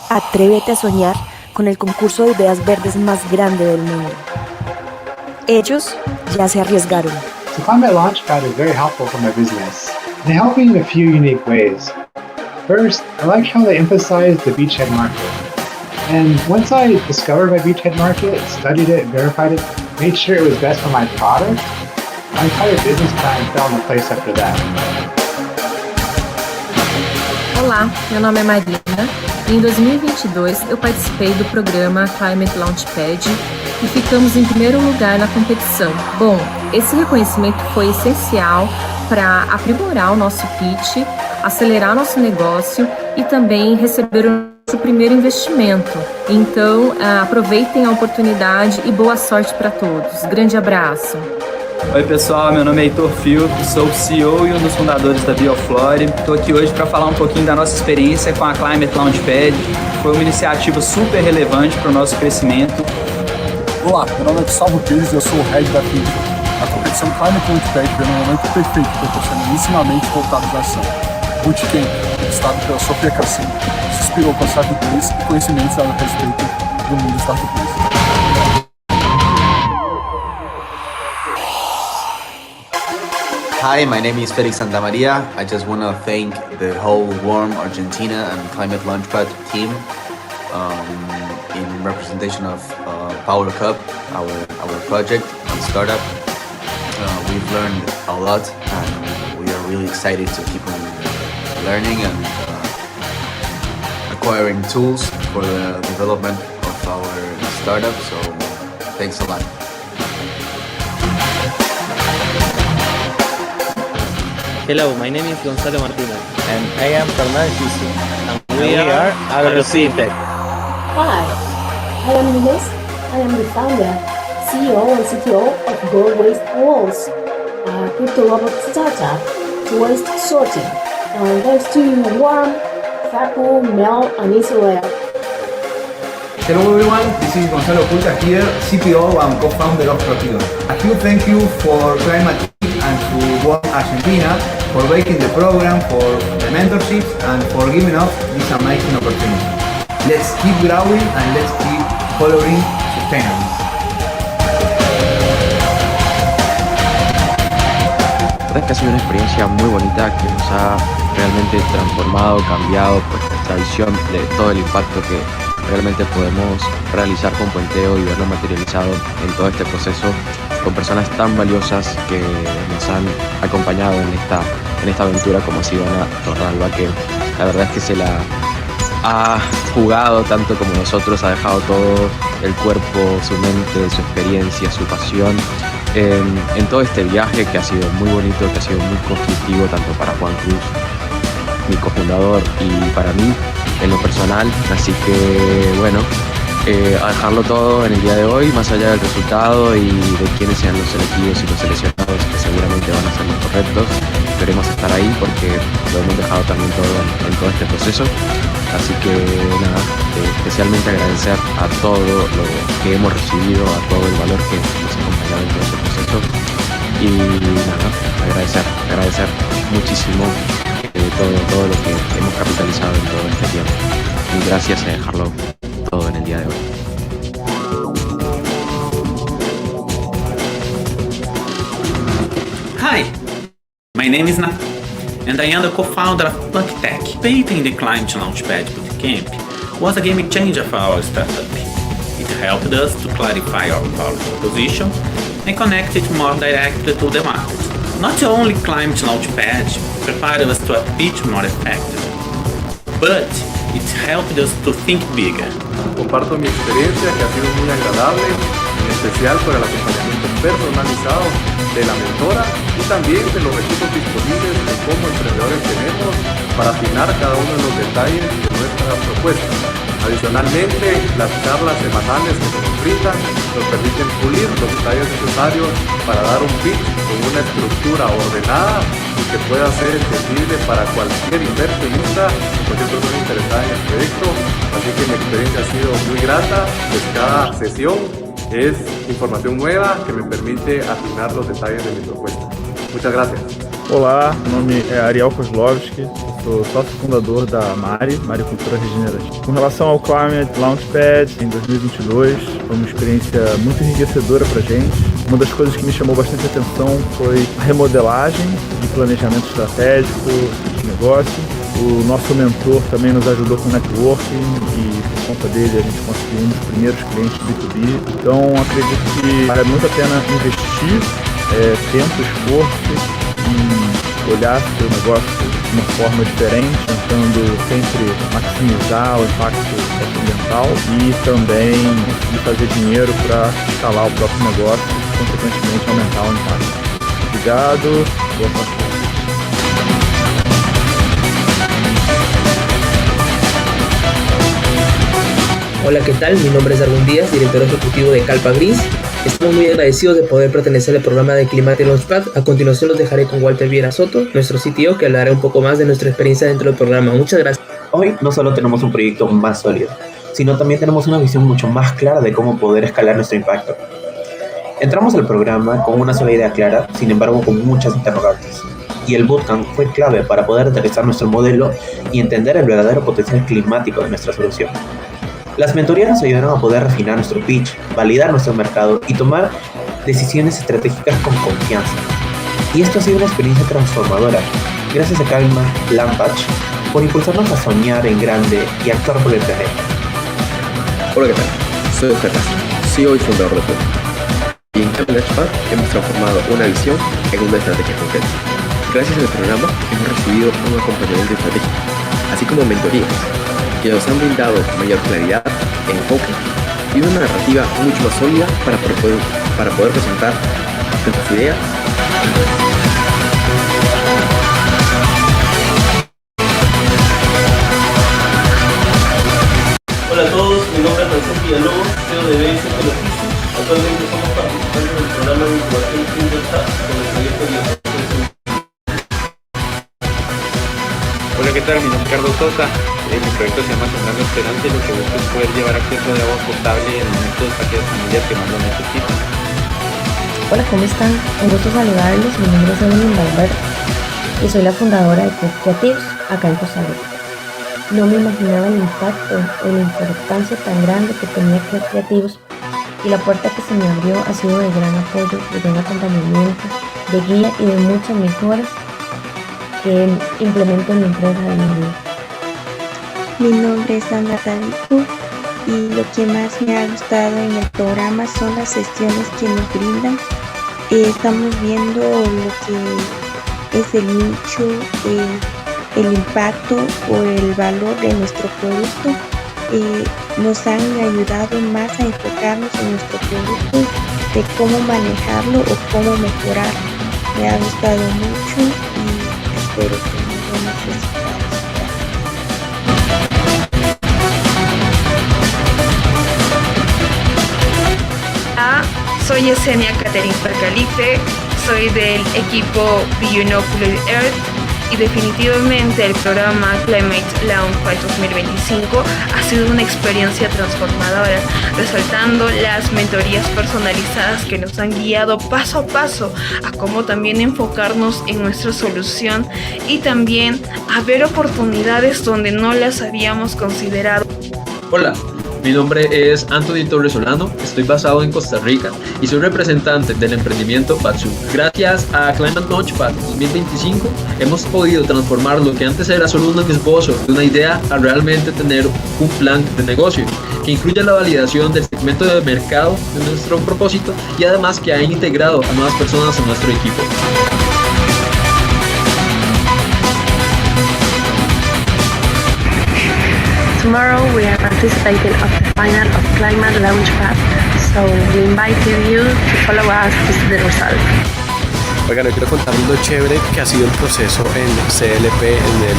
Atrévete a soñar con el concurso de ideas verdes más grande del mundo. Ellos ya se arriesgaron. So ClimateLaunchpad is very helpful for my business. They help me in a few unique ways. First, I like how they emphasize the beachhead market. And once I discovered my beachhead market, studied it, verified it, made sure it was best for my product, my entire business plan fell into place after that. Olá, meu nome é Marina e em 2022 eu participei do programa ClimateLaunchpad e ficamos em primeiro lugar na competição. Bom, esse reconhecimento foi essencial para aprimorar o nosso pitch, acelerar nosso negócio e também receber o nosso primeiro investimento. Então, aproveitem a oportunidade e boa sorte para todos. Grande abraço! Oi pessoal, meu nome é Heitor Fio, sou o CEO e um dos fundadores da Bioflore. Estou aqui hoje para falar um pouquinho da nossa experiência com a ClimateLaunchpad. Foi uma iniciativa super relevante para o nosso crescimento. Olá, meu nome é Gustavo Pires e eu sou o head da FIT. A competição ClimateLaunchpad veio no momento perfeito, proporcionando ensinamentos voltados à ação. Bootcamp, ministrado pela Sofia Cassino, se inspirou com startups e conhecimentos a respeito do mundo startups. Hi, my name is Felix Santamaria. I just want to thank the whole Warm Argentina and ClimateLaunchpad team in representation of Power Cup, our project and startup. We've learned a lot and we are really excited to keep on learning and acquiring tools for the development of our startup. So thanks a lot. Hello, my name is Gonzalo Martinez. And I am Fernando Gisi. And we are Agro Syntex. Hi, I am Innovadoras. I am the founder, CEO and CTO of Gold Waste Walls, a crypto robot startup to waste sorting. Thanks to Warm, Facu, Mel, and Israel. Hello everyone, this is Gonzalo Pucha here, CPO and co-founder of Región. A huge thank you for Climate and to Warm Argentina for making the program, for the mentorships and for giving us this amazing opportunity. Let's keep growing and let's keep following sustainability. La verdad es que ha sido una experiencia muy bonita que nos ha realmente transformado, cambiado pues, nuestra visión de todo el impacto que realmente podemos realizar con Puenteo y verlo materializado en todo este proceso con personas tan valiosas que nos han acompañado en esta aventura como ha sido Ana Torralba, que la verdad es que se la ha jugado tanto como nosotros, ha dejado todo el cuerpo, su mente, su experiencia, su pasión en todo este viaje que ha sido muy bonito, que ha sido muy constructivo tanto para Juan Cruz, mi cofundador, y para mí en lo personal. Así que bueno, a dejarlo todo en el día de hoy, más allá del resultado y de quiénes sean los elegidos y los seleccionados, que seguramente van a ser los correctos. Queremos estar ahí porque lo hemos dejado también todo en todo este proceso. Así que nada, especialmente agradecer a todo lo que hemos recibido, a todo el valor que nos ha acompañado en todo este proceso. Y nada, agradecer muchísimo todo lo que hemos capitalizado en todo este tiempo. Y gracias a dejarlo todo en el día de hoy. Hi, my name is Nat, and I am the co-founder of Tech. Participating in the ClimateLaunchpad Bootcamp was a game changer for our startup. It helped us to clarify our position and connect it more directly to the market. Not only ClimateLaunchpad prepared us to pitch more effective, but it helped us to think bigger. Comparto mi experiencia, que ha sido muy agradable, en especial por el acompañamiento personalizado de la mentora y también de los recursos disponibles que como emprendedores tenemos para afinar cada uno de los detalles de nuestra propuesta. Adicionalmente, las charlas semanales que se nos brindan nos permiten pulir los detalles necesarios para dar un pitch con una estructura ordenada y que pueda ser entendible para cualquier inversionista o cualquier persona interesada en el proyecto. Así que mi experiencia ha sido muy grata, pues cada sesión es información nueva que me permite afinar los detalles de mi propuesta. Muchas gracias. Olá, meu nome é Ariel Kozlovski, eu sou sócio fundador da Maricultura Regenerativa. Com relação ao ClimateLaunchpad em 2022, foi uma experiência muito enriquecedora para a gente. Uma das coisas que me chamou bastante atenção foi a remodelagem de planejamento estratégico de negócio. O nosso mentor também nos ajudou com networking e por conta dele a gente conseguiu um dos primeiros clientes B2B. Então acredito que vale muito a pena investir tempo, esforço em olhar o seu negócio de uma forma diferente, tentando sempre maximizar o impacto ambiental e também conseguir fazer dinheiro para escalar o próprio negócio e, consequentemente, aumentar o impacto. Obrigado, boa sorte. Hola, ¿qué tal? Mi nombre es Darwin Díaz, director ejecutivo de Calpa Gris. Estamos muy agradecidos de poder pertenecer al programa de ClimateLaunchpad. A continuación los dejaré con Walter Viera Soto, nuestro CTO, que hablará un poco más de nuestra experiencia dentro del programa. Muchas gracias. Hoy no solo tenemos un proyecto más sólido, sino también tenemos una visión mucho más clara de cómo poder escalar nuestro impacto. Entramos al programa con una sola idea clara, sin embargo con muchas interrogantes. Y el bootcamp fue clave para poder aterrizar nuestro modelo y entender el verdadero potencial climático de nuestra solución. Las mentorías nos ayudaron a poder refinar nuestro pitch, validar nuestro mercado y tomar decisiones estratégicas con confianza. Y esto ha sido una experiencia transformadora, gracias a ClimateLaunchpad por impulsarnos a soñar en grande y actuar por el planeta. Hola, ¿qué tal? Soy Oscar Castro, CEO y fundador de Toda. Y en ClimateLaunchpad hemos transformado una visión en una estrategia concreta. Gracias al programa hemos recibido un acompañamiento estratégico, así como mentorías, que nos han brindado mayor claridad, enfoque y una narrativa mucho más sólida para poder presentar nuestras ideas. Hola a todos, mi nombre es Marcelo Villalobos, CEO de Este. Actualmente somos participantes del programa de incubación con el proyecto de. Hola, ¿qué tal? Mi nombre es Ricardo Sosa. Mi proyecto se llama Sembrando Esperanza y lo que busca es poder llevar acceso de agua potable en momentos a aquellas familias que más lo necesitan. Hola, ¿cómo están? Un gusto saludarlos. Mi nombre es Evelyn Valverde y soy la fundadora de Testigos acá en Costa Rica. No me imaginaba el impacto o la importancia tan grande que tenía Creativos y la puerta que se me abrió ha sido de gran apoyo, de gran acompañamiento, de guía y de muchas mejoras que implemento en mi empresa de mi vida. Mi nombre es Sandra Tadico y lo que más me ha gustado en el programa son las sesiones que nos brindan. Estamos viendo lo que es el nicho, el impacto o el valor de nuestro producto. Nos han ayudado más a enfocarnos en nuestro producto, de cómo manejarlo o cómo mejorarlo. Me ha gustado mucho y espero tener buenos resultados. Soy Yesenia Caterin Percalife, soy del equipo Earth y definitivamente el programa ClimateLaunchpad 2025 ha sido una experiencia transformadora, resaltando las mentorías personalizadas que nos han guiado paso a paso a cómo también enfocarnos en nuestra solución y también a ver oportunidades donde no las habíamos considerado. Hola. Mi nombre es Anthony Torres Solano, estoy basado en Costa Rica y soy representante del emprendimiento Batsu. Gracias a ClimateLaunchpad 2025 hemos podido transformar lo que antes era solo un esbozo de una idea a realmente tener un plan de negocio que incluye la validación del segmento de mercado de nuestro propósito y además que ha integrado a nuevas personas a nuestro equipo. Tomorrow we are participating of the final of ClimateLaunchpad, so we invite you to follow us to see the result. Oigan, hoy quiero contarles lo chévere que ha sido el proceso en CLP, en el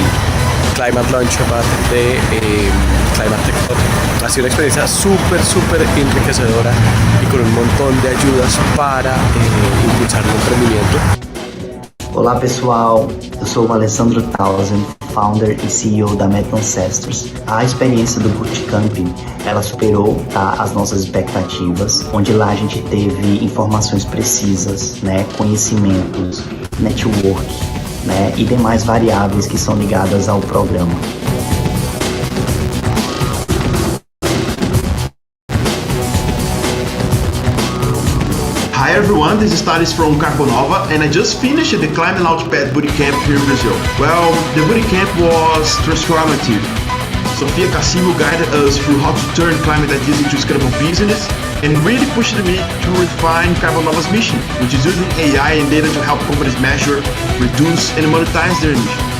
ClimateLaunchpad de ClimateLaunchpad. Ha sido una experiencia súper enriquecedora y con un montón de ayudas para impulsar el emprendimiento. Olá pessoal, eu sou o Alessandro Townsend, founder e CEO da Ancestors. A experiência do bootcamping, ela superou as nossas expectativas, onde lá a gente teve informações precisas, conhecimentos, network, né, e demais variáveis que são ligadas ao programa. Hi everyone, this is Thales from Carbonova, and I just finished the ClimateLaunchpad Bootcamp here in Brazil. Well, the bootcamp was transformative. Sofia Cassimo guided us through how to turn climate ideas into scalable business and really pushed me to refine Carbonova's mission, which is using AI and data to help companies measure, reduce, and monetize their emissions.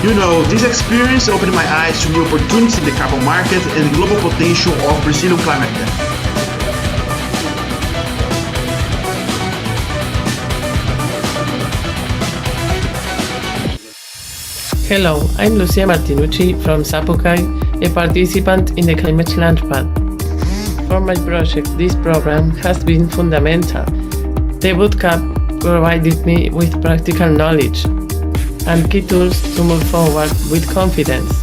You know, this experience opened my eyes to new opportunities in the carbon market and the global potential of Brazilian climate tech. Hello, I'm Lucia Martinucci from Zapucay, a participant in the ClimateLaunchpad. For my project, this program has been fundamental. The bootcamp provided me with practical knowledge and key tools to move forward with confidence.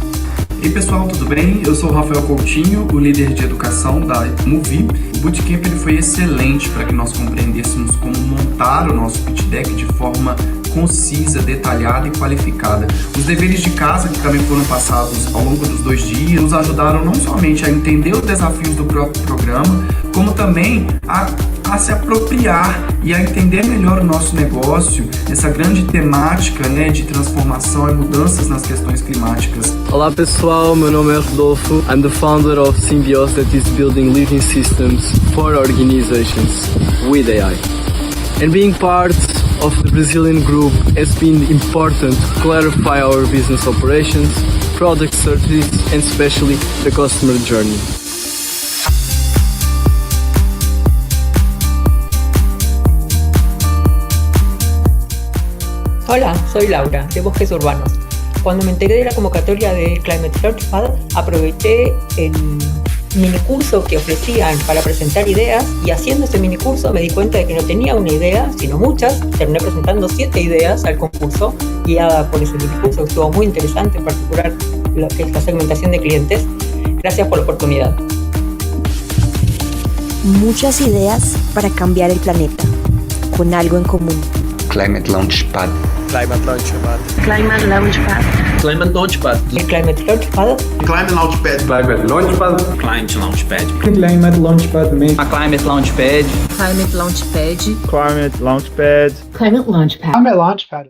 Ei pessoal, tudo bem? Eu sou o Rafael Coutinho, o líder de educação da Movi. O bootcamp ele foi excelente para que nós compreendêssemos como montar o nosso pitch deck de forma concisa, detalhada e qualificada. Os deveres de casa que também foram passados ao longo dos 2 dias nos ajudaram não somente a entender os desafios do próprio programa, como também a se apropriar e a entender melhor o nosso negócio, essa grande temática, né, de transformação e mudanças nas questões climáticas. Olá pessoal, meu nome é Rodolfo. I'm the founder of Symbios that is building living systems for organizations with AI. And being part of the Brazilian group has been important to clarify our business operations, product strategies, and especially the customer journey. Hola, soy Laura, de Bosques Urbanos. Cuando me enteré de la convocatoria de ClimateLaunchpad, aproveché el minicurso que ofrecían para presentar ideas y haciendo ese minicurso me di cuenta de que no tenía una idea, sino muchas. Terminé presentando 7 ideas al concurso, guiada por ese minicurso que estuvo muy interesante, en particular lo que es la segmentación de clientes. Gracias por la oportunidad. Muchas ideas para cambiar el planeta, con algo en común. ClimateLaunchpad. ClimateLaunchpad. ClimateLaunchpad. ClimateLaunchpad. ClimateLaunchpad. ClimateLaunchpad. ClimateLaunchpad. ClimateLaunchpad. ClimateLaunchpad. ClimateLaunchpad. ClimateLaunchpad. ClimateLaunchpad. ClimateLaunchpad.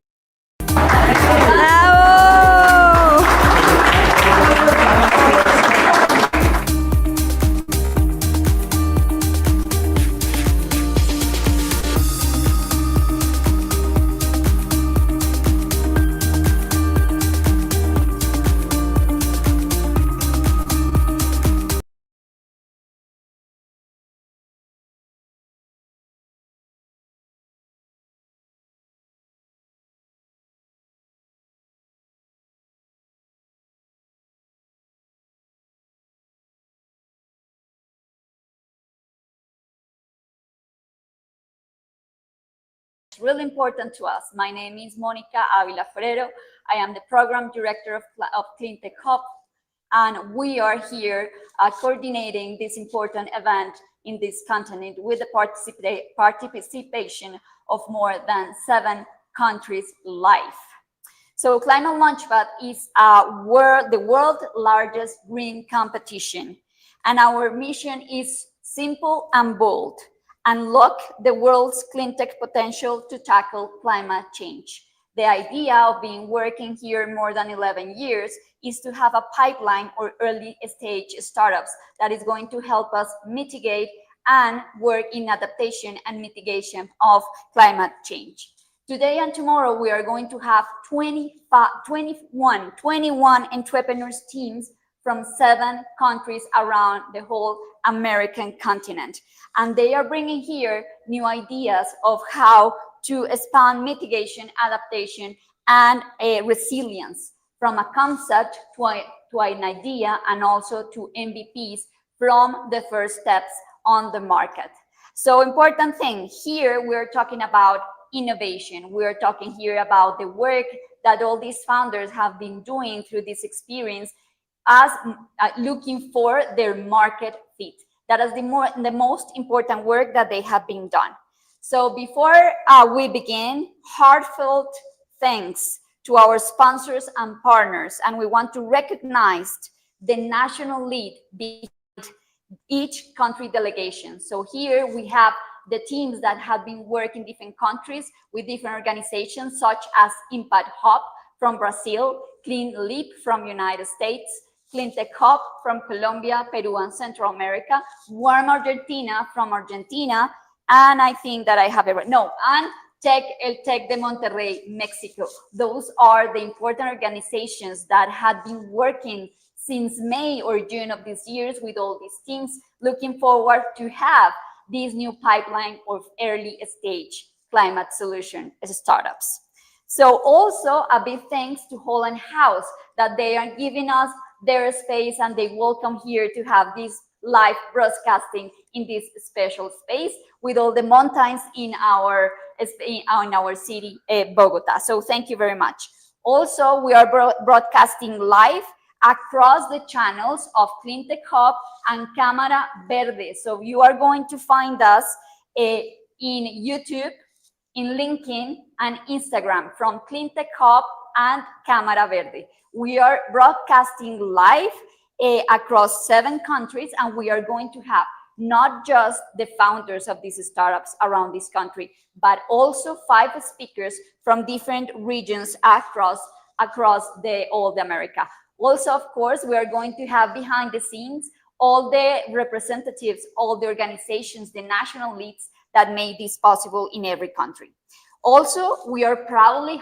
It's really important to us. My name is Mónica Ávila Ferrero. I am the program director of CleanTech Hub, and we are here coordinating this important event in this continent with the participation of more than 7 countries live. So ClimateLaunchpad is the world's largest green competition, and our mission is simple and bold: unlock the world's clean tech potential to tackle climate change. The idea of being working here more than 11 years is to have a pipeline or early stage startups that is going to help us mitigate and work in adaptation and mitigation of climate change. Today and tomorrow, we are going to have 21 entrepreneurs teams from 7 countries around the whole American continent. And they are bringing here new ideas of how to expand mitigation, adaptation, and resilience from a concept to an idea, and also to MVPs from the first steps on the market. So important thing here, we're talking about innovation. We're talking here about the work that all these founders have been doing through this experience as looking for their market fit. That is the most important work that they have been done. So before we begin, heartfelt thanks to our sponsors and partners, and we want to recognize the national lead behind each country delegation. So here we have the teams that have been working in different countries with different organizations, such as Impact Hub from Brazil, Clean Leap from United States, Cleantech Hub from Colombia, Peru, and Central America, Warm Argentina from Argentina, and I think that I have it right. No, and El Tec de Monterrey, Mexico. Those are the important organizations that had been working since May or June of this year with all these teams, looking forward to have this new pipeline of early stage climate solution startups. So also a big thanks to Holland House that they are giving us their space and they welcome here to have this live broadcasting in this special space with all the mountains in our city, Bogota. So thank you very much. Also, we are broadcasting live across the channels of Cleantech Hub and Cámara Verde. So you are going to find us in YouTube, in LinkedIn and Instagram from Cleantech Hub and Cámara Verde. We are broadcasting live across 7 countries, and we are going to have not just the founders of these startups around this country, but also 5 speakers from different regions across all the America. Also, of course, we are going to have behind the scenes all the representatives, all the organizations, the national leads that made this possible in every country. Also, we are proudly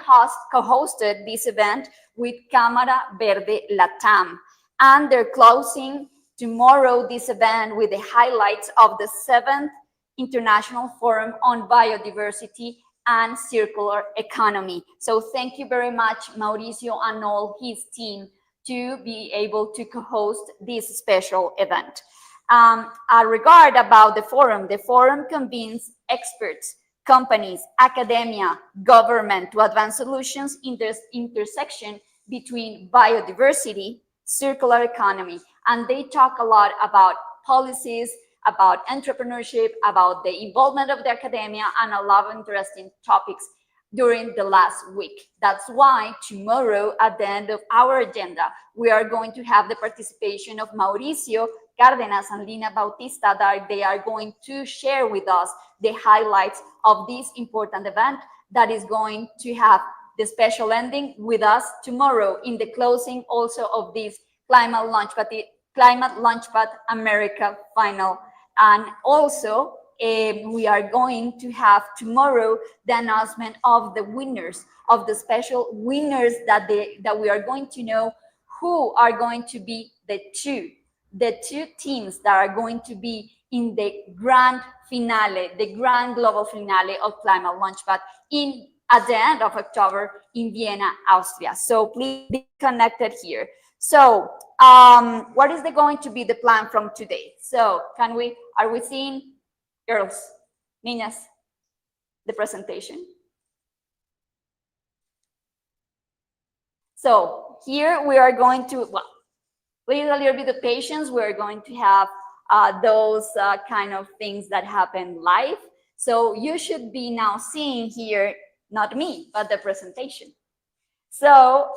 co-hosted this event with Cámara Verde Latam, and they're closing tomorrow this event with the highlights of the 7th International Forum on Biodiversity and Circular Economy. So thank you very much, Mauricio and all his team, to be able to co-host this special event. A regard about the forum convenes experts, companies, academia, government to advance solutions in this intersection between biodiversity, circular economy, and they talk a lot about policies, about entrepreneurship, about the involvement of the academia, and a lot of interesting topics during the last week. That's why tomorrow at the end of our agenda, we are going to have the participation of Mauricio Cárdenas and Lina Bautista that they are going to share with us the highlights of this important event that is going to have the special ending with us tomorrow in the closing also of this ClimateLaunchpad America final. And also we are going to have tomorrow the announcement of the winners, of the special winners that we are going to know who are going to be the two teams that are going to be in the grand finale, the grand global finale of ClimateLaunchpad at the end of October in Vienna, Austria. So please be connected here. So what is going to be the plan from today? So are we seeing, girls, niñas, the presentation? So here we are going to, please a little bit of patience. We're going to have those kind of things that happen live. So you should be now seeing here, not me, but the presentation. So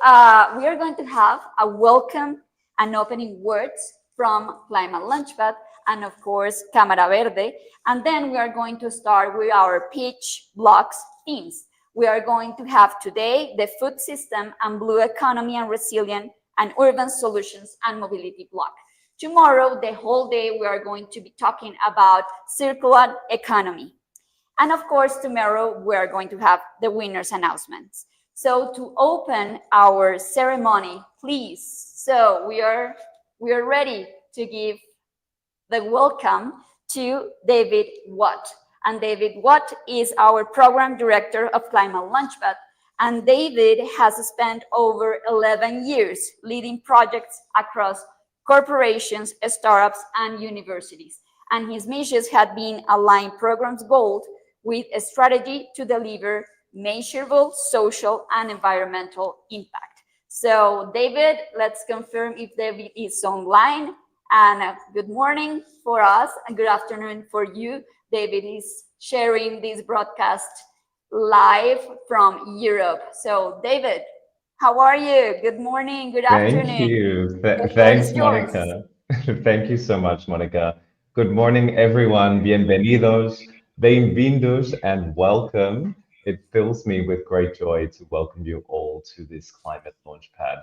we are going to have a welcome and opening words from ClimateLaunchpad and of course Cámara Verde. And then we are going to start with our pitch blocks themes. We are going to have today the food system and blue economy and resilient and urban solutions and mobility block. Tomorrow, the whole day, we are going to be talking about circular economy. And of course, tomorrow, we are going to have the winners announcements. So to open our ceremony, please. So we are ready to give the welcome to David Watt. And David Watt is our program director of ClimateLaunchpad. And David has spent over 11 years leading projects across corporations, startups, and universities. And his missions have been align programs' goals with a strategy to deliver measurable social and environmental impact. So David, let's confirm if David is online. And good morning for us and good afternoon for you. David is sharing this broadcast live from Europe. So David, how are you? Good morning, good afternoon. Thank you. The floor Thanks, is yours. Monica. Thank you so much, Monica. Good morning, everyone. Bienvenidos, bem-vindos, and welcome. It fills me with great joy to welcome you all to this Climate Launchpad,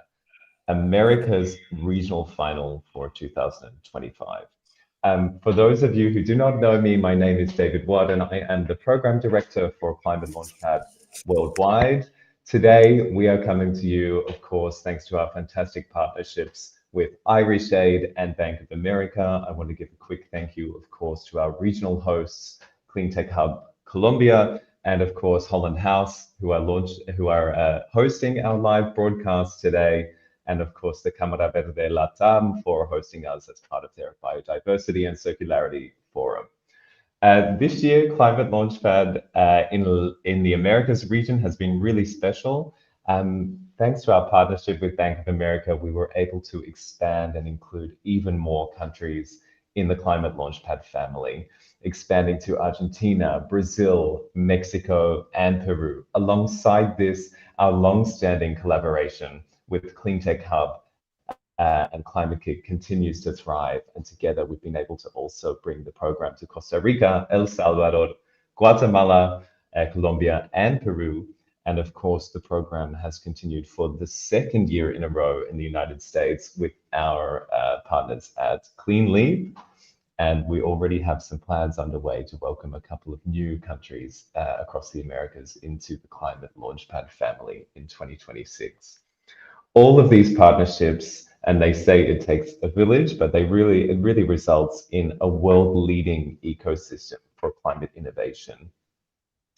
America's regional final for 2025. For those of you who do not know me, my name is David Watt, and I am the Program Director for Climate Launchpad Worldwide. Today, we are coming to you, of course, thanks to our fantastic partnerships with Irish Aid and Bank of America. I want to give a quick thank you, of course, to our regional hosts, Cleantech Hub Colombia, and of course, Holland House, who are hosting our live broadcast today. And of course, the Cámara Verde Latam for hosting us as part of their Biodiversity and Circularity Forum. This year, Climate Launchpad in the Americas region has been really special. Thanks to our partnership with Bank of America, we were able to expand and include even more countries in the Climate Launchpad family, expanding to Argentina, Brazil, Mexico, and Peru. Alongside this, our long-standing collaboration with Cleantech Hub and Climate Kick continues to thrive. And together we've been able to also bring the program to Costa Rica, El Salvador, Guatemala, Colombia, and Peru. And of course, the program has continued for the second year in a row in the United States with our partners at Clean Leap. And we already have some plans underway to welcome a couple of new countries across the Americas into the Climate Launchpad family in 2026. All of these partnerships, and they say it takes a village, but it really results in a world-leading ecosystem for climate innovation.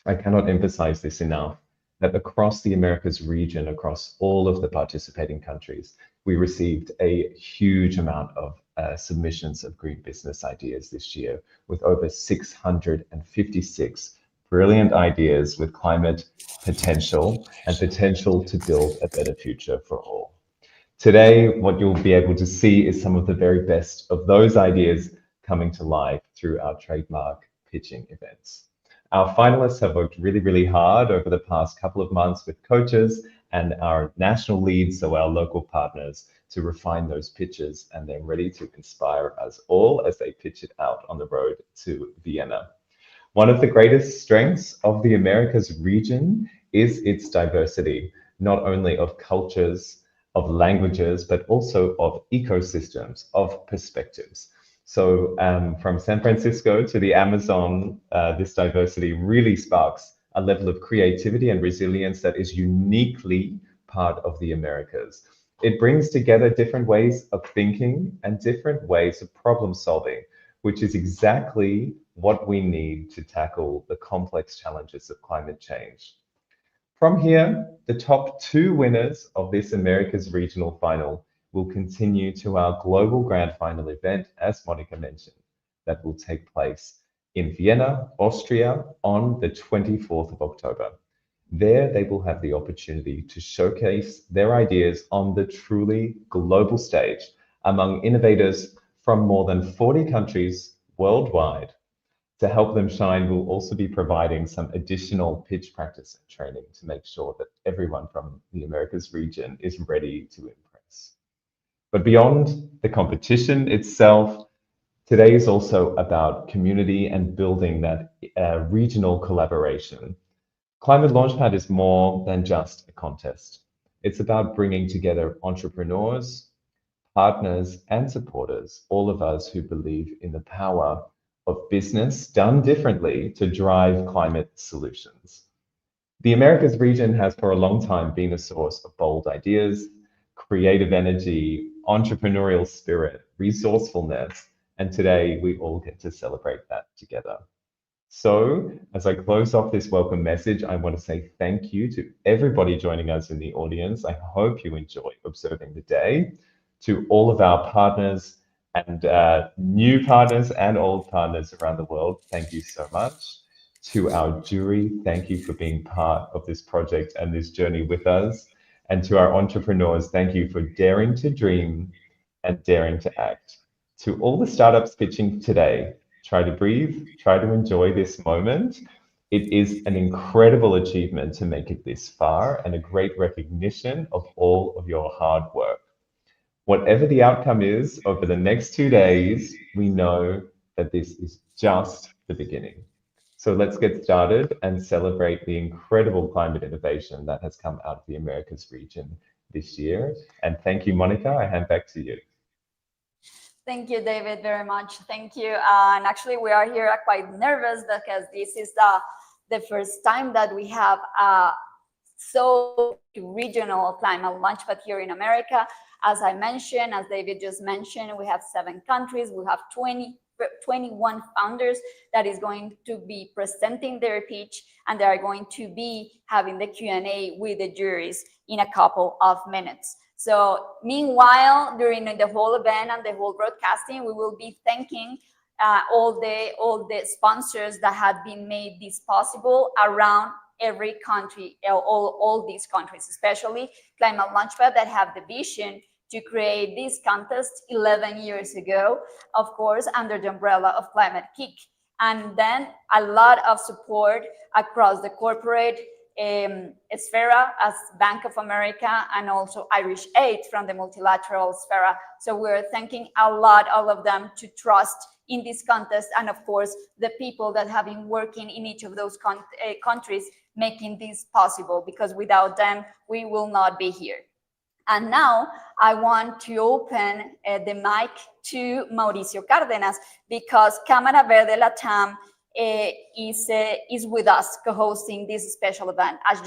I cannot emphasize this enough, that across the Americas region, across all of the participating countries, we received a huge amount of submissions of green business ideas this year, with over 656 brilliant ideas with climate potential and potential to build a better future for all. Today, what you'll be able to see is some of the very best of those ideas coming to life through our trademark pitching events. Our finalists have worked really, really hard over the past couple of months with coaches and our national leads, so our local partners, to refine those pitches, and they're ready to inspire us all as they pitch it out on the road to Vienna. One of the greatest strengths of the Americas region is its diversity, not only of cultures, of languages, but also of ecosystems, of perspectives. So from San Francisco to the Amazon, this diversity really sparks a level of creativity and resilience that is uniquely part of the Americas. It brings together different ways of thinking and different ways of problem solving, which is exactly what we need to tackle the complex challenges of climate change. From here, the top 2 winners of this Americas regional final will continue to our global Grand Final event, as Monica mentioned, that will take place in Vienna, Austria on the 24th of October. There, they will have the opportunity to showcase their ideas on the truly global stage among innovators from more than 40 countries worldwide. To help them shine, we'll also be providing some additional pitch practice and training to make sure that everyone from the Americas region is ready to impress. But beyond the competition itself, today is also about community and building that regional collaboration. Climate Launchpad is more than just a contest. It's about bringing together entrepreneurs, partners, and supporters, all of us who believe in the power of business done differently to drive climate solutions. The Americas region has for a long time been a source of bold ideas, creative energy, entrepreneurial spirit, resourcefulness, and today we all get to celebrate that together. So as I close off this welcome message, I want to say thank you to everybody joining us in the audience. I hope you enjoy observing the day. To all of our partners and new partners and old partners around the world, thank you so much. To our jury, thank you for being part of this project and this journey with us. And to our entrepreneurs, thank you for daring to dream and daring to act. To all the startups pitching today, try to breathe, try to enjoy this moment. It is an incredible achievement to make it this far and a great recognition of all of your hard work. Whatever the outcome is over the next 2 days, we know that this is just the beginning. So let's get started and celebrate the incredible climate innovation that has come out of the Americas region this year. And thank you, Monica. I hand back to you. Thank you, David, very much. Thank you. And actually, we are here quite nervous because this is the first time that we have so regional ClimateLaunchpad here in America. As I mentioned, as David just mentioned, we have 7 countries. We have 21 founders that is going to be presenting their pitch, and they are going to be having the Q&A with the juries in a couple of minutes. So meanwhile, during the whole event and the whole broadcasting, we will be thanking all the sponsors that have been made this possible around every country, all these countries, especially ClimateLaunchpad, that have the vision to create this contest 11 years ago, of course, under the umbrella of Climate Kick. And then a lot of support across the corporate sphere as Bank of America and also Irish Aid from the multilateral sphere. So we're thanking a lot, all of them, to trust in this contest, and of course, the people that have been working in each of those countries making this possible, because without them, we will not be here. And now I want to open the mic to Mauricio Cárdenas, because Cámara Verde Latam is with us co-hosting this special event. As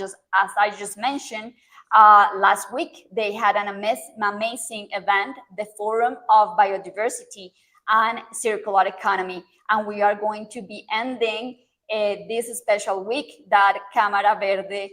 I just mentioned, last week they had an amazing event, the Forum of Biodiversity and Circular Economy, and we are going to be ending this special week that Cámara Verde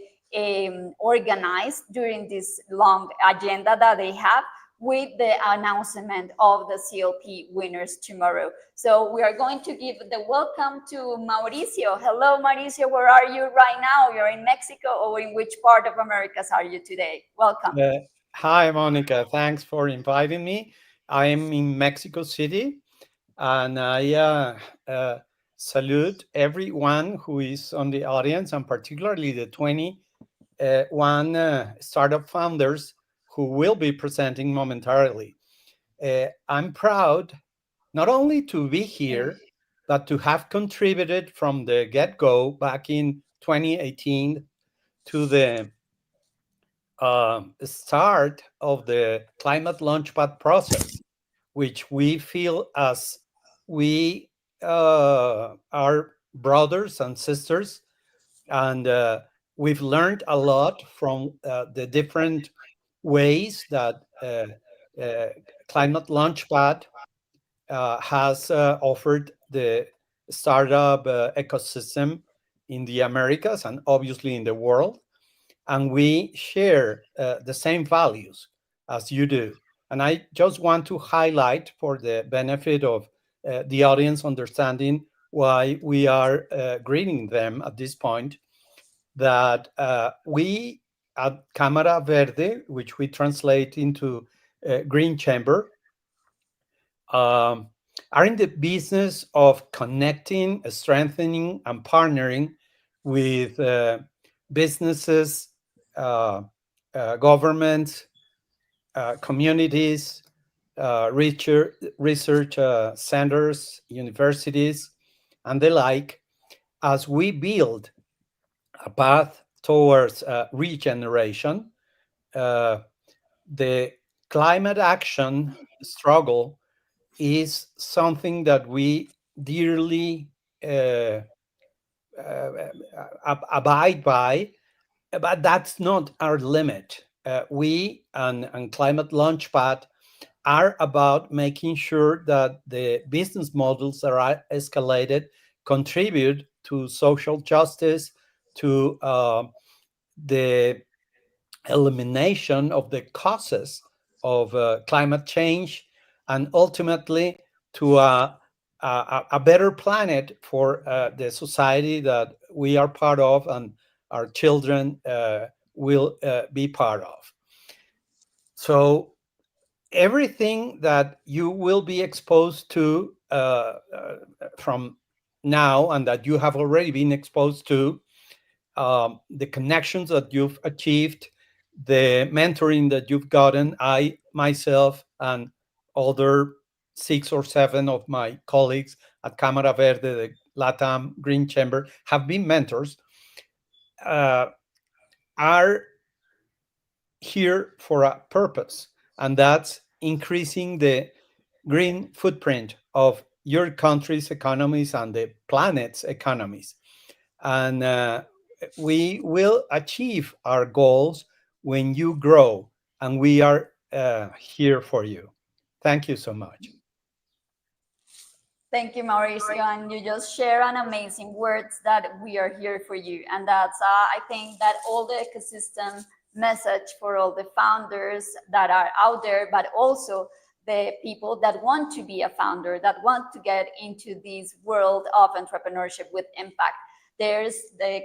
organized during this long agenda that they have, with the announcement of the CLP winners tomorrow. So we are going to give the welcome to Mauricio. Hello, Mauricio, where are you right now? You're in Mexico, or in which part of Americas are you today? Welcome. Hi, Monica. Thanks for inviting me. I am in Mexico City, and I salute everyone who is on the audience, and particularly the 21 startup founders who will be presenting momentarily. I'm proud not only to be here, but to have contributed from the get-go back in 2018 to the start of the ClimateLaunchpad process, which we feel as we are brothers and sisters, and we've learned a lot from the different ways that ClimateLaunchpad has offered the startup ecosystem in the Americas and obviously in the world. And we share the same values as you do. And I just want to highlight, for the benefit of the audience understanding why we are greeting them at this point, that we at Cámara Verde, which we translate into Green Chamber, are in the business of connecting, strengthening, and partnering with businesses, governments, communities, research centers, universities, and the like, as we build a path towards regeneration. The climate action struggle is something that we dearly abide by, but that's not our limit. We and ClimateLaunchpad are about making sure that the business models that are escalated contribute to social justice, to the elimination of the causes of climate change, and ultimately to a better planet for the society that we are part of and our children will be part of. So everything that you will be exposed to from now and that you have already been exposed to, the connections that you've achieved, the mentoring that you've gotten. I myself and other 6 or 7 of my colleagues at Cámara Verde, the LATAM Green Chamber, have been mentors, are here for a purpose, and that's increasing the green footprint of your country's economies and the planet's economies. And we will achieve our goals when you grow, and we are here for you. Thank you so much. Thank you, Mauricio, and you just share an amazing words that we are here for you. And that's, I think that all the ecosystem message for all the founders that are out there, but also the people that want to be a founder, that want to get into this world of entrepreneurship with impact. There's the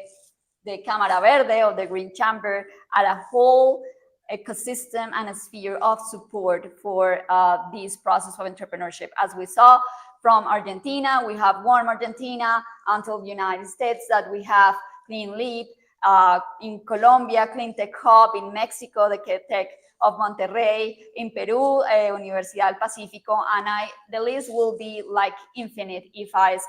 Cámara Verde or the Green Chamber at a whole ecosystem and a sphere of support for this process of entrepreneurship. As we saw from Argentina, we have Warm Argentina, until the United States that we have Clean Leap, in Colombia, Clean Tech Hub, in Mexico, the Tech of Monterrey, in Peru, Universidad del Pacífico, and the list will be like infinite if I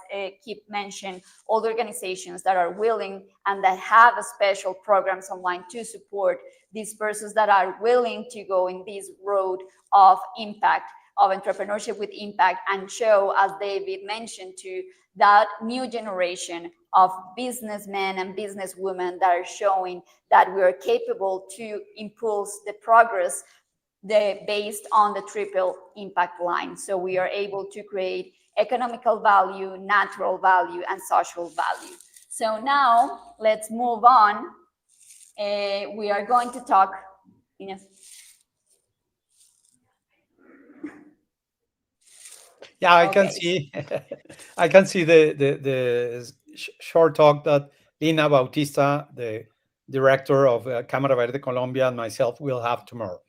keep mentioning all the organizations that are willing and that have special programs online to support these persons that are willing to go in this road of impact, of entrepreneurship with impact, and show, as David mentioned too, that new generation of businessmen and businesswomen that are showing that we are capable to impulse the progress based on the triple impact line. So we are able to create economical value, natural value, and social value. So now let's move on. We are going to talk, Yeah, I can see. I can see the short talk that Lina Bautista, the director of Cámara Verde Colombia, and myself will have tomorrow.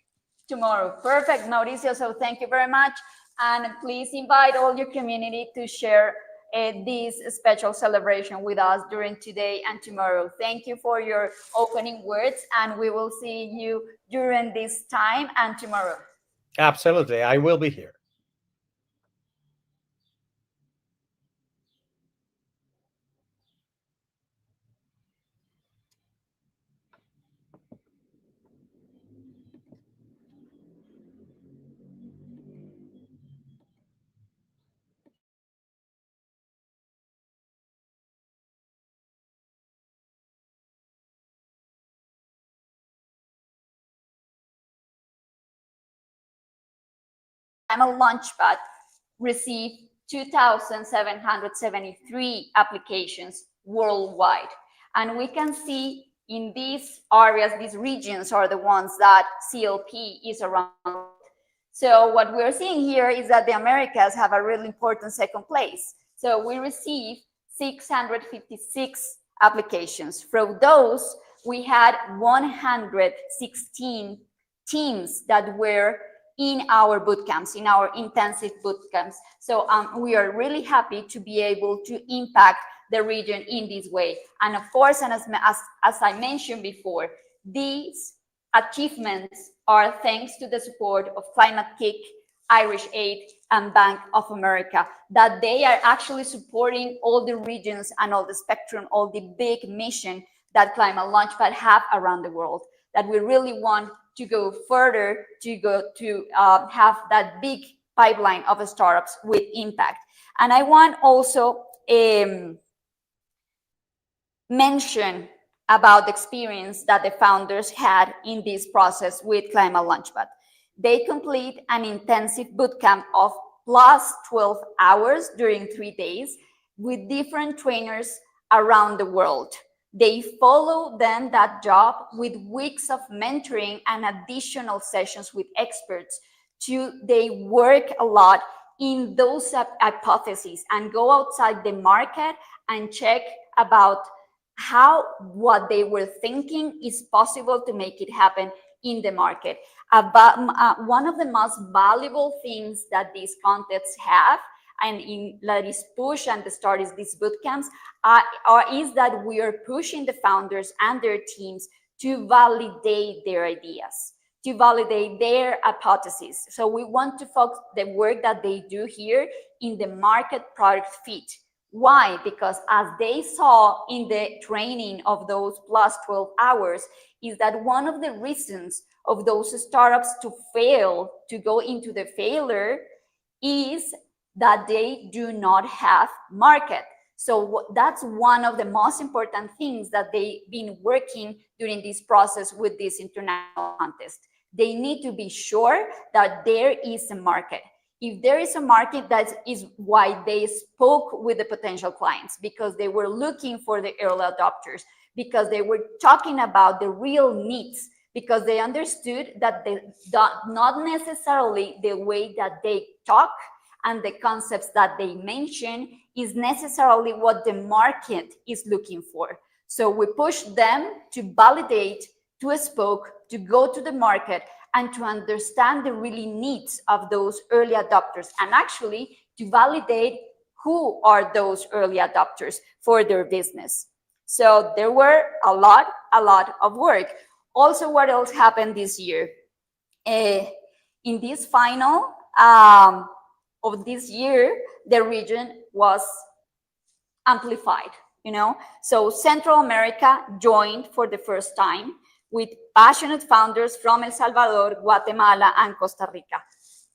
Tomorrow, perfect, Mauricio. So thank you very much, and please invite all your community to share this special celebration with us during today and tomorrow. Thank you for your opening words, and we will see you during this time and tomorrow. Absolutely, I will be here. ClimateLaunchpad received 2,773 applications worldwide. And we can see in these areas, these regions are the ones that CLP is around. So what we're seeing here is that the Americas have a really important second place. So we received 656 applications. From those, we had 116 teams that were in our boot camps, in our intensive boot camps. So we are really happy to be able to impact the region in this way. And of course, and as I mentioned before, these achievements are thanks to the support of Climate Kick, Irish Aid, and Bank of America, that they are actually supporting all the regions and all the spectrum, all the big mission that ClimateLaunchpad have around the world, that we really want to go further, to have that big pipeline of startups with impact. And I want also mention about the experience that the founders had in this process with ClimateLaunchpad. They complete an intensive bootcamp of plus 12 hours during 3 days with different trainers around the world. They follow then that job with weeks of mentoring and additional sessions with experts. They work a lot in those hypotheses and go outside the market and check about how what they were thinking is possible to make it happen in the market. One of the most valuable things that these contests have, and that is push and start these boot camps is that we are pushing the founders and their teams to validate their ideas, to validate their hypotheses. So we want to focus the work that they do here in the market product fit. Why? Because as they saw in the training of those plus 12 hours, is that one of the reasons of those startups to fail, to go into the failure, is that they do not have market. So that's one of the most important things that they've been working during this process with this international contest. They need to be sure that there is a market. If there is a market, that is why they spoke with the potential clients, because they were looking for the early adopters, because they were talking about the real needs, because they understood that not necessarily the way that they talk and the concepts that they mention is necessarily what the market is looking for. So we push them to validate, to spoke, to go to the market, and to understand the really needs of those early adopters, and actually to validate who are those early adopters for their business. So there were a lot of work. Also, what else happened this year? In this final of this year, the region was amplified, you know? So Central America joined for the first time with passionate founders from El Salvador, Guatemala, and Costa Rica.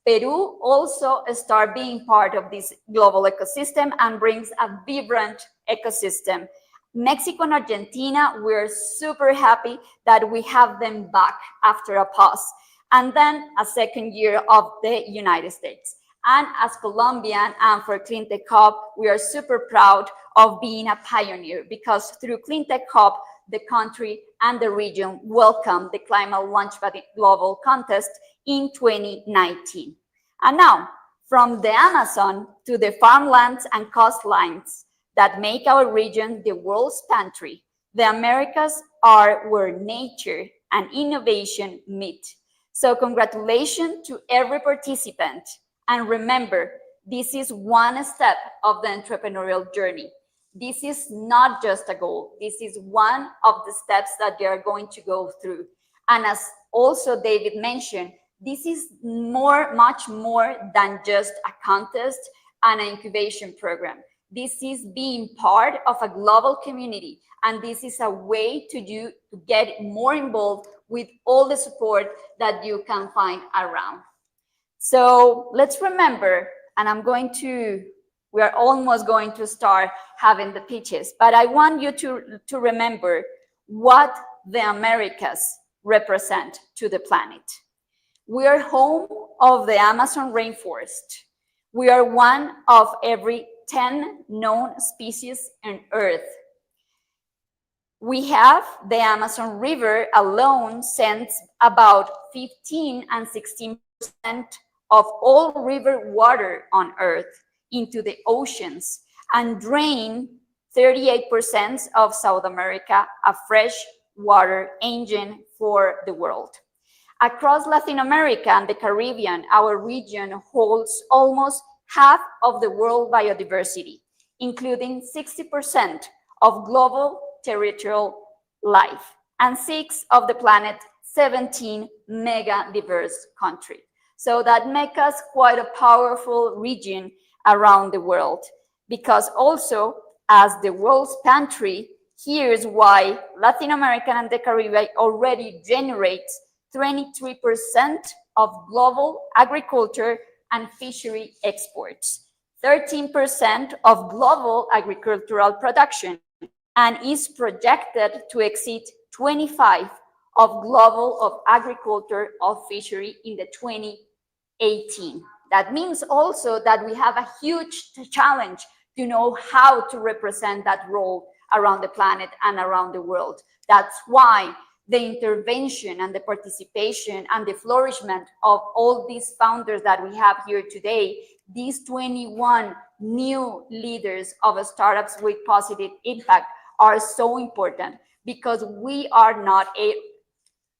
Peru also started being part of this global ecosystem and brings a vibrant ecosystem. Mexico and Argentina, we're super happy that we have them back after a pause. And then a second year of the United States. And as Colombian and for CleanTech Hub, we are super proud of being a pioneer, because through CleanTech Hub, the country and the region welcomed the ClimateLaunchpad Global Contest in 2019. And now, from the Amazon to the farmlands and coastlines that make our region the world's pantry, the Americas are where nature and innovation meet. So congratulations to every participant. And remember, this is one step of the entrepreneurial journey. This is not just a goal. This is one of the steps that they are going to go through. And as also David mentioned, this is much more than just a contest and an incubation program. This is being part of a global community. And this is a way to get more involved with all the support that you can find around. So let's remember, and we are almost going to start having the pitches, but I want you to remember what the Americas represent to the planet. We are home of the Amazon rainforest. We are one of every 10 known species on Earth. We have the Amazon River alone sends about 15 and 16% of all river water on Earth into the oceans and drain 38% of South America, a fresh water engine for the world. Across Latin America and the Caribbean, our region holds almost half of the world biodiversity, including 60% of global territorial life and 6 of the planet's 17 mega diverse countries. So that makes us quite a powerful region around the world, because also as the world's pantry, here's why Latin America and the Caribbean already generates 23% of global agriculture and fishery exports, 13% of global agricultural production, and is projected to exceed 25% of global of agriculture or fishery in the 2018. That means also that we have a huge challenge to know how to represent that role around the planet and around the world. That's why the intervention and the participation and the flourishment of all these founders that we have here today, these 21 new leaders of startups with positive impact, are so important, because we are not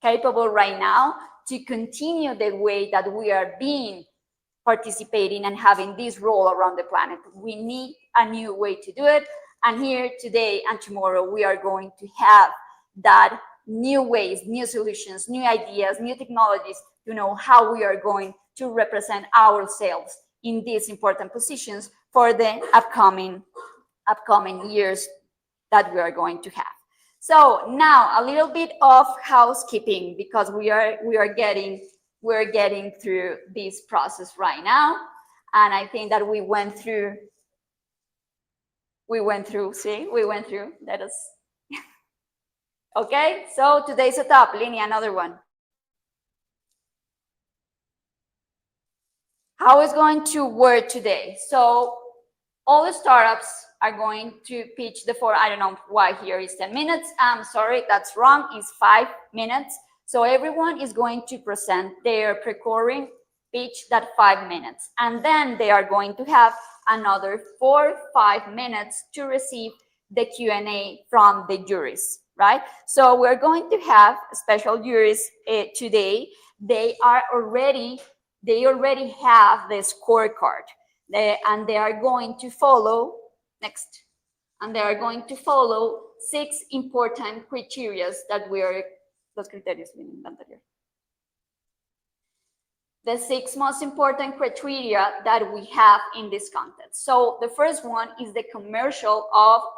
capable right now to continue the way that we are being participating and having this role around the planet. We need a new way to do it. And here today and tomorrow, we are going to have that new ways, new solutions, new ideas, new technologies to know how we are going to represent ourselves in these important positions for the upcoming years that we are going to have. So now a little bit of housekeeping, because we're getting through this process right now. And I think that we went through, let us. Okay, so today's setup, Lini, another one. How is going to work today? So all the startups are going to pitch the I don't know why here is 10 minutes. I'm sorry, that's wrong, it's 5 minutes. So everyone is going to present their pre-recording pitch that 5 minutes. And then they are going to have another 4 or 5 minutes to receive the Q&A from the juries, right? So we're going to have special juries today. They already have the scorecard, and they are going to follow, next, and they are going to follow 6 important criteria that we are, los criterios vienen anterior. The 6 most important criteria that we have in this context. So the first one is the commercial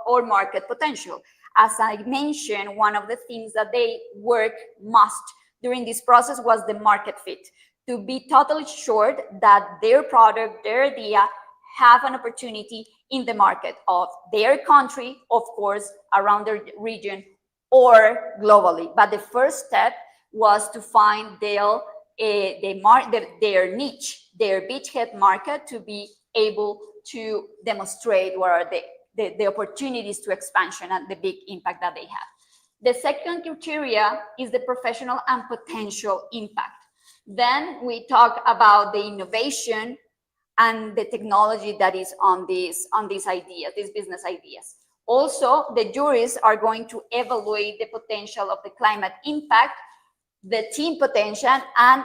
or market potential. As I mentioned, one of the things that they work most during this process was the market fit, to be totally sure that their product, their idea, have an opportunity in the market of their country, of course, around their region, or globally. But the first step was to find their niche, their beachhead market, to be able to demonstrate what are the opportunities to expansion and the big impact that they have. The second criteria is the professional and potential impact. Then we talk about the innovation and the technology that is on these ideas, these business ideas. Also, the juries are going to evaluate the potential of the climate impact, the team potential, and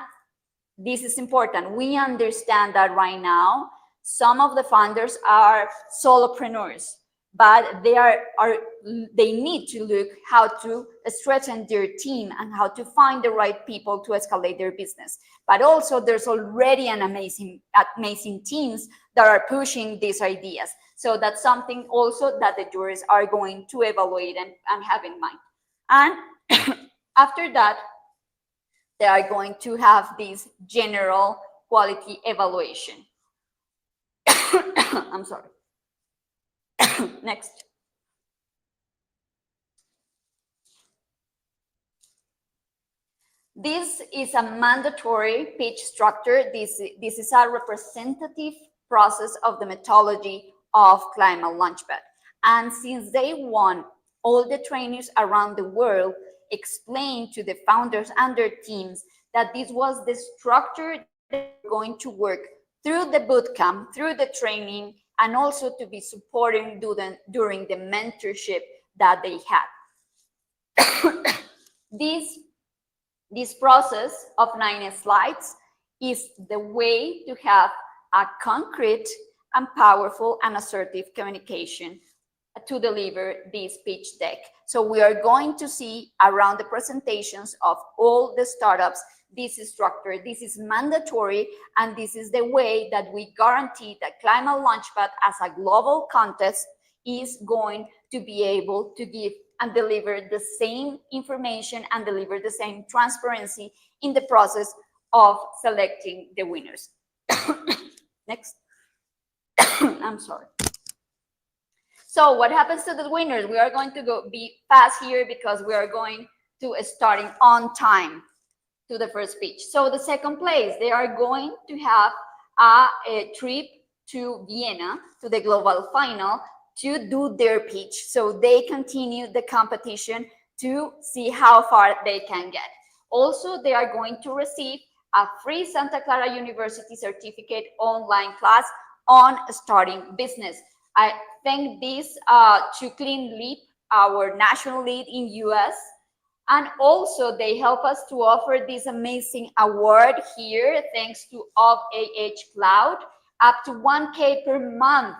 this is important. We understand that right now, some of the founders are solopreneurs, but they need to look how to strengthen their team and how to find the right people to escalate their business. But also there's already an amazing teams that are pushing these ideas. So that's something also that the jurors are going to evaluate and have in mind. And after that, they are going to have this general quality evaluation. I'm sorry. Next. This is a mandatory pitch structure. This is a representative process of the methodology of ClimateLaunchpad. And since day one, all the trainers around the world explained to the founders and their teams that this was the structure that we're going to work through the bootcamp, through the training, and also to be supporting during the mentorship that they had. This process of 9 slides is the way to have a concrete and powerful and assertive communication to deliver this pitch deck. So we are going to see around the presentations of all the startups, this is structure, this is mandatory, and this is the way that we guarantee that ClimateLaunchpad as a global contest is going to be able to give and deliver the same information and deliver the same transparency in the process of selecting the winners. Next. I'm sorry. So what happens to the winners? We are going to be fast here because we are going to starting on time to the first pitch. So the second place, they are going to have a trip to Vienna, to the global final, to do their pitch. So they continue the competition to see how far they can get. Also, they are going to receive a free Santa Clara University certificate online class on starting business. I thank this to Clean Leap, our national lead in US, And also they help us to offer this amazing award here, thanks to Cloud, up to 1K per month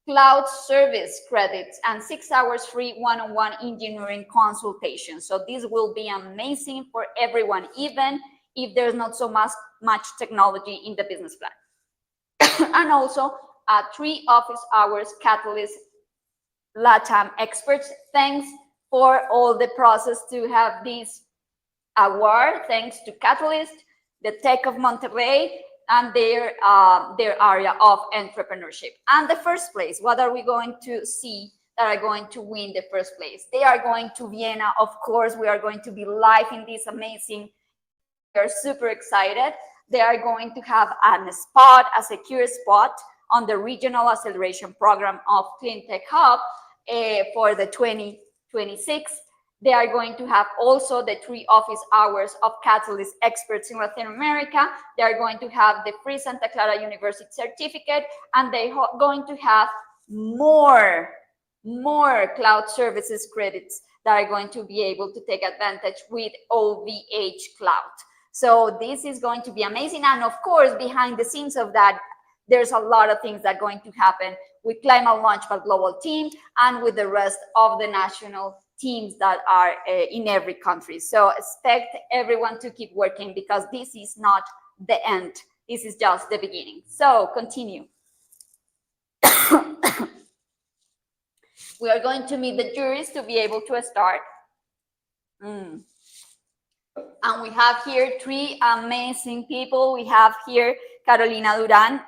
cloud service credits and 6 hours free one-on-one engineering consultation. So this will be amazing for everyone, even if there's not so much technology in the business plan. And also 3 office hours Catalyst LATAM experts. Thanks for all the process to have this award, thanks to Catalyst, the Tech of Monterrey, and their area of entrepreneurship. And the first place, what are we going to see that are going to win the first place? They are going to Vienna, of course. We are going to be live in this amazing. We are super excited. They are going to have a secure spot on the regional acceleration program of Clean Tech Hub for the 2026. They are going to have also the 3 office hours of Catalyst experts in Latin America. They are going to have the free Santa Clara University certificate, and they are going to have more cloud services credits that are going to be able to take advantage with OVH Cloud. So this is going to be amazing. And of course, behind the scenes of that, there's a lot of things that are going to happen with ClimateLaunchpad global team and with the rest of the national teams that are in every country. So expect everyone to keep working, because this is not the end. This is just the beginning. So continue. We are going to meet the juries to be able to start. And we have here 3 amazing people. We have here Carolina Duran.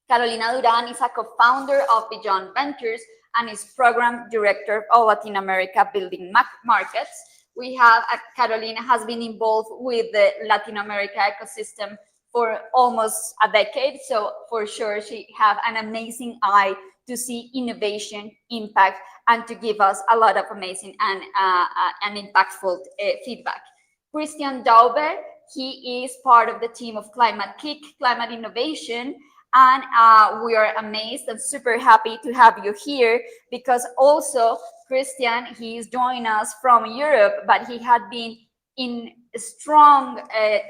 Carolina Duran is a co-founder of Beyond Ventures and is program director of Latin America Building Markets. We have Carolina has been involved with the Latin America ecosystem for almost a decade. So for sure, she have an amazing eye to see innovation, impact, and to give us a lot of amazing and impactful feedback. Christian Daube, he is part of the team of Climate Kick, Climate Innovation, and we are amazed and super happy to have you here, because also Christian, he is joining us from Europe, but he had been in strong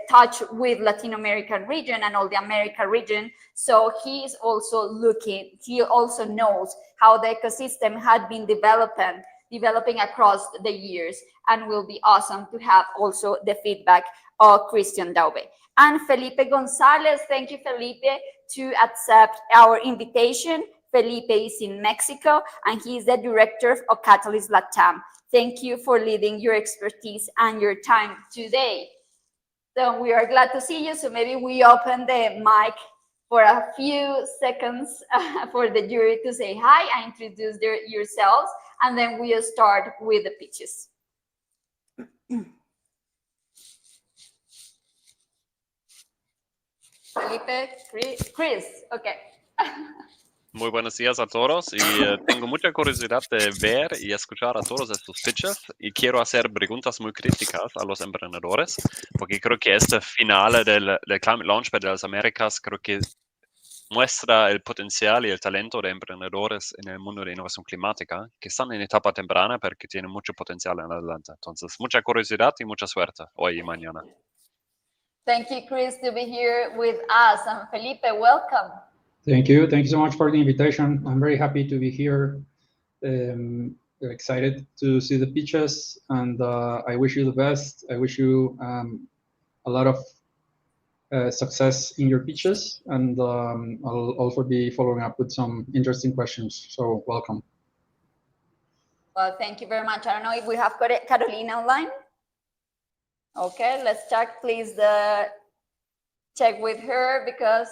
touch with Latin American region and all the America region. So he is also he also knows how the ecosystem had been developing across the years, and will be awesome to have also the feedback of Christian Daube. And Felipe Gonzalez, thank you, Felipe, to accept our invitation. Felipe is in Mexico, and he is the director of Catalyst LATAM. Thank you for leading your expertise and your time today. So we are glad to see you. So maybe we open the mic for a few seconds for the jury to say hi and introduce yourselves, and then we'll start with the pitches. Felipe, Chris, okay. Muy buenos días a todos, y tengo mucha curiosidad de ver y escuchar a todos estos pitches, y quiero hacer preguntas muy críticas a los emprendedores, porque creo que este final del ClimateLaunchpad de las Américas creo que muestra el potencial y el talento de emprendedores en el mundo de innovación climática, que están en etapa temprana, pero que tienen mucho potencial en adelante. Entonces, mucha curiosidad y mucha suerte hoy y mañana. Thank you, Chris, to be here with us. And Felipe, welcome. Thank you so much for the invitation. I'm very happy to be here. Excited to see the pitches, and I wish you the best. I wish you a lot of success in your pitches, and I'll also be following up with some interesting questions. So welcome. Well, thank you very much. I don't know if we have got Carolina online. Okay, let's check, please, check with her, because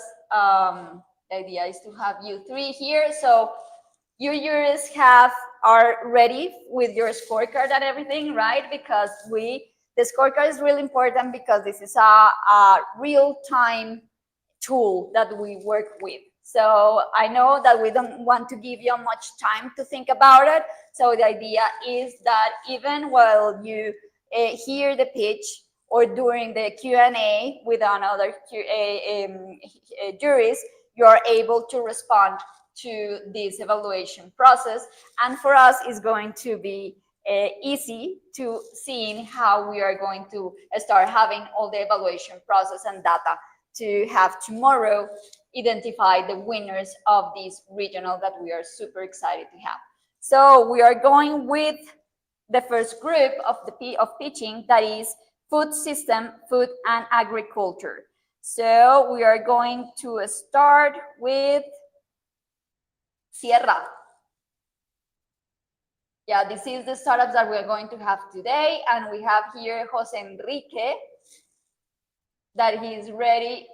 the idea is to have you 3 here. So you jurors are ready with your scorecard and everything, right? Because the scorecard is really important, because this is a real-time tool that we work with. So I know that we don't want to give you much time to think about it. So the idea is that even while you hear the pitch or during the Q&A with another juries, you are able to respond to this evaluation process. And for us, it's going to be easy to seeing how we are going to start having all the evaluation process and data to have tomorrow identify the winners of this regional that we are super excited to have. So we are going with the first group of pitching, that is food system, food and agriculture. So we are going to start with Sierra. Yeah, this is the startups that we're going to have today. And we have here Jose Enrique, that he's ready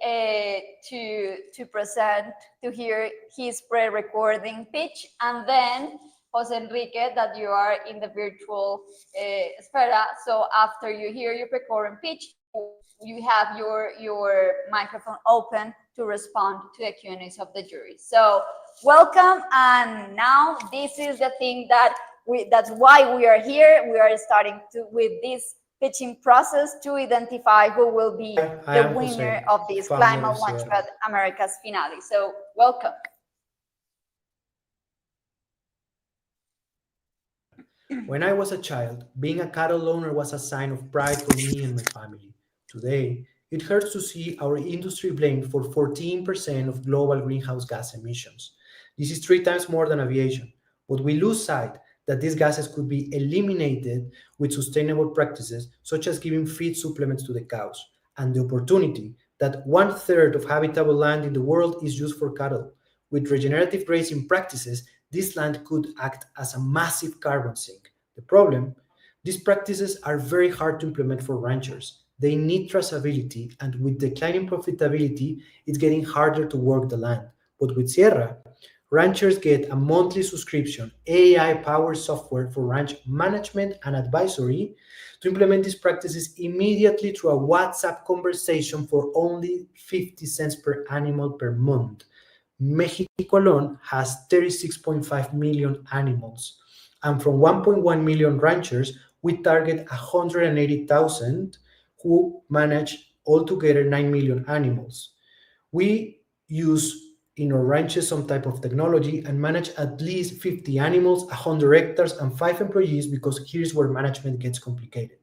to present, to hear his pre-recording pitch. And then Jose Enrique, that you are in the virtual Esfera. So after you hear your pre-recording pitch, you have your microphone open to respond to the Q&As of the jury. So welcome. And now this is the thing that's why we are here. We are starting with this pitching process to identify who will be the winner of this ClimateLaunchpad Américas finale. So welcome. When I was a child, being a cattle owner was a sign of pride for me and my family. Today, it hurts to see our industry blamed for 14% of global greenhouse gas emissions. This is 3 times more than aviation, but we lose sight that these gases could be eliminated with sustainable practices, such as giving feed supplements to the cows, and the opportunity that 1/3 of habitable land in the world is used for cattle. With regenerative grazing practices, this land could act as a massive carbon sink. The problem? These practices are very hard to implement for ranchers. They need traceability, and with declining profitability, it's getting harder to work the land. But with Sierra, ranchers get a monthly subscription, AI-powered software for ranch management and advisory to implement these practices immediately through a WhatsApp conversation for only 50 cents per animal per month. Mexico alone has 36.5 million animals, and from 1.1 million ranchers, we target 180,000 who manage altogether 9 million animals. We use in our ranches some type of technology and manage at least 50 animals, 100 hectares, and 5 employees, because here's where management gets complicated.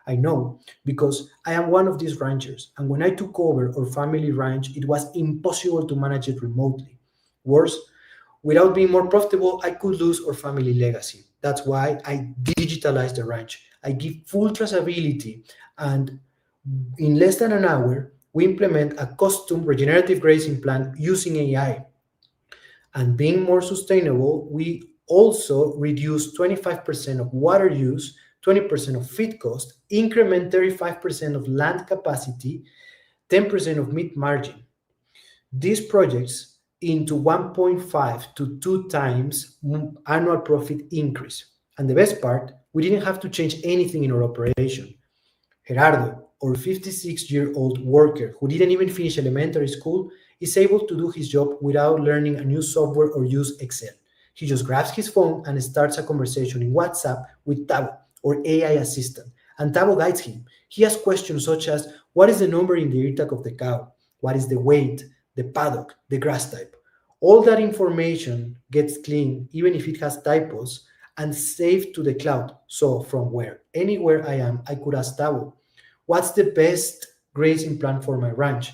I know, because I am one of these ranchers, and when I took over our family ranch, it was impossible to manage it remotely. Worse, without being more profitable, I could lose our family legacy. That's why I digitalized the ranch. I give full traceability, and in less than an hour, we implement a custom regenerative grazing plan using AI. And being more sustainable, we also reduce 25% of water use, 20% of feed cost, increment 35% of land capacity, 10% of meat margin. These projects into 1.5 to 2 times annual profit increase. And the best part, we didn't have to change anything in our operation. Gerardo, our 56-year-old worker who didn't even finish elementary school, is able to do his job without learning a new software or use Excel. He just grabs his phone and starts a conversation in WhatsApp with Tabo, or AI assistant, and Tabo guides him. He asks questions such as, what is the number in the ear tag of the cow? What is the weight, the paddock, the grass type? All that information gets cleaned, even if it has typos, and saved to the cloud. So from anywhere I am, I could ask Tabo, what's the best grazing plan for my ranch?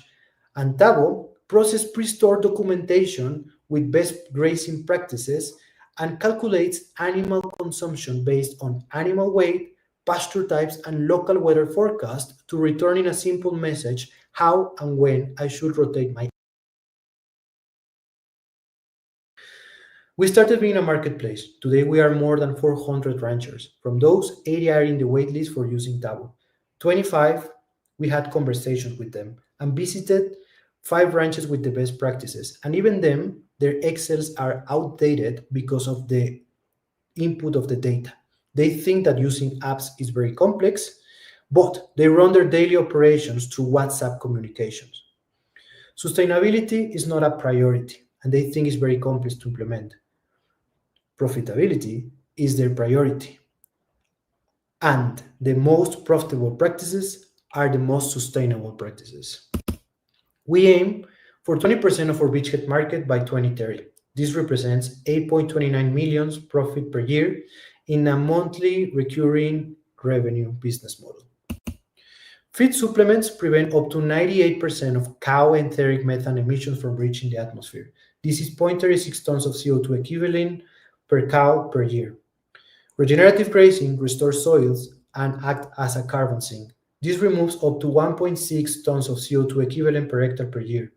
And Tabo processes pre-stored documentation with best grazing practices and calculates animal consumption based on animal weight, pasture types, and local weather forecast to return in a simple message how and when I should rotate my. We started being a marketplace. Today we are more than 400 ranchers. From those, 80 are in the waitlist for using Tabo. 25, we had conversations with them and visited 5 ranches with the best practices. And even them, their Excels are outdated because of the input of the data. They think that using apps is very complex, but they run their daily operations through WhatsApp communications. Sustainability is not a priority, and they think it's very complex to implement. Profitability is their priority. And the most profitable practices are the most sustainable practices. We aim for 20% of our beachhead market by 2030. This represents 8.29 million profit per year in a monthly recurring revenue business model. Feed supplements prevent up to 98% of cow enteric methane emissions from reaching the atmosphere. This is 0.36 tons of CO2 equivalent per cow per year. Regenerative grazing restores soils and acts as a carbon sink. This removes up to 1.6 tons of CO2 equivalent per hectare per year.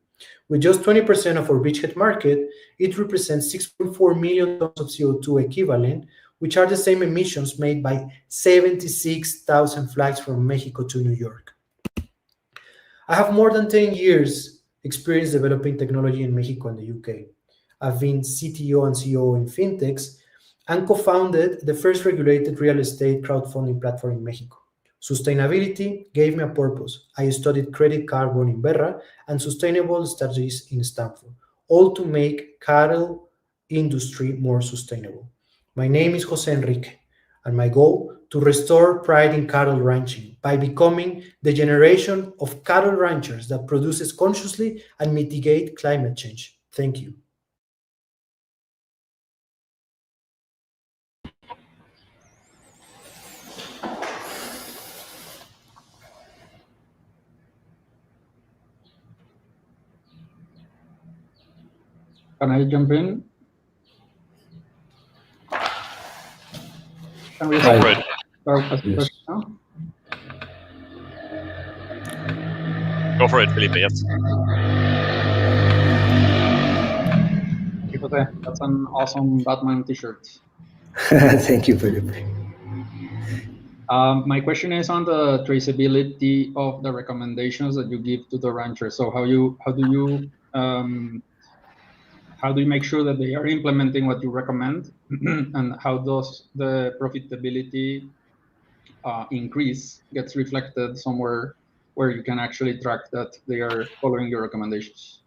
With just 20% of our beachhead market, it represents 6.4 million tons of CO2 equivalent, which are the same emissions made by 76,000 flights from Mexico to New York. I have more than 10 years experience developing technology in Mexico and the UK. I've been CTO and CEO in fintechs and co-founded the first regulated real estate crowdfunding platform in Mexico. Sustainability gave me a purpose. I studied credit carbon in Berra and sustainable strategies in Stanford, all to make cattle industry more sustainable. My name is Jose Enrique, and my goal to restore pride in cattle ranching by becoming the generation of cattle ranchers that produces consciously and mitigate climate change. Thank you. Can I jump in? Can we start asking questions now? Go for it, Felipe, yes. Thank you, Jose. That's an awesome Batman t-shirt. Thank you, Felipe. My question is on the traceability of the recommendations that you give to the ranchers. So how do you make sure that they are implementing what you recommend, and how does the profitability increase gets reflected somewhere where you can actually track that they are following your recommendations?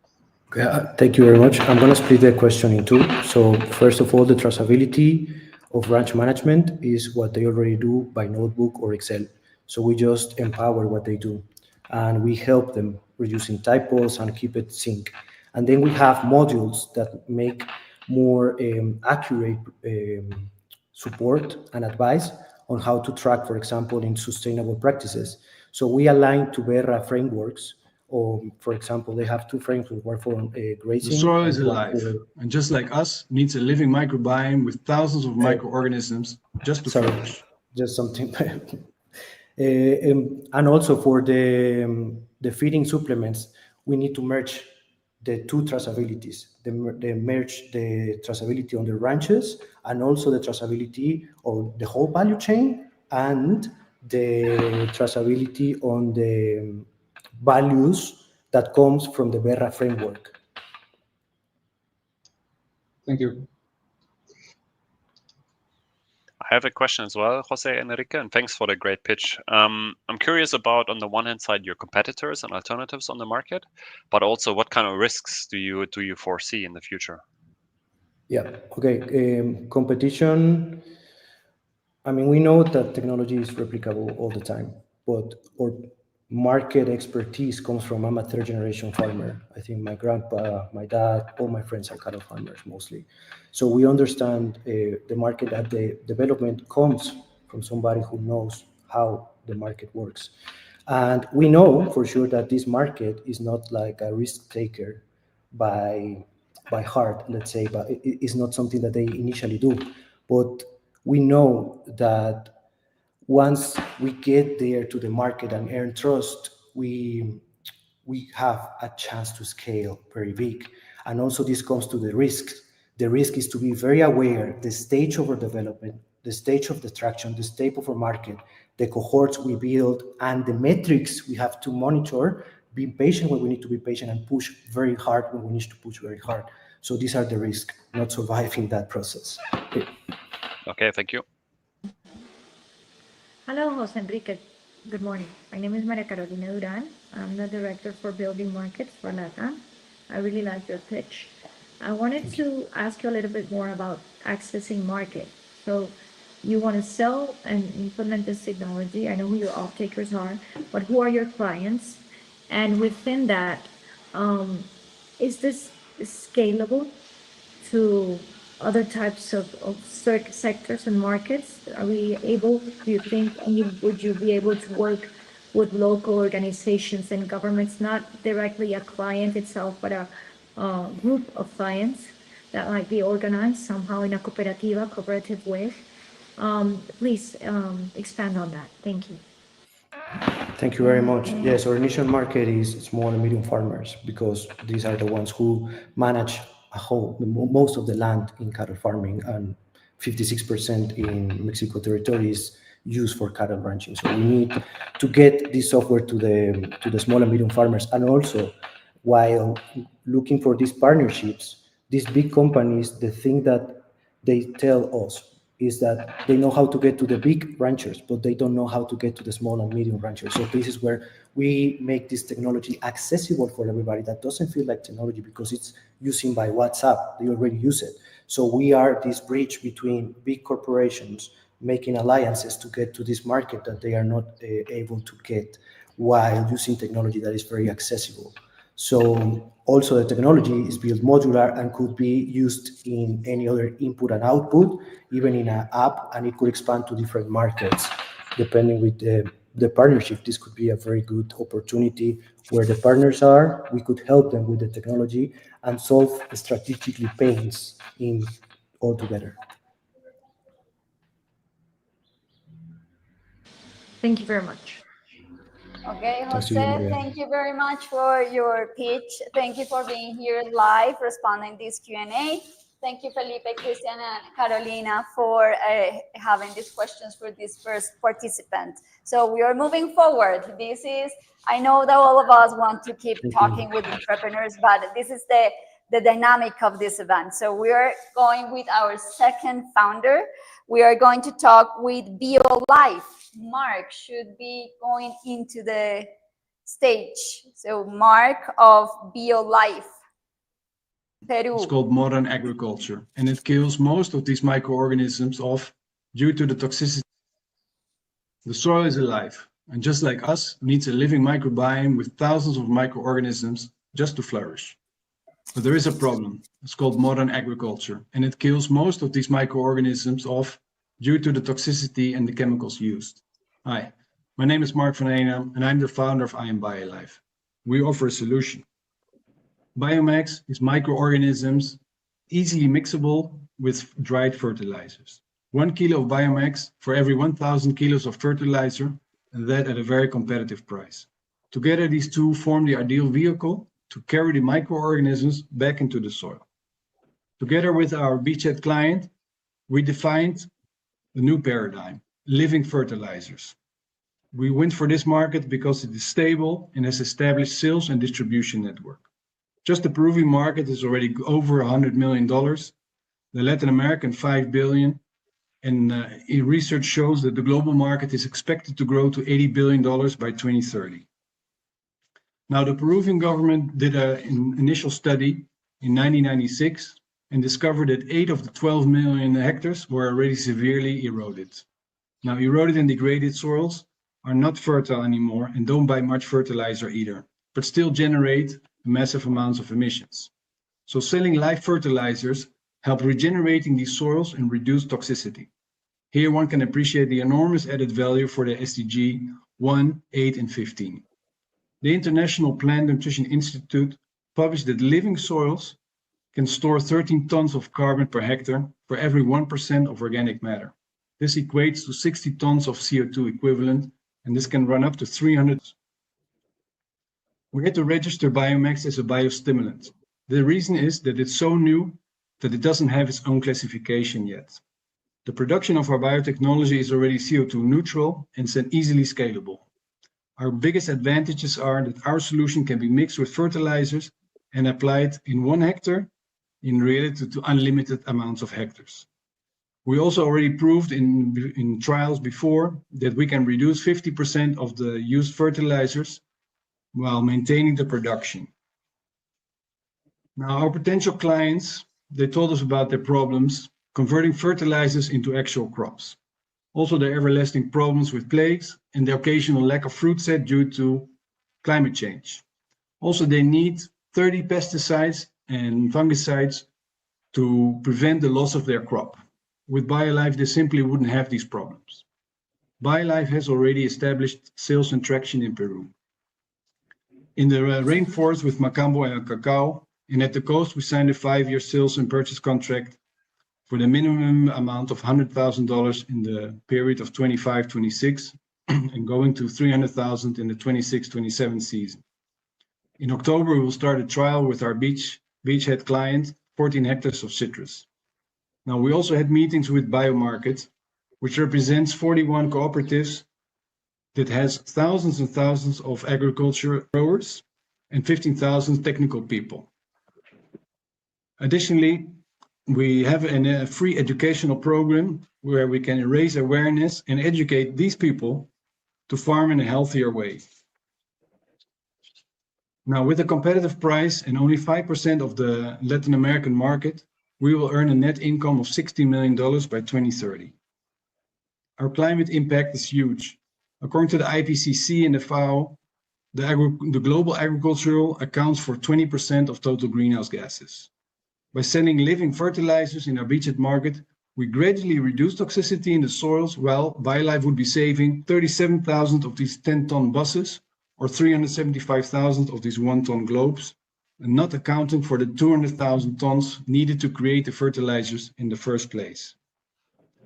Okay, thank you very much. I'm going to split the question in two. So first of all, the traceability of ranch management is what they already do by notebook or Excel. So we just empower what they do, and we help them reducing typos and keep it sync. And then we have modules that make more accurate support and advice on how to track, for example, in sustainable practices. So we align to Berra frameworks, or for example, they have two frameworks, one for grazing. The soil is alive, and just like us, needs a living microbiome with thousands of microorganisms just to flourish. Just something. And also for the feeding supplements, we need to merge the two traceabilities. They merge the traceability on the ranches and also the traceability of the whole value chain and the traceability on the values that comes from the Berra framework. Thank you. I have a question as well, Jose Enrique, and thanks for the great pitch. I'm curious about, on the one hand side, your competitors and alternatives on the market, but also what kind of risks do you foresee in the future? Yeah, okay. Competition, I mean, we know that technology is replicable all the time, but our market expertise comes from, I'm a third generation farmer. I think my grandpa, my dad, all my friends are cattle farmers mostly. So we understand the market, that the development comes from somebody who knows how the market works. And we know for sure that this market is not like a risk taker by heart, let's say, but it's not something that they initially do. But we know that once we get there to the market and earn trust, we have a chance to scale very big. And also this comes to the risks. The risk is to be very aware the stage of our development, the stage of the traction, the state of our market, the cohorts we build, and the metrics we have to monitor, being patient when we need to be patient, and push very hard when we need to push very hard. So these are the risks, not surviving that process. Okay, thank you. Hello, Jose Enrique. Good morning. My name is Maria Carolina Duran. I'm the director for building markets for LATAM. I really like your pitch. I wanted to ask you a little bit more about accessing market. So you want to sell and implement this technology. I know who your off-takers are, but who are your clients? And within that, is this scalable to other types of sectors and markets? Are we able, do you think, would you be able to work with local organizations and governments, not directly a client itself, but a group of clients that might be organized somehow in a cooperative way? Please expand on that. Thank you. Thank you very much. Yes, our initial market is small and medium farmers because these are the ones who manage most of the land in cattle farming, and 56% in Mexico territory is used for cattle ranching. So we need to get this software to the small and medium farmers. And also, while looking for these partnerships, these big companies, the thing that they tell us is that they know how to get to the big ranchers, but they don't know how to get to the small and medium ranchers. So this is where we make this technology accessible for everybody that doesn't feel like technology because it's using by WhatsApp. They already use it. So we are this bridge between big corporations making alliances to get to this market that they are not able to get while using technology that is very accessible. So also the technology is built modular and could be used in any other input and output, even in an app, and it could expand to different markets. Depending with the partnership, this could be a very good opportunity where the partners are, we could help them with the technology and solve strategically pains in all together. Thank you very much. Okay, Jose, thank you very much for your pitch. Thank you for being here live, responding this Q&A. Thank you, Felipe, Christian, and Carolina for having these questions for this first participant. So we are moving forward. This is, I know that all of us want to keep talking with entrepreneurs, but this is the dynamic of this event. So we are going with our second founder. We are going to talk with BioLife. Mark should be going into the stage. So Mark of BioLife, Peru. It's called modern agriculture, and it kills most of these microorganisms off due to the toxicity. The soil is alive, and just like us, needs a living microbiome with thousands of microorganisms just to flourish. But there is a problem. It's called modern agriculture, and it kills most of these microorganisms off due to the toxicity and the chemicals used. Hi, my name is Mark van Eenam, and I'm the founder of BioLife. We offer a solution. Biomax is microorganisms easily mixable with dried fertilizers. 1 kilo of biomax for every 1,000 kilos of fertilizer, and that at a very competitive price. Together, these two form the ideal vehicle to carry the microorganisms back into the soil. Together with our beachhead client, we defined a new paradigm, living fertilizers. We went for this market because it is stable and has established sales and distribution network. Just the Peruvian market is already over $100 million, the Latin American $5 billion, and research shows that the global market is expected to grow to $80 billion by 2030. Now, the Peruvian government did an initial study in 1996 and discovered that 8 of the 12 million hectares were already severely eroded. Now, eroded and degraded soils are not fertile anymore and don't buy much fertilizer either, but still generate massive amounts of emissions. So selling live fertilizers help regenerating these soils and reduce toxicity. Here one can appreciate the enormous added value for the SDG 1, 8, and 15. The International Plant Nutrition Institute published that living soils can store 13 tons of carbon per hectare for every 1% of organic matter. This equates to 60 tons of CO2 equivalent, and this can run up to 300. We had to register Biomax as a biostimulant. The reason is that it's so new that it doesn't have its own classification yet. The production of our biotechnology is already CO2 neutral and is easily scalable. Our biggest advantages are that our solution can be mixed with fertilizers and applied in 1 hectare in reality to unlimited amounts of hectares. We also already proved in trials before that we can reduce 50% of the used fertilizers while maintaining the production. Now, our potential clients, they told us about their problems converting fertilizers into actual crops. Also, their everlasting problems with plagues and the occasional lack of fruit set due to climate change. Also, they need 30 pesticides and fungicides to prevent the loss of their crop. With BioLife, they simply wouldn't have these problems. BioLife has already established sales and traction in Peru. In the rainforest with Macambo and cacao, and at the coast, we signed a 5-year sales and purchase contract for the minimum amount of $100,000 in the period of 25-26 and going to $300,000 in the 26-27 season. In October, we will start a trial with our beachhead client, 14 hectares of citrus. Now, we also had meetings with Biomarket, which represents 41 cooperatives that has thousands and thousands of agriculture growers and 15,000 technical people. Additionally, we have a free educational program where we can raise awareness and educate these people to farm in a healthier way. Now, with a competitive price and only 5% of the Latin American market, we will earn a net income of $60 million by 2030. Our climate impact is huge. According to the IPCC and the FAO, the global agricultural accounts for 20% of total greenhouse gases. By selling living fertilizers in our beachhead market, we gradually reduce toxicity in the soils, while BioLife would be saving 37,000 of these 10-ton buses or 375,000 of these 1-ton globes, and not accounting for the 200,000 tons needed to create the fertilizers in the first place.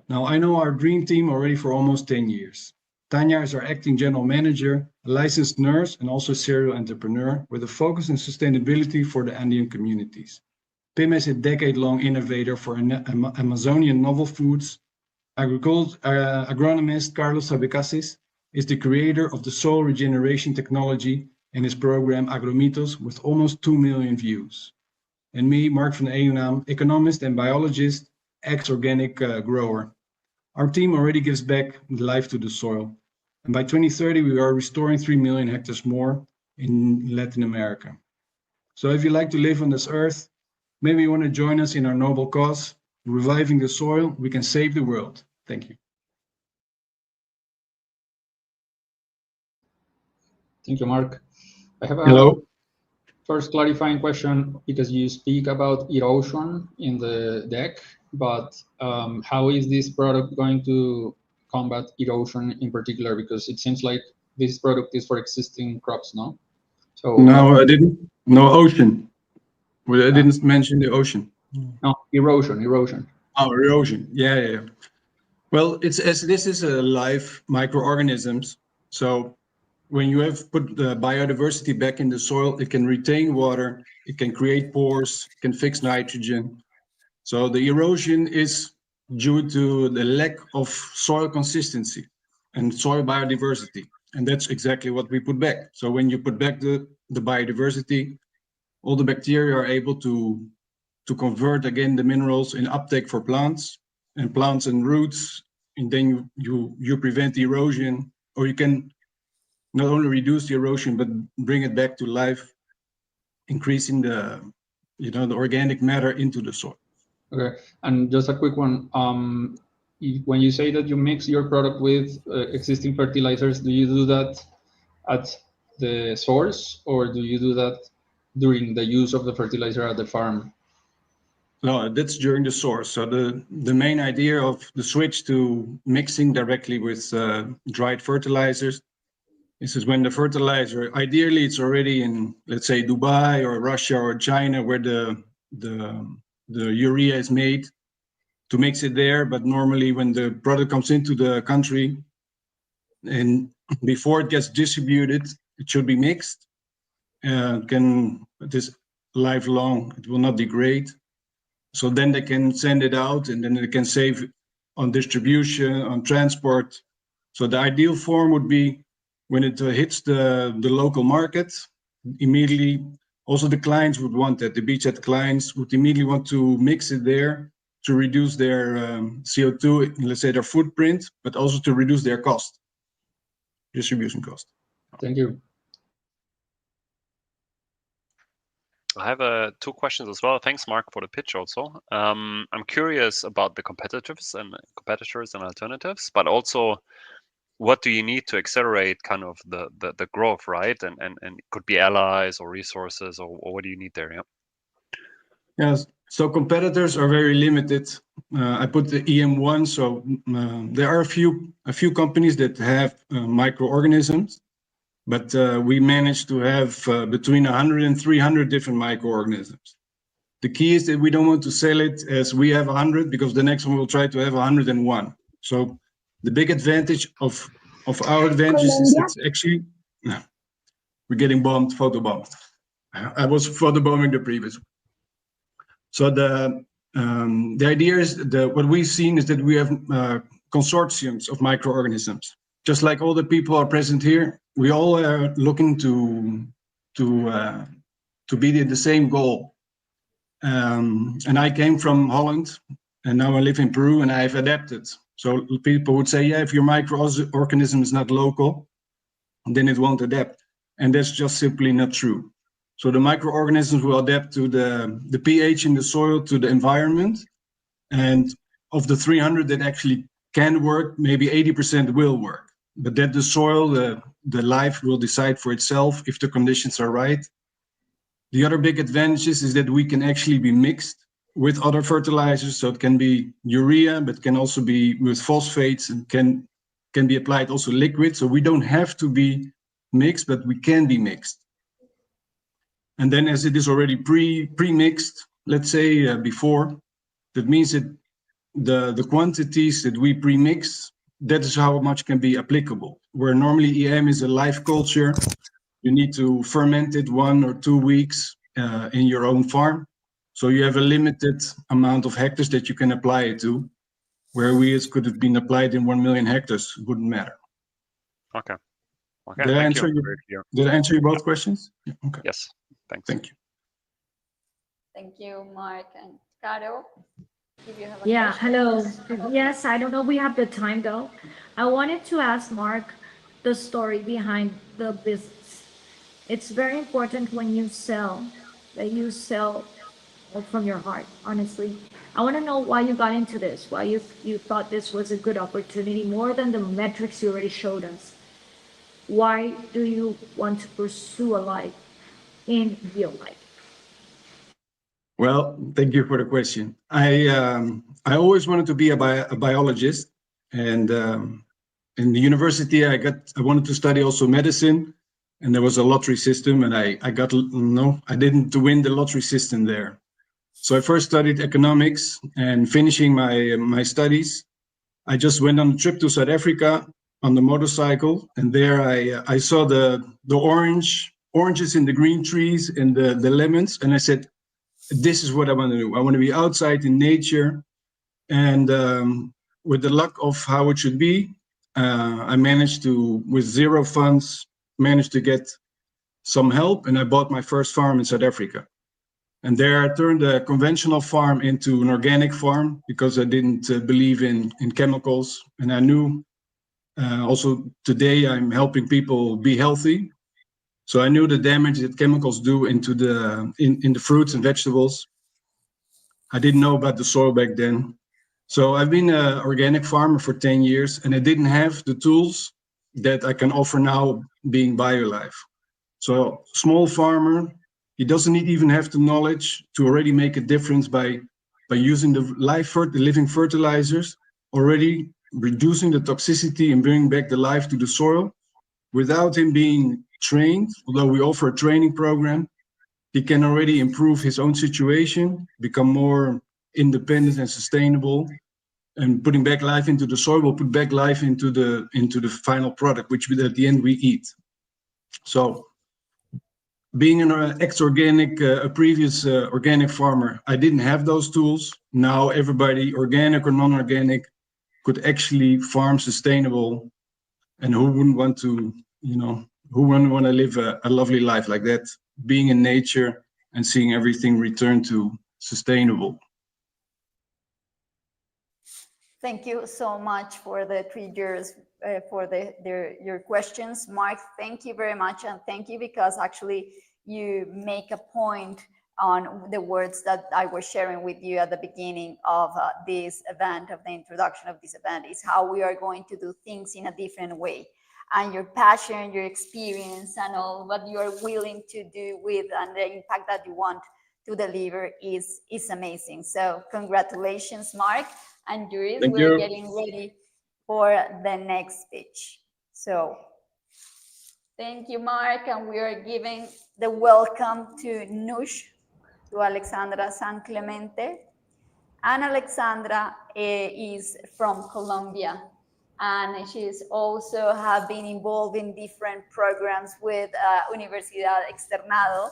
Now, I know our dream team already for almost 10 years. Tanya is our acting general manager, a licensed nurse, and also a serial entrepreneur with a focus on sustainability for the Andean communities. Pim is a decade-long innovator for Amazonian novel foods. Agronomist Carlos Abecasis is the creator of the soil regeneration technology and his program Agromitos with almost 2 million views. And me, Mark van Eenam, economist and biologist, ex-organic grower. Our team already gives back life to the soil. And by 2030, we are restoring 3 million hectares more in Latin America. So if you like to live on this earth, maybe you want to join us in our noble cause, reviving the soil, we can save the world. Thank you. Thank you, Mark. I have a first clarifying question because you speak about erosion in the deck, but how is this product going to combat erosion in particular? Because it seems like this product is for existing crops, no? So no, I didn't. No ocean. Well, I didn't mention the ocean. No, erosion. Oh, erosion. Yeah. Well, this is a live microorganisms. So when you have put the biodiversity back in the soil, it can retain water, it can create pores, it can fix nitrogen. So the erosion is due to the lack of soil consistency and soil biodiversity. And that's exactly what we put back. So when you put back the biodiversity, all the bacteria are able to convert again the minerals in uptake for plants and roots, and then you prevent erosion, or you can not only reduce the erosion but bring it back to life, increasing the organic matter into the soil. Okay, and just a quick one. When you say that you mix your product with existing fertilizers, do you do that at the source, or do you do that during the use of the fertilizer at the farm? No, that's during the source. So the main idea of the switch to mixing directly with dried fertilizers is when the fertilizer, ideally it's already in, let's say, Dubai or Russia or China, where the urea is made, to mix it there. But normally when the product comes into the country and before it gets distributed, it should be mixed. It is lifelong, it will not degrade. So then they can send it out, and then they can save on distribution, on transport. So the ideal form would be when it hits the local market, immediately, also the clients would want that. The beachhead clients would immediately want to mix it there to reduce their CO2, let's say their footprint, but also to reduce their cost, distribution cost. Thank you. I have 2 questions as well. Thanks, Mark, for the pitch also. I'm curious about the competitors and alternatives, but also what do you need to accelerate kind of the growth, right? And it could be allies or resources, or what do you need there? Yeah. Yes. So competitors are very limited. I put the EM1, so there are a few companies that have microorganisms, but we managed to have between 100 and 300 different microorganisms. The key is that we don't want to sell it as we have 100, because the next one will try to have 101. So the big advantage of our advantage is it's actually, we're getting bombed, photobombed. I was photobombing the previous one. So the idea is that what we've seen is that we have consortiums of microorganisms. Just like all the people are present here, we all are looking to be the same goal. And I came from Holland, and now I live in Peru, and I've adapted. So people would say, yeah, if your microorganism is not local, then it won't adapt. And that's just simply not true. So the microorganisms will adapt to the pH in the soil, to the environment. And of the 300 that actually can work, maybe 80% will work. But that the soil, the life will decide for itself if the conditions are right. The other big advantages is that we can actually be mixed with other fertilizers. So it can be urea, but can also be with phosphates, and can be applied also liquid. So we don't have to be mixed, but we can be mixed. And then as it is already pre-mixed, let's say before, that means that the quantities that we pre-mix, that is how much can be applicable. Where normally EM is a live culture, you need to ferment it 1 or 2 weeks in your own farm. So you have a limited amount of hectares that you can apply it to, where it could have been applied in 1 million hectares, it wouldn't matter. Okay. Okay. Did I answer you both questions? Yeah, okay. Yes. Thanks. Thank you. Thank you, Mark and Caro. If you have a Yeah, question. hello. Yes, I don't know if we have the time though. I wanted to ask Mark the story behind the business. It's very important when you sell, that you sell from your heart, honestly. I want to know why you got into this, why you thought this was a good opportunity, more than the metrics you already showed us. Why do you want to pursue a life in real life? Well, thank you for the question. I always wanted to be a biologist, and in the university I wanted to study also medicine, and there was a lottery system, and I didn't win the lottery system there. So I first studied economics, and finishing my studies, I just went on a trip to South Africa on the motorcycle, and there I saw the oranges in the green trees and the lemons, and I said, this is what I want to do. I want to be outside in nature, and with the luck of how it should be, I managed to, with 0 funds, managed to get some help, and I bought my first farm in South Africa. And there I turned a conventional farm into an organic farm, because I didn't believe in chemicals, and I knew also today I'm helping people be healthy. So I knew the damage that chemicals do into in the fruits and vegetables. I didn't know about the soil back then. So I've been an organic farmer for 10 years, and I didn't have the tools that I can offer now being BioLife. So small farmer, he doesn't even have the knowledge to already make a difference by using the living fertilizers, already reducing the toxicity and bringing back the life to the soil without him being trained. Although we offer a training program, he can already improve his own situation, become more independent and sustainable, and putting back life into the soil will put back life into the final product, which at the end we eat. So being an ex-organic, a previous organic farmer, I didn't have those tools. Now everybody, organic or non-organic, could actually farm sustainable. And who wouldn't want to, who wouldn't want to live a lovely life like that, being in nature and seeing everything return to sustainable. Thank you so much for the 3 years, for your questions. Mark, thank you very much. And thank you because actually you make a point on the words that I was sharing with you at the beginning of this event, of the introduction of this event, is how we are going to do things in a different way. And your passion, your experience, and all what you are willing to do with, and the impact that you want to deliver is amazing. So congratulations, Mark and Juris. Thank We're you. getting ready for the next speech. So thank you, Mark, and we are giving the welcome to Nush, to Alexandra San Clemente. And Alexandra is from Colombia, and she's also have been involved in different programs with Universidad Externado.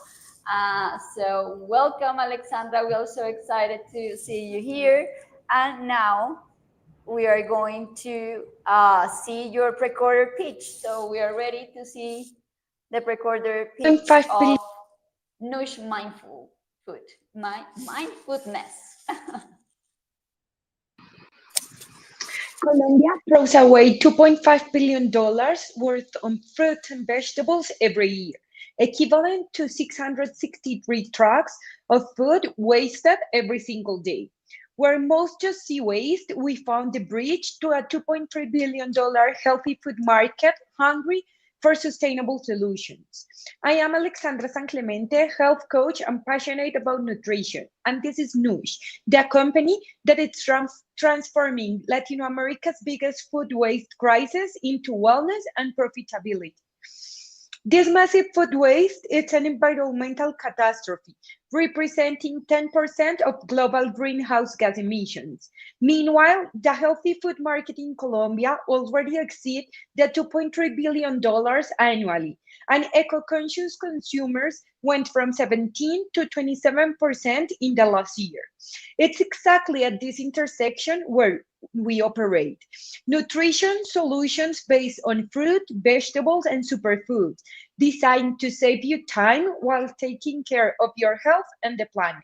So welcome, Alexandra. We're also excited to see you here. And now we are going to see your pre-recorder pitch. So we are ready to see the pre-recorder pitch of Nush mindfulness. Colombia throws away $2.5 billion worth of fruit and vegetables every year, equivalent to 663 trucks of food wasted every single day. Where most just see waste, we found the bridge to a $2.3 billion healthy food market hungry for sustainable solutions. I am Alexandra San Clemente, health coach and passionate about nutrition. And this is Nush, the company that is transforming Latin America's biggest food waste crisis into wellness and profitability. This massive food waste is an environmental catastrophe, representing 10% of global greenhouse gas emissions. Meanwhile, the healthy food market in Colombia already exceeds the $2.3 billion annually, and eco-conscious consumers went from 17 to 27% in the last year. It's exactly at this intersection where we operate. Nutrition solutions based on fruit, vegetables, and superfoods, designed to save you time while taking care of your health and the planet.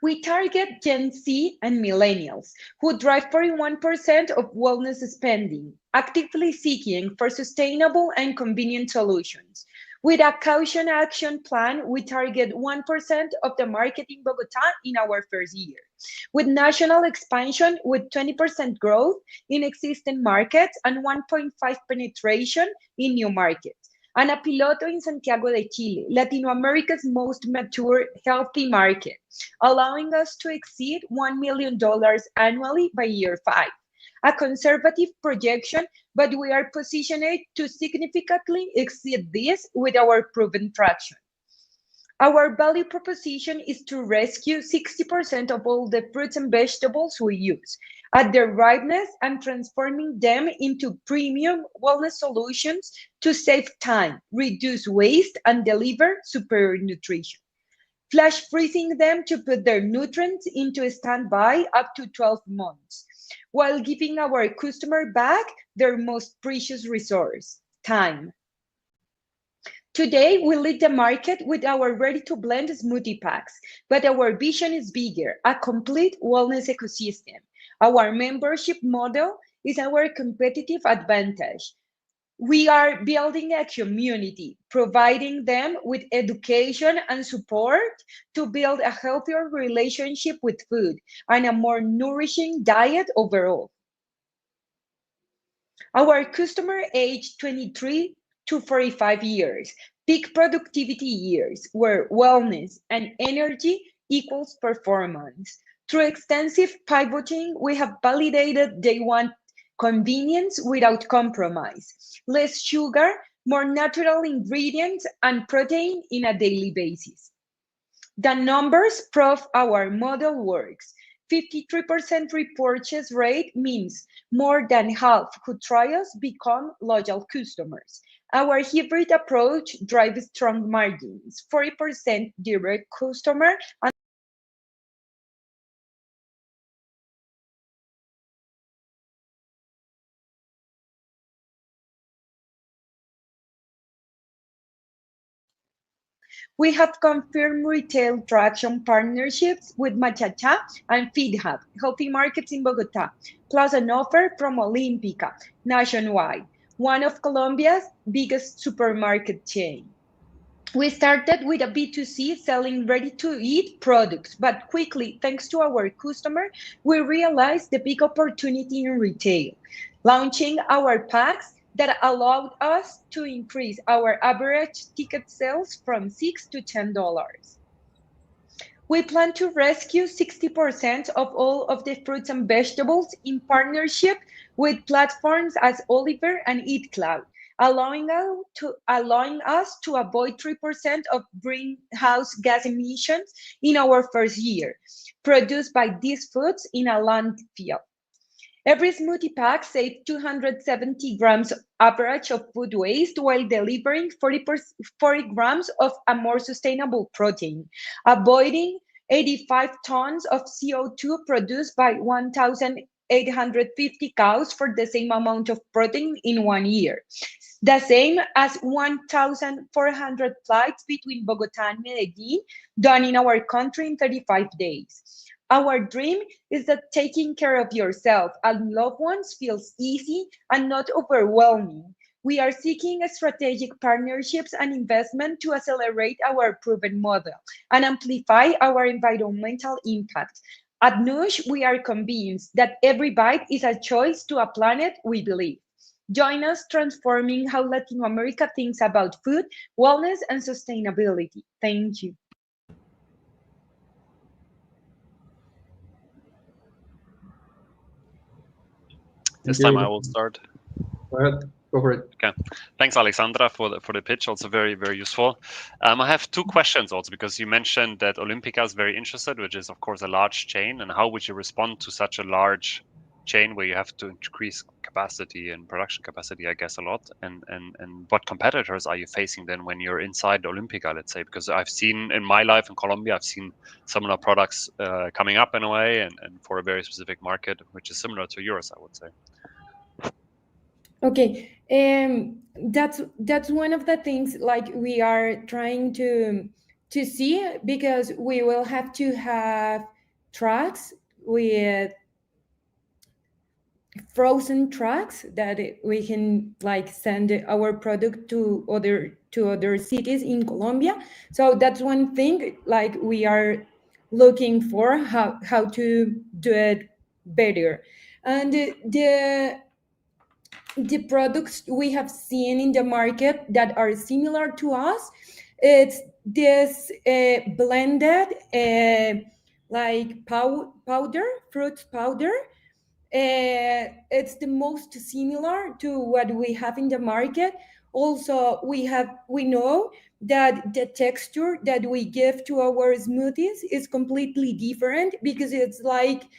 We target Gen Z and millennials, who drive 41% of wellness spending, actively seeking for sustainable and convenient solutions. With a caution action plan, we target 1% of the market in Bogotá in our first year. With national expansion with 20% growth in existing markets and 1.5 penetration in new markets. And a piloto in Santiago de Chile, Latin America's most mature healthy market, allowing us to exceed $1 million annually by year 5. A conservative projection, but we are positioned to significantly exceed this with our proven traction. Our value proposition is to rescue 60% of all the fruits and vegetables we use at their ripeness and transforming them into premium wellness solutions to save time, reduce waste, and deliver superior nutrition. Flash freezing them to put their nutrients into standby up to 12 months, while giving our customer back their most precious resource, time. Today, we lead the market with our ready-to-blend smoothie packs, but our vision is bigger, a complete wellness ecosystem. Our membership model is our competitive advantage. We are building a community, providing them with education and support to build a healthier relationship with food and a more nourishing diet overall. Our customer age 23 to 45 years, peak productivity years, where wellness and energy equals performance. Through extensive pivoting, we have validated they want convenience without compromise, less sugar, more natural ingredients, and protein in a daily basis. The numbers prove our model works. 53% repurchase rate means more than half who try us become loyal customers. Our hybrid approach drives strong margins, 40% direct customer and we have confirmed retail traction partnerships with Machacha and FeedHub, healthy markets in Bogotá, plus an offer from Olímpica nationwide, one of Colombia's biggest supermarket chain. We started with a B2C selling ready-to-eat products, but quickly, thanks to our customer, we realized the big opportunity in retail, launching our packs that allowed us to increase our average ticket sales from $6 to $10. We plan to rescue 60% of all of the fruits and vegetables in partnership with platforms as Oliver and EatCloud, allowing us to avoid 3% of greenhouse gas emissions in our first year, produced by these foods in a landfill. Every smoothie pack saves 270 grams average of food waste while delivering 40 grams of a more sustainable protein, avoiding 85 tons of CO2 produced by 1,850 cows for the same amount of protein in 1 year. The same as 1,400 flights between Bogota and Medellin done in our country in 35 days. Our dream is that taking care of yourself and loved ones feels easy and not overwhelming. We are seeking strategic partnerships and investment to accelerate our proven model and amplify our environmental impact. At Noosh, we are convinced that every bite is a choice to a planet we believe. Join us transforming how Latin America thinks about food, wellness, and sustainability. Thank you. This time I will start. Go ahead. Go for it. Okay. Thanks, Alexandra, for the pitch. Also very, very useful. I have two questions also, because you mentioned that Olympica is very interested, which is, of course, a large chain. And how would you respond to such a large chain where you have to increase capacity and production capacity, I guess, a lot? And what competitors are you facing then when you're inside Olympica, let's say? Because I've seen in my life in Colombia, I've seen similar products coming up in a way and for a very specific market, which is similar to yours, I would say. Okay, that's one of the things like we are trying to see, because we will have to have trucks with frozen trucks that we can like send our product to other cities in Colombia. So that's one thing like we are looking for how to do it better. And the products we have seen in the market that are similar to us, it's this blended like powder, fruit powder. It's the most similar to what we have in the market. Also, we know that the texture that we give to our smoothies is completely different, because it's like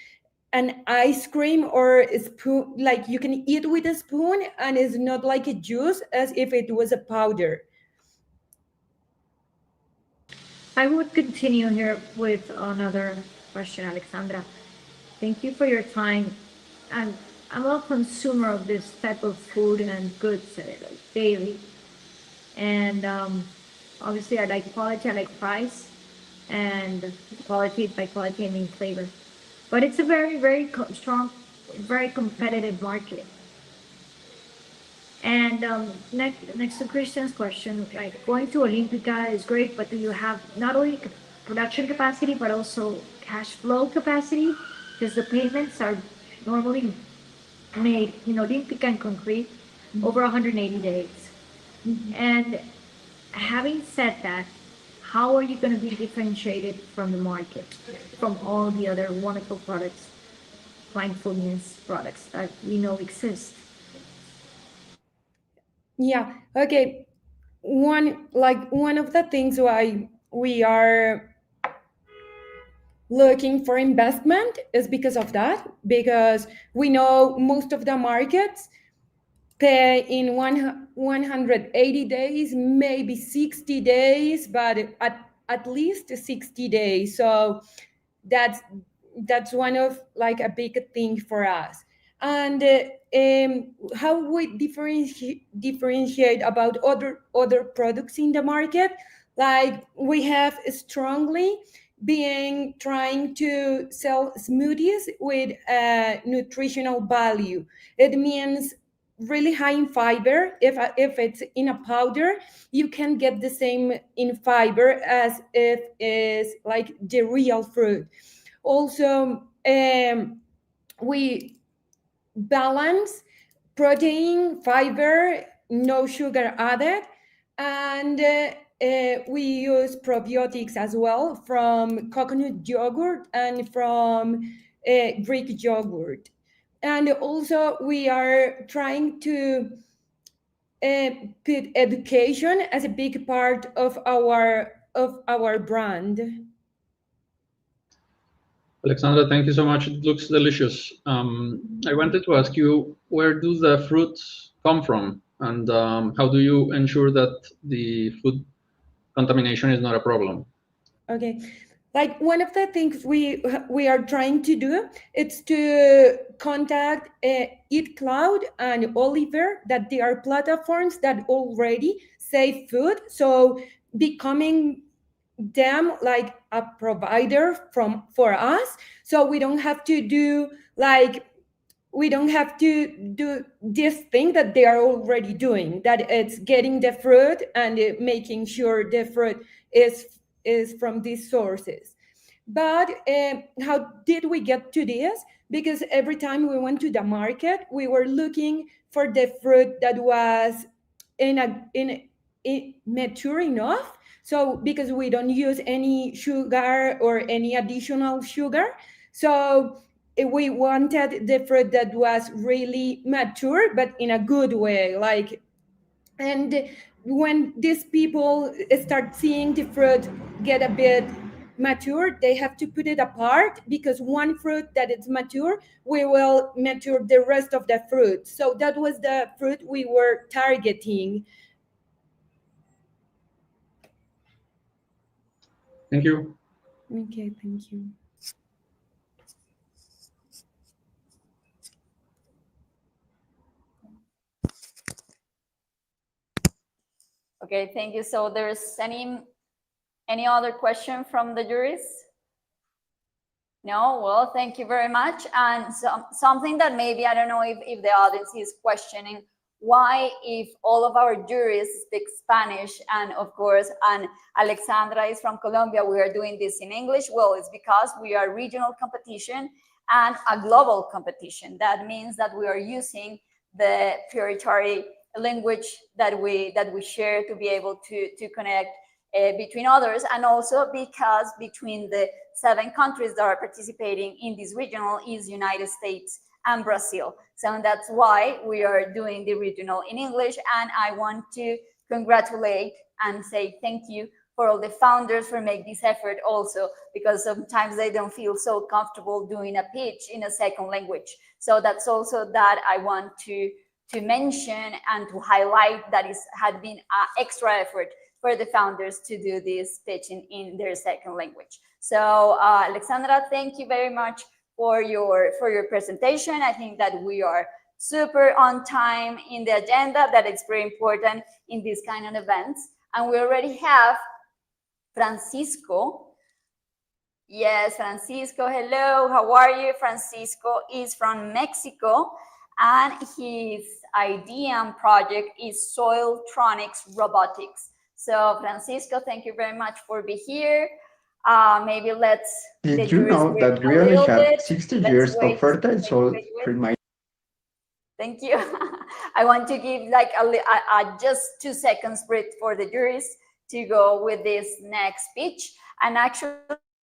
an ice cream or a spoon, like you can eat with a spoon, and it's not like a juice as if it was a powder. I would continue here with another question, Alexandra. Thank you for your time. I'm a consumer of this type of food and goods daily. And obviously I like quality, I like price, and quality, by quality I mean flavor. But it's a very, very strong, very competitive market. And next to Christian's question, like going to Olympica is great, but do you have not only production capacity, but also cash flow capacity? Because the payments are normally made in Olympica and concrete over 180 days. And having said that, how are you going to be differentiated from the market, from all the other wonderful products, mindfulness products that we know exist? Yeah, okay. One of the things why we are looking for investment is because of that, because we know most of the markets pay in 180 days, maybe 60 days, but at least 60 days. So that's one of like a big thing for us. And how we differentiate about other products in the market, like we have strongly been trying to sell smoothies with nutritional value. It means really high in fiber. If it's in a powder, you can get the same in fiber as if it's like the real fruit. Also, we balance protein, fiber, no sugar added, and we use probiotics as well from coconut yogurt and from Greek yogurt. And also we are trying to put education as a big part of our brand. Alexandra, thank you so much. It looks delicious. I wanted to ask you, where do the fruits come from? And how do you ensure that the food contamination is not a problem? Okay. Like one of the things we are trying to do is to contact Eat Cloud and Oliver, that they are platforms that already save food. So becoming them like a provider for us, so we don't have to do this thing that they are already doing, that it's getting the fruit and making sure the fruit is from these sources. But how did we get to this? Because every time we went to the market, we were looking for the fruit that was mature enough. So because we don't use any sugar or any additional sugar, so we wanted the fruit that was really mature, but in a good way. And when these people start seeing the fruit get a bit mature, they have to put it apart, because one fruit that is mature, we will mature the rest of the fruit. So that was the fruit we were targeting. Thank you. Okay, thank you. Okay, thank you. So there's any other question from the juries? No? Well, thank you very much. And something that maybe, I don't know if the audience is questioning, why, if all of our juries speak Spanish, and of course, and Alexandra is from Colombia, we are doing this in English? Well, it's because we are regional competition and a global competition. That means that we are using the priority language that we share to be able to connect between others, and also because between the 7 countries that are participating in this regional is United States and Brazil. So that's why we are doing the regional in English. And I want to congratulate and say thank you for all the founders for making this effort also, because sometimes they don't feel so comfortable doing a pitch in a second language. So that's also that I want to mention and to highlight that it had been an extra effort for the founders to do this pitching in their second language. So Alexandra, thank you very much for your presentation. I think that we are super on time in the agenda. That is very important in these kind of events. And we already have Francisco. Yes, Francisco, hello, how are you? Francisco is from Mexico, and his idea and project is Soiltronics Robotics. So Francisco, thank you very much for being here. Maybe let's... Did you know that we only have 60 years of fertile soil? Thank you. I want to give like a just 2 seconds break for the juries to go with this next speech. And actually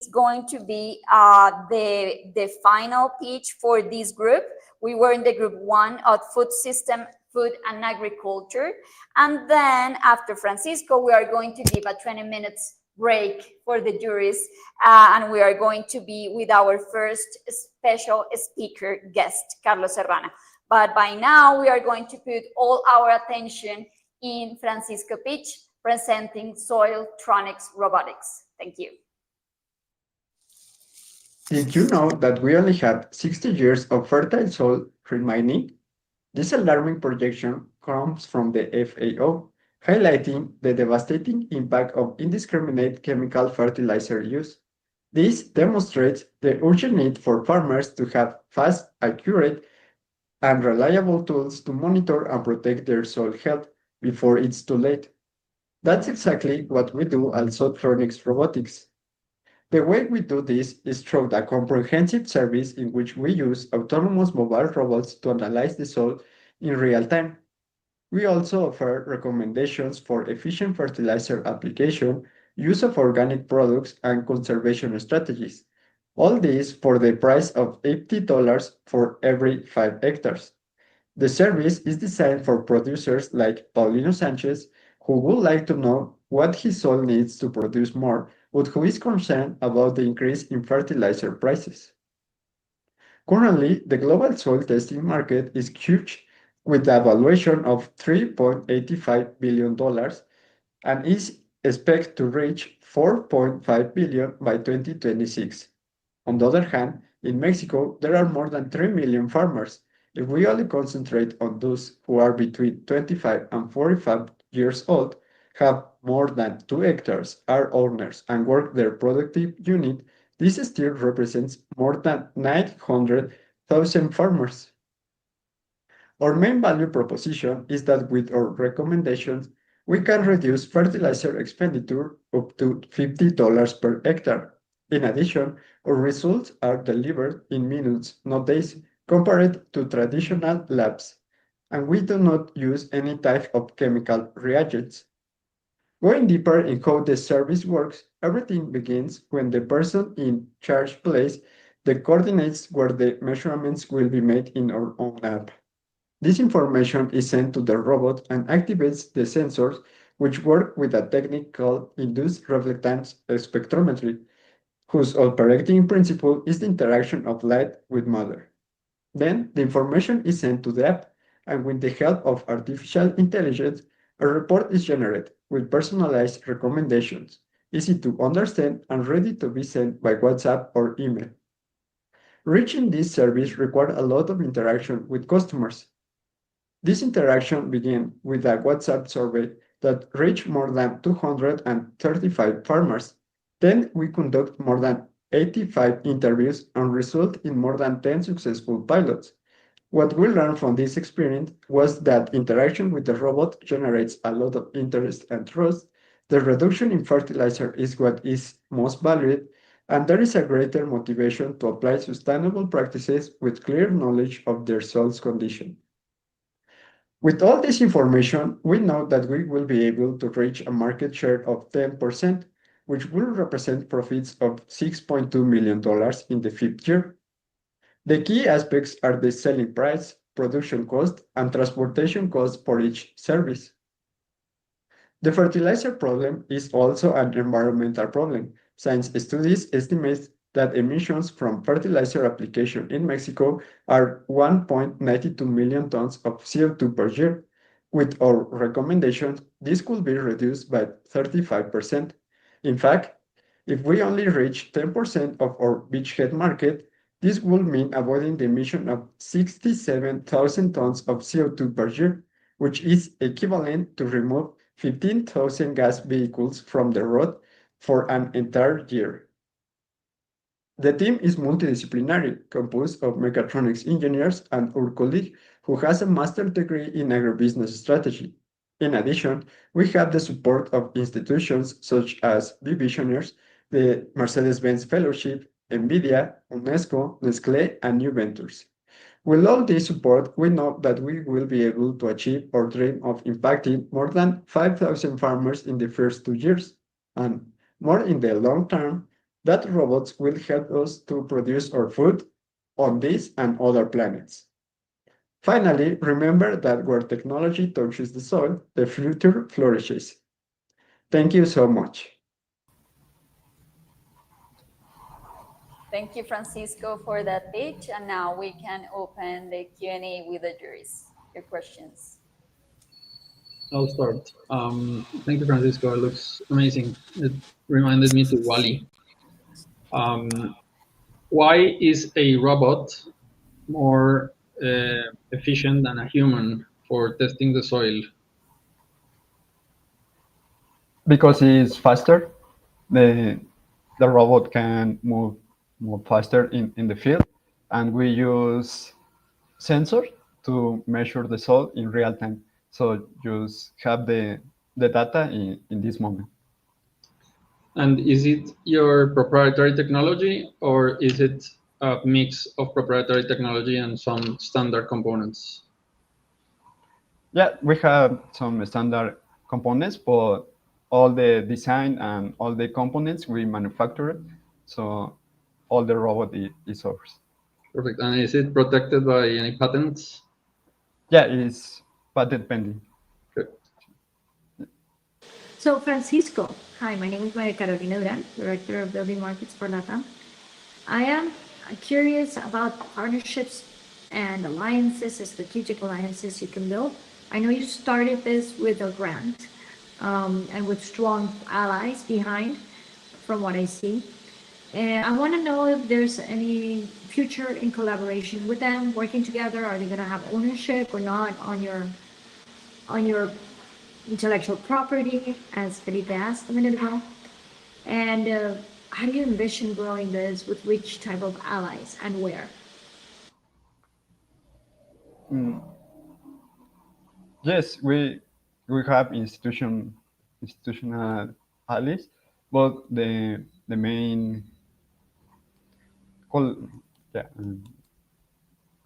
it's going to be the final pitch for this group. We were in the group 1 of food system, food and agriculture. And then after Francisco, we are going to give a 20 minutes break for the juries. And we are going to be with our first special speaker guest, Carlos Serrana. But by now we are going to put all our attention in Francisco pitch, presenting Soiltronics Robotics. Thank you. Did you know that we only have 60 years of fertile soil remaining? This alarming projection comes from the FAO, highlighting the devastating impact of indiscriminate chemical fertilizer use. This demonstrates the urgent need for farmers to have fast, accurate, and reliable tools to monitor and protect their soil health before it's too late. That's exactly what we do at Soiltronics Robotics. The way we do this is through a comprehensive service in which we use autonomous mobile robots to analyze the soil in real time. We also offer recommendations for efficient fertilizer application, use of organic products, and conservation strategies. All this for the price of $80 for every 5 hectares. The service is designed for producers like Paulino Sanchez, who would like to know what his soil needs to produce more, but who is concerned about the increase in fertilizer prices. Currently, the global soil testing market is huge, with a valuation of $3.85 billion and is expected to reach $4.5 billion by 2026. On the other hand, in Mexico, there are more than 3 million farmers. If we only concentrate on those who are between 25 and 45 years old, have more than 2 hectares, are owners, and work their productive unit, this still represents more than 900,000 farmers. Our main value proposition is that with our recommendations, we can reduce fertilizer expenditure up to $50 per hectare. In addition, our results are delivered in minutes, not days, compared to traditional labs, and we do not use any type of chemical reagents. Going deeper in how the service works, everything begins when the person in charge places the coordinates where the measurements will be made in our own app. This information is sent to the robot and activates the sensors, which work with a technique called induced reflectance spectrometry, whose operating principle is the interaction of light with matter. Then the information is sent to the app, and with the help of artificial intelligence, a report is generated with personalized recommendations, easy to understand and ready to be sent by WhatsApp or email. Reaching this service required a lot of interaction with customers. This interaction began with a WhatsApp survey that reached more than 235 farmers. Then we conduct more than 85 interviews and result in more than 10 successful pilots. What we learned from this experience was that interaction with the robot generates a lot of interest and trust. The reduction in fertilizer is what is most valued, and there is a greater motivation to apply sustainable practices with clear knowledge of their soil's condition. With all this information, we know that we will be able to reach a market share of 10%, which will represent profits of $6.2 million in the 5th year. The key aspects are the selling price, production cost, and transportation cost for each service. The fertilizer problem is also an environmental problem. Science studies estimate that emissions from fertilizer application in Mexico are 1.92 million tons of CO2 per year. With our recommendations, this could be reduced by 35%. In fact, if we only reach 10% of our beachhead market, this would mean avoiding the emission of 67,000 tons of CO2 per year, which is equivalent to remove 15,000 gas vehicles from the road for an entire year. The team is multidisciplinary, composed of mechatronics engineers and our colleague who has a master's degree in agribusiness strategy. In addition, we have the support of institutions such as Visioners, the Mercedes-Benz Fellowship, NVIDIA, UNESCO, Nestlé, and New Ventures. With all this support, we know that we will be able to achieve our dream of impacting more than 5,000 farmers in the first 2 years, and more in the long term, that robots will help us to produce our food on this and other planets. Finally, remember that where technology touches the soil, the future flourishes. Thank you so much. Thank you, Francisco, for that pitch. And now we can open the Q&A with the juries. Your questions. I'll start. Thank you, Francisco. It looks amazing. It reminded me to Wally. Why is a robot more efficient than a human for testing the soil? Because it's faster. The robot can move faster in the field, and we use sensors to measure the soil in real time. So just have the data in this moment. And is it your proprietary technology, or is it a mix of proprietary technology and some standard components? Yeah, we have some standard components, but all the design and all the components we manufacture, so all the robot is ours. Perfect. And is it protected by any patents? Yeah, it's patent pending. So, Francisco, hi, my name is Maria Carolina Duran, Director of Building Markets for LATAM. I am curious about partnerships and alliances, strategic alliances you can build. I know you started this with a grant and with strong allies behind, from what I see. And I want to know if there's any future in collaboration with them, working together. Are they going to have ownership or not on your intellectual property, as Felipe asked a minute ago? And how do you envision growing this, with which type of allies and where? Yes, we have institutional allies, but the main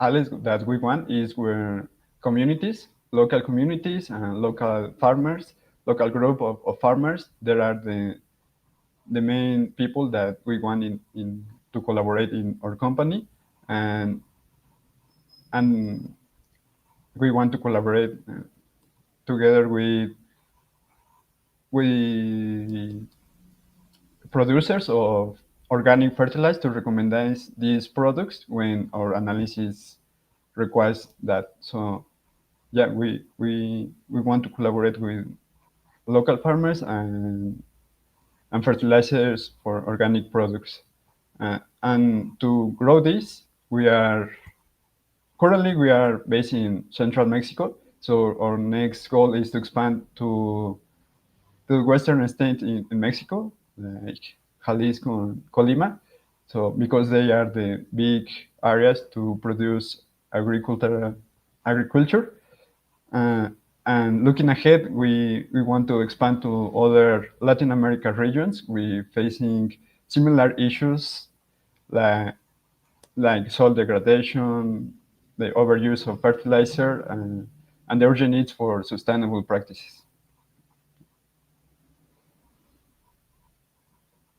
allies that we want is where communities, local communities, and local farmers, local group of farmers. There are the main people that we want in to collaborate in our company, and we want to collaborate together with producers of organic fertilizer to recommend these products when our analysis requires that. So yeah, we want to collaborate with local farmers and fertilizers for organic products. And to grow this, we are based in central Mexico. So our next goal is to expand to the western state in Mexico, like Jalisco and Colima. So because they are the big areas to produce agriculture. And looking ahead, we want to expand to other Latin America regions. We're facing similar issues like soil degradation, the overuse of fertilizer, and the urgent needs for sustainable practices.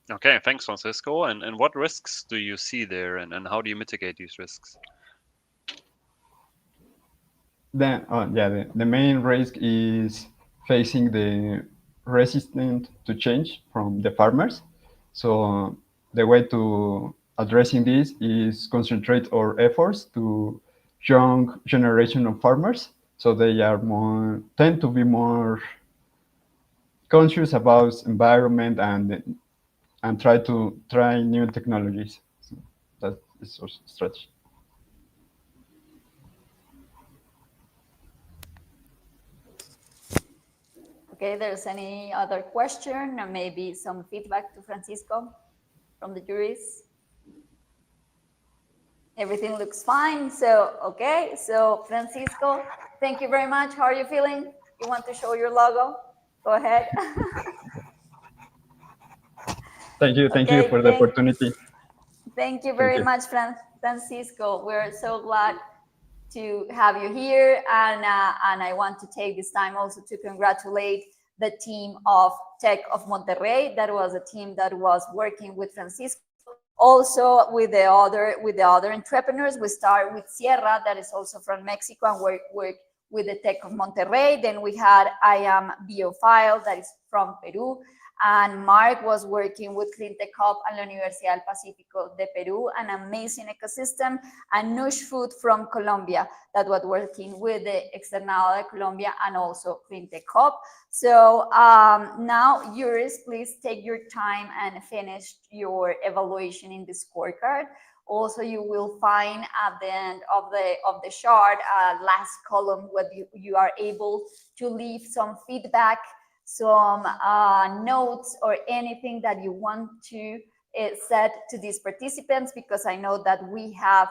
Okay, thanks, Francisco. And what risks do you see there, and how do you mitigate these risks? The main risk is facing the resistance to change from the farmers. So the way to addressing this is concentrate our efforts to young generation of farmers, so they are tend to be more conscious about environment and try new technologies. So that is our strategy. Okay, there's any other question or maybe some feedback to Francisco from the juries? Everything looks fine. So, okay. So, Francisco, thank you very much. How are you feeling? You want to show your logo? Go ahead. Thank you for the opportunity. Thank you very much, Francisco. We're so glad to have you here, and I want to take this time also to congratulate the team of Tech of Monterrey. That was a team that was working with Francisco, also with the other entrepreneurs. We start with Sierra, that is also from Mexico, and work with the Tech of Monterrey. Then we had I Am Biophile, that is from Peru. And Mark was working with CleanTech Hub and la Universidad del Pacífico de Peru, an amazing ecosystem, and Nush Food from Colombia that was working with the Externado de Colombia and also CleanTech Hub. So now, Juris, please take your time and finish your evaluation in the scorecard. Also, you will find at the end of the chart, last column, where you are able to leave some feedback, some notes, or anything that you want to set to these participants, because I know that we have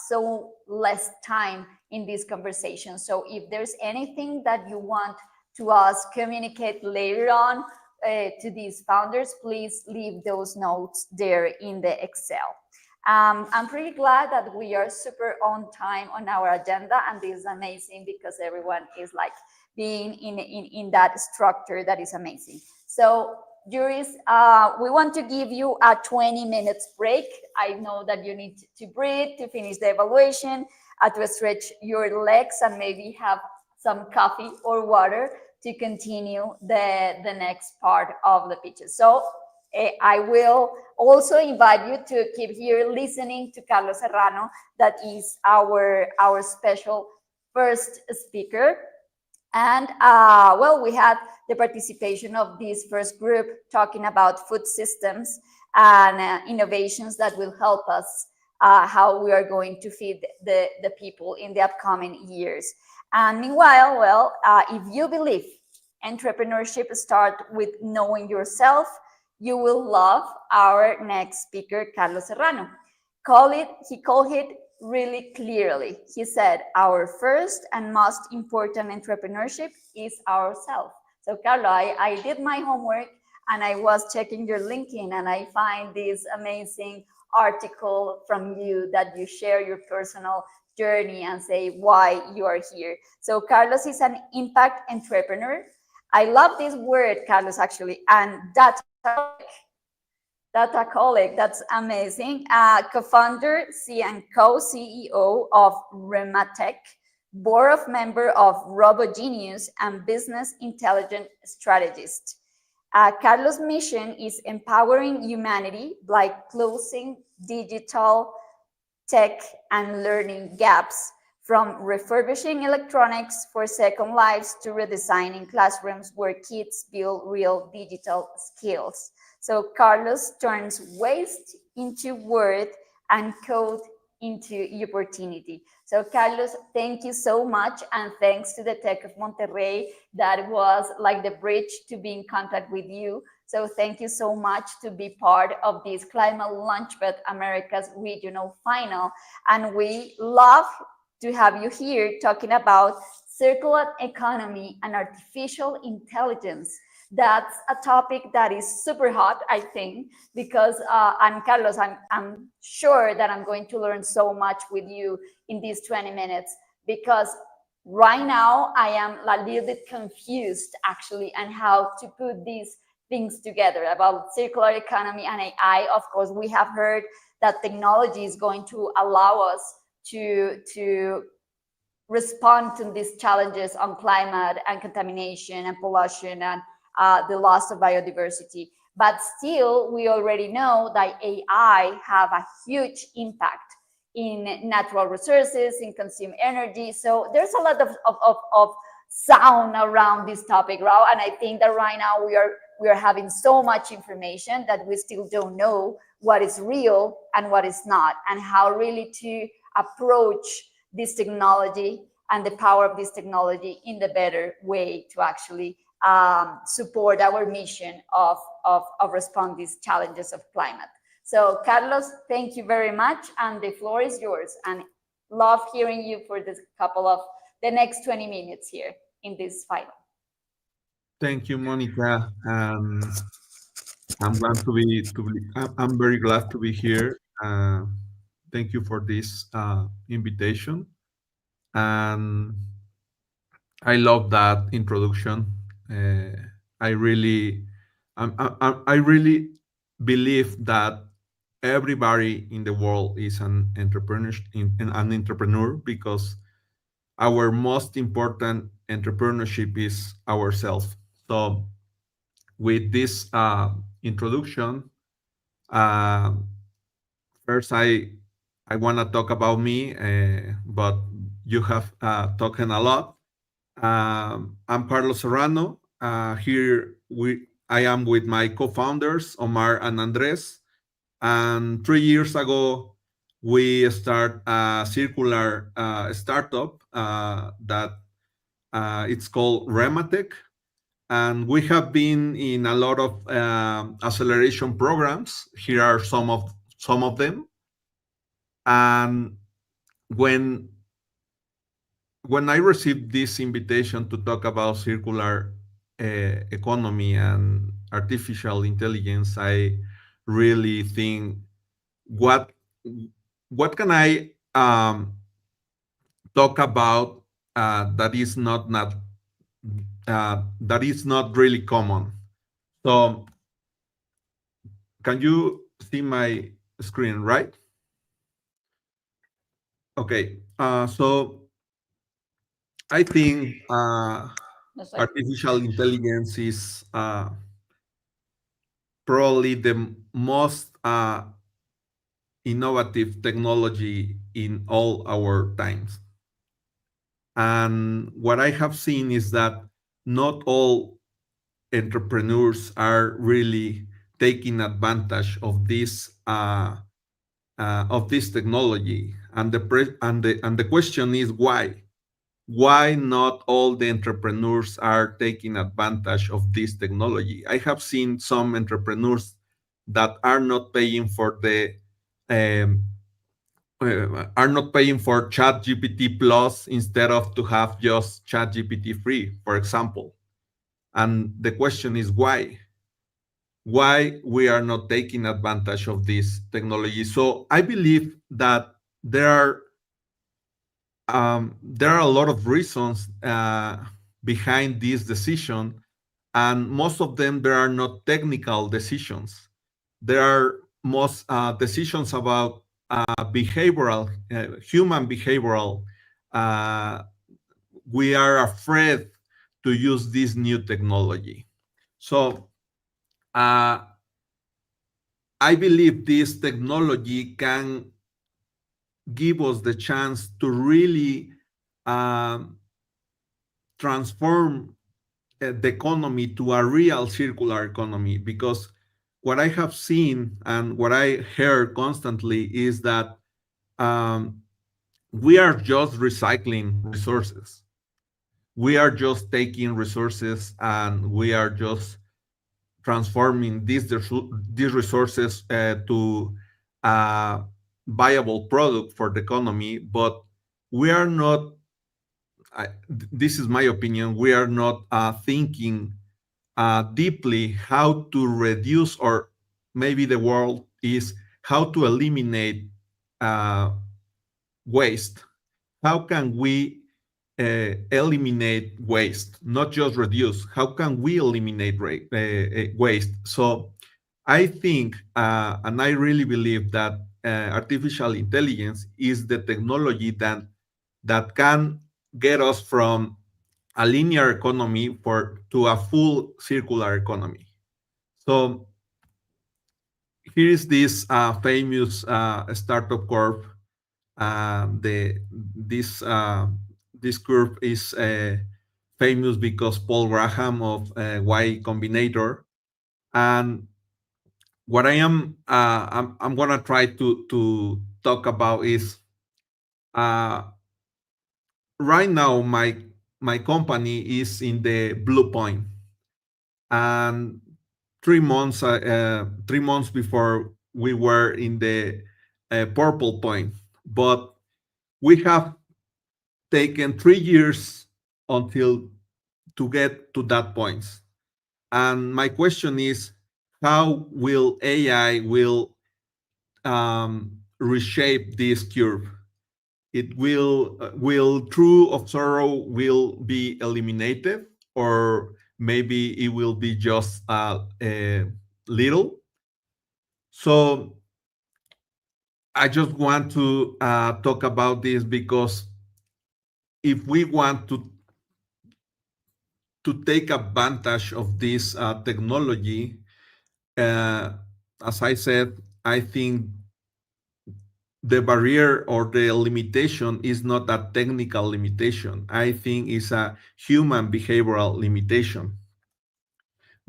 so less time in this conversation. So if there's anything that you want to us communicate later on to these founders, please leave those notes there in the Excel. I'm pretty glad that we are super on time on our agenda, and this is amazing because everyone is like being in that structure that is amazing. So Juris, we want to give you a 20 minutes break. I know that you need to breathe, to finish the evaluation, to stretch your legs and maybe have some coffee or water to continue the next part of the pitches. So I will also invite you to keep here listening to Carlos Serrano, that is our special first speaker. And well, we had the participation of this first group talking about food systems and innovations that will help us how we are going to feed the people in the upcoming years. And meanwhile, well, if you believe entrepreneurship starts with knowing yourself, you will love our next speaker, Carlos Serrano. He called it really clearly. He said, our first and most important entrepreneurship is ourselves. So Carlo, I did my homework and I was checking your LinkedIn and I find this amazing article from you that you share your personal journey and say why you are here. So Carlos is an impact entrepreneur. I love this word, Carlos, actually, and data colleague, that's amazing. Co-founder, and co-CEO of Rematech, board of member of RoboGenius, and business intelligence strategist. Carlos' mission is empowering humanity by closing digital, tech, and learning gaps, from refurbishing electronics for second lives to redesigning classrooms where kids build real digital skills. So Carlos turns waste into worth and code into opportunity. So Carlos, thank you so much. And thanks to the Tech of Monterrey, that was like the bridge to be in contact with you. So thank you so much to be part of this ClimateLaunchpad Americas Regional Final. And we love to have you here talking about circular economy and artificial intelligence. That's a topic that is super hot, I think, because, and Carlos, I'm sure that I'm going to learn so much with you in these 20 minutes, because right now I am a little bit confused actually on how to put these things together about circular economy and AI. Of course, we have heard that technology is going to allow us to respond to these challenges on climate and contamination and pollution and the loss of biodiversity. But still, we already know that AI have a huge impact in natural resources, in consumed energy. So there's a lot of sound around this topic, right? And I think that right now we are having so much information that we still don't know what is real and what is not, and how really to approach this technology and the power of this technology in the better way to actually support our mission of responding to these challenges of climate. So Carlos, thank you very much, and the floor is yours, and love hearing you for this the next 20 minutes here in this final. Thank you, Monica. I'm very glad to be here. Thank you for this invitation, and I love that introduction. I really believe that everybody in the world is an entrepreneur, because our most important entrepreneurship is ourselves. So with this introduction, first I want to talk about me, but you have talking a lot. I'm Carlos Serrano. Here I am with my co-founders, Omar and Andres. And 3 years ago, we start a circular startup that it's called Rematech. And we have been in a lot of acceleration programs. Here are some of them. And when I received this invitation to talk about circular economy and artificial intelligence, I really think what what can I talk about that is not really common? So can you see my screen, right? Okay, so I think artificial intelligence is probably the most innovative technology in all our times. And what I have seen is that not all entrepreneurs are really taking advantage of this technology. And the question is why? Why not all the entrepreneurs are taking advantage of this technology? I have seen some entrepreneurs that are not paying for ChatGPT Plus instead of to have just ChatGPT free, for example. And the question is why? Why we are not taking advantage of this technology? So I believe that there are a lot of reasons behind this decision, and most of them there are not technical decisions. There are most decisions about human behavioral. We are afraid to use this new technology. So I believe this technology can give us the chance to really transform the economy to a real circular economy, because what I have seen and what I heard constantly is that we are just recycling resources. We are just taking resources and we are just transforming these resources to a viable product for the economy, but we are not, this is my opinion, we are not thinking deeply how to reduce, or maybe the word is how to eliminate waste. How can we eliminate waste, not just reduce? How can we eliminate waste? So I think, and I really believe that artificial intelligence is the technology that can get us from a linear economy to a full circular economy. So here is this famous startup curve. This curve is famous because Paul Graham of Y Combinator, and what I'm gonna try to talk about is right now my company is in the blue point, and 3 months before we were in the purple point, but we have taken 3 years until to get to that point. And my question is, how will AI reshape this curve? It will true of sorrow will be eliminated, or maybe it will be just little. So I just want to talk about this, because if we want to take advantage of this technology, as I said, I think the barrier or the limitation is not a technical limitation. I think it's a human behavioral limitation,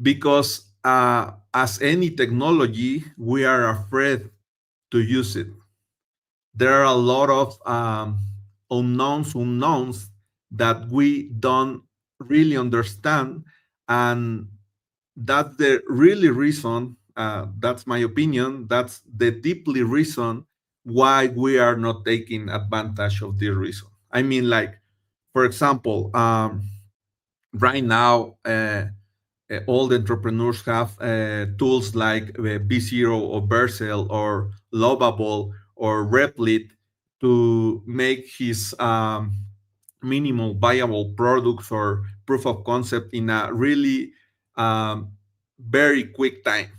because as any technology, we are afraid to use it. There are a lot of unknowns that we don't really understand, and that's the really reason, that's my opinion, that's the deeply reason why we are not taking advantage of this reason. I mean, like, for example, right now, all the entrepreneurs have tools like B0 or Vercel or Lovable or Replit to make his minimal viable products or proof of concept in a really very quick time.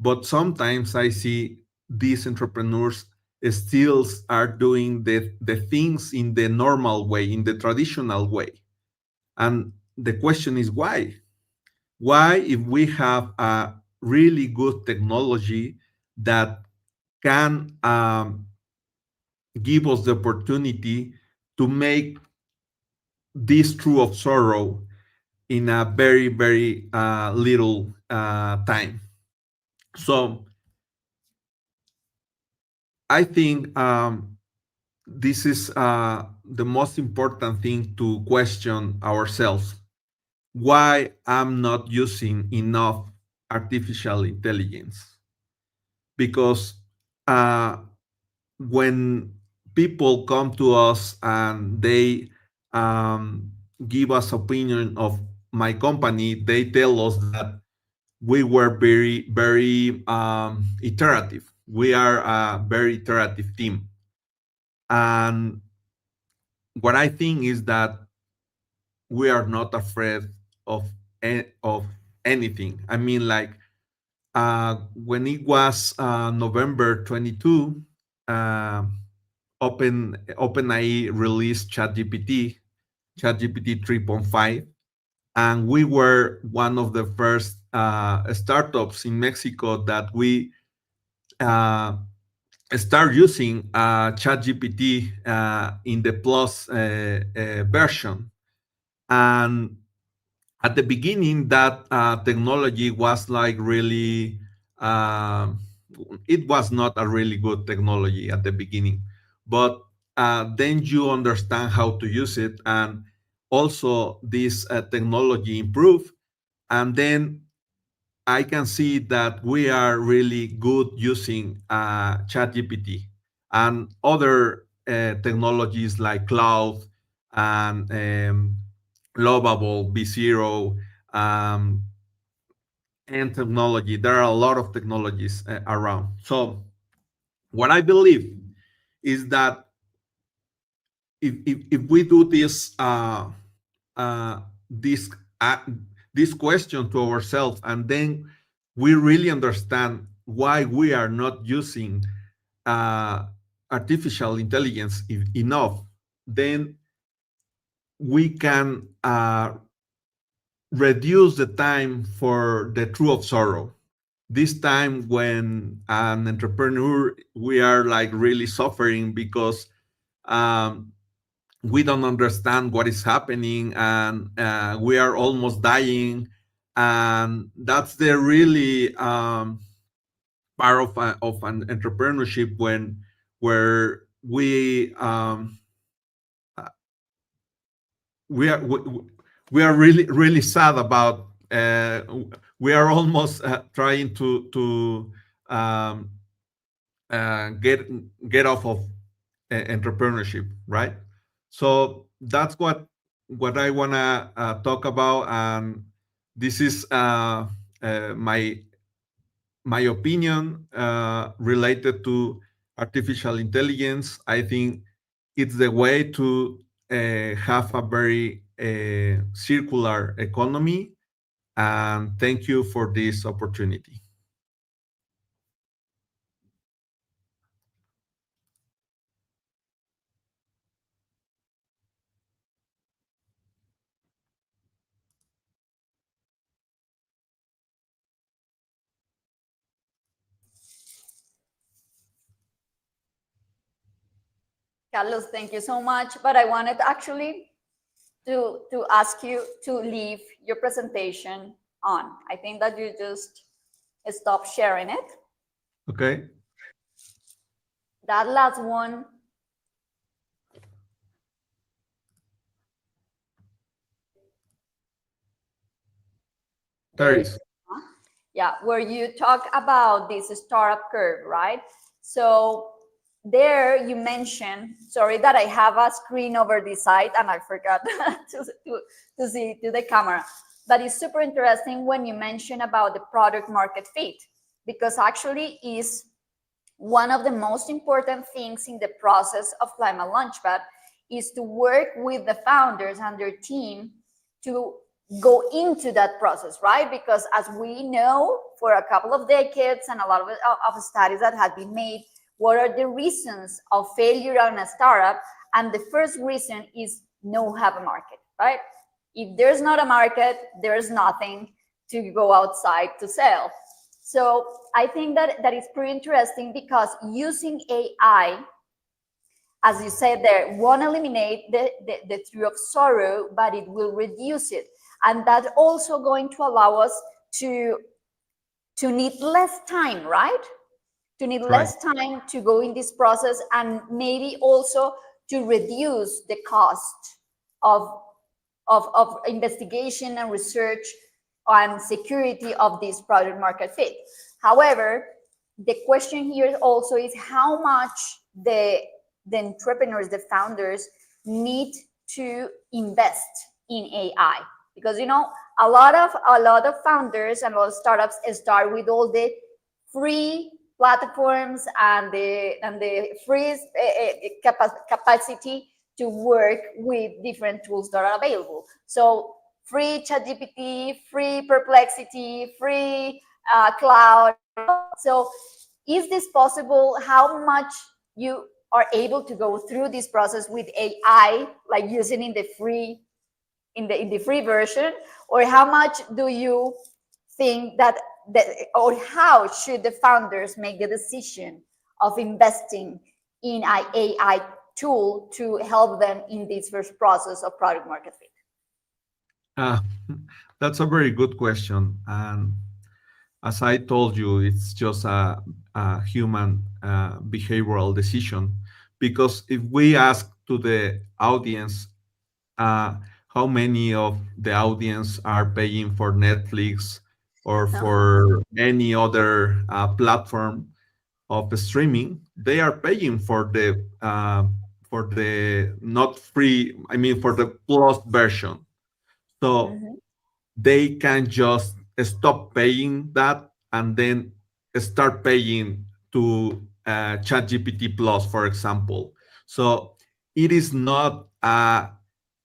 But sometimes I see these entrepreneurs still are doing the things in the normal way, in the traditional way. And the question is why? Why, if we have a really good technology that can give us the opportunity to make this true of sorrow in a very, very little time. So I think this is the most important thing to question ourselves. Why I'm not using enough artificial intelligence? Because when people come to us and they give us opinion of my company, they tell us that we were very, very iterative. We are a very iterative team. And what I think is that we are not afraid of anything. I mean, like when it was November 22, OpenAI released ChatGPT 3.5, and we were one of the first startups in Mexico that we start using ChatGPT in the Plus version. And at the beginning, that technology was like really, it was not a really good technology at the beginning. But then you understand how to use it, and also this technology improved. And then I can see that we are really good using ChatGPT and other technologies like Cloud and Lovable, B0, and technology. There are a lot of technologies around. So what I believe is that if we do this this question to ourselves, and then we really understand why we are not using artificial intelligence enough, then we can reduce the time for the true of sorrow. This time when an entrepreneur, we are like really suffering because we don't understand what is happening, and we are almost dying. And that's the really part of an entrepreneurship where we are really sad about. We are almost trying to get off of entrepreneurship, right? So that's what I wanna talk about, and this is my opinion related to artificial intelligence. I think it's the way to have a very circular economy. And thank you for this opportunity. Carlos, thank you so much. But I wanted actually to ask you to leave your presentation on. I think that you just stop sharing it. Okay. That last one. There is. Yeah, where you talk about this startup curve, right? So there you mentioned, sorry that I have a screen over this side and I forgot to see to the camera, but it's super interesting when you mention about the product market fit, because actually is one of the most important things in the process of ClimateLaunchpad is to work with the founders and their team to go into that process, right? Because as we know, for a couple of decades and a lot of studies that have been made, what are the reasons of failure on a startup? And the first reason is no have a market, right? If there's not a market, there's nothing to go outside to sell. So I think that is pretty interesting, because using AI, as you said there, won't eliminate the tree of sorrow, but it will reduce it. And that's also going to allow us to need less time, right? To need less time to go in this process, and maybe also to reduce the cost of investigation and research and security of this product market fit. However, the question here also is how much the entrepreneurs, the founders, need to invest in AI, because you know a lot of founders and a lot of startups start with all the free platforms and the free capacity to work with different tools that are available. So free ChatGPT, free Perplexity, free Cloud. So is this possible? How much you are able to go through this process with AI, like using in the free version, or how much do you think that or how should the founders make the decision of investing in an AI tool to help them in this first process of product market fit? That's a very good question. And as I told you, it's just a human behavioral decision. Because if we ask to the audience, how many of the audience are paying for Netflix or for any other platform of streaming, they are paying for the not free, I mean for the plus version. So they can just stop paying that and then start paying to ChatGPT Plus, for example. So it is not a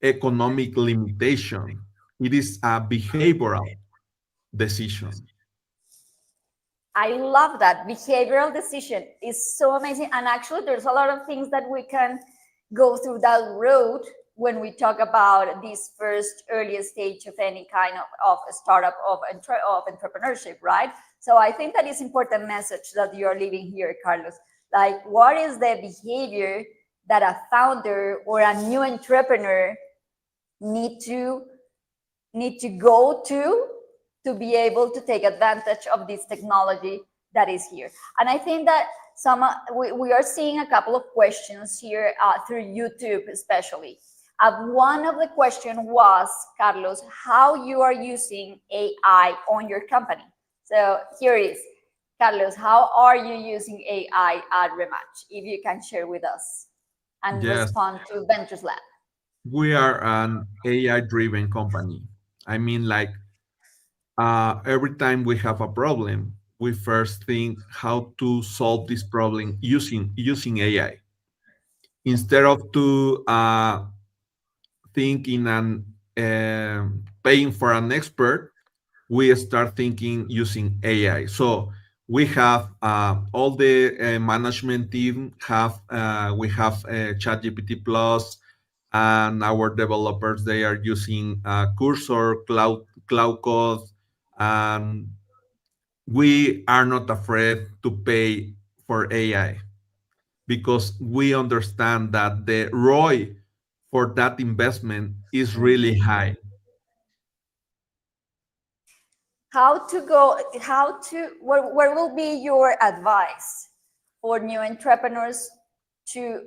economic limitation. It is a behavioral decision. I love that. Behavioral decision is so amazing. And actually, there's a lot of things that we can go through that road when we talk about this first earliest stage of any kind of a startup of entrepreneurship, right? So I think that is important message that you are leaving here, Carlos. Like, what is the behavior that a founder or a new entrepreneur need to go to be able to take advantage of this technology that is here? And I think that we are seeing a couple of questions here through YouTube, especially. One of the questions was, Carlos, how you are using AI on your company. So here is, Carlos, how are you using AI at Rematch? If you can share with us and respond to Ventures Lab. We are an AI-driven company. I mean, like, every time we have a problem, we first think how to solve this problem using AI. Instead of to think in an paying for an expert, we start thinking using AI. So we have all the management team we have ChatGPT Plus, and our developers, they are using Cursor, Cloud Code, and we are not afraid to pay for AI because we understand that the ROI for that investment is really high. Where will be your advice for new entrepreneurs to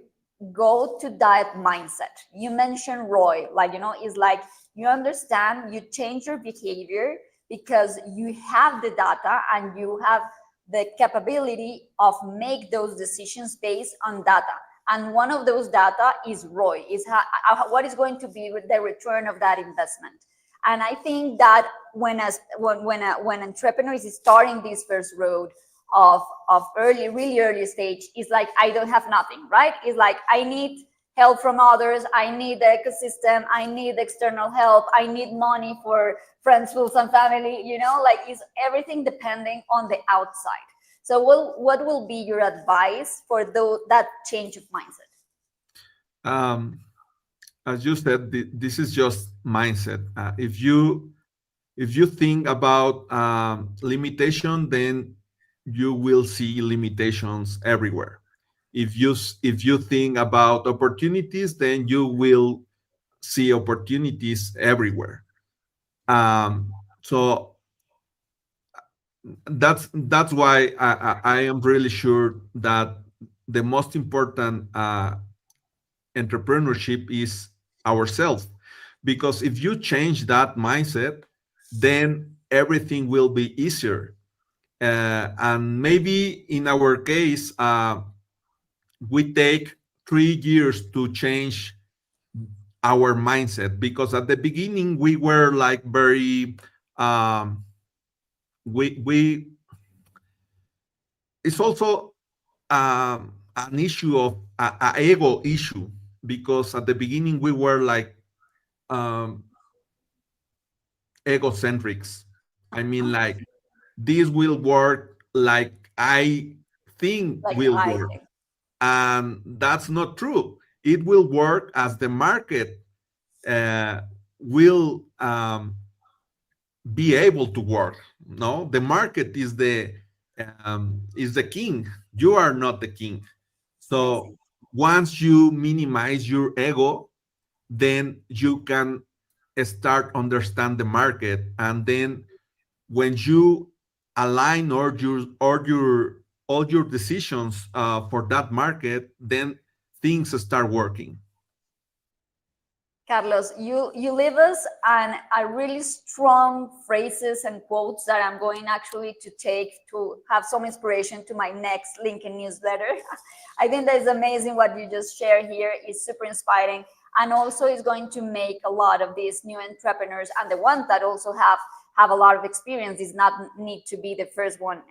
go to that mindset? You mentioned ROI, like, it's like you understand, you change your behavior because you have the data and you have the capability of make those decisions based on data. And one of those data is ROI, is what is going to be the return of that investment. And I think that when entrepreneurs is starting this first road of really early stage is like, I don't have nothing, right? It's like, I need help from others, I need the ecosystem, I need external help, I need money for friends, fools, and family, you know, like is everything depending on the outside. So what will be your advice for that change of mindset? As you said, this is just mindset. If you think about limitation, then you will see limitations everywhere. If you think about opportunities, then you will see opportunities everywhere. So that's why I am really sure that the most important entrepreneurship is ourselves, because if you change that mindset, then everything will be easier. And maybe in our case, we take 3 years to change our mindset, because at the beginning we were like very it's also an issue of an ego issue, because at the beginning we were like egocentrics. I mean, like, this will work like I think Like will I work. think. And that's not true. It will work as the market will be able to work. No, the market is the king. You are not the king. So once you minimize your ego, then you can start understand the market, and then when you align all your decisions for that market, then things start working. Carlos, you leave us on a really strong phrases and quotes that I'm going actually to take to have some inspiration to my next LinkedIn newsletter. I think that is amazing what you just shared here. It's super inspiring, and also is going to make a lot of these new entrepreneurs, and the ones that also have a lot of experience, is not need to be the first one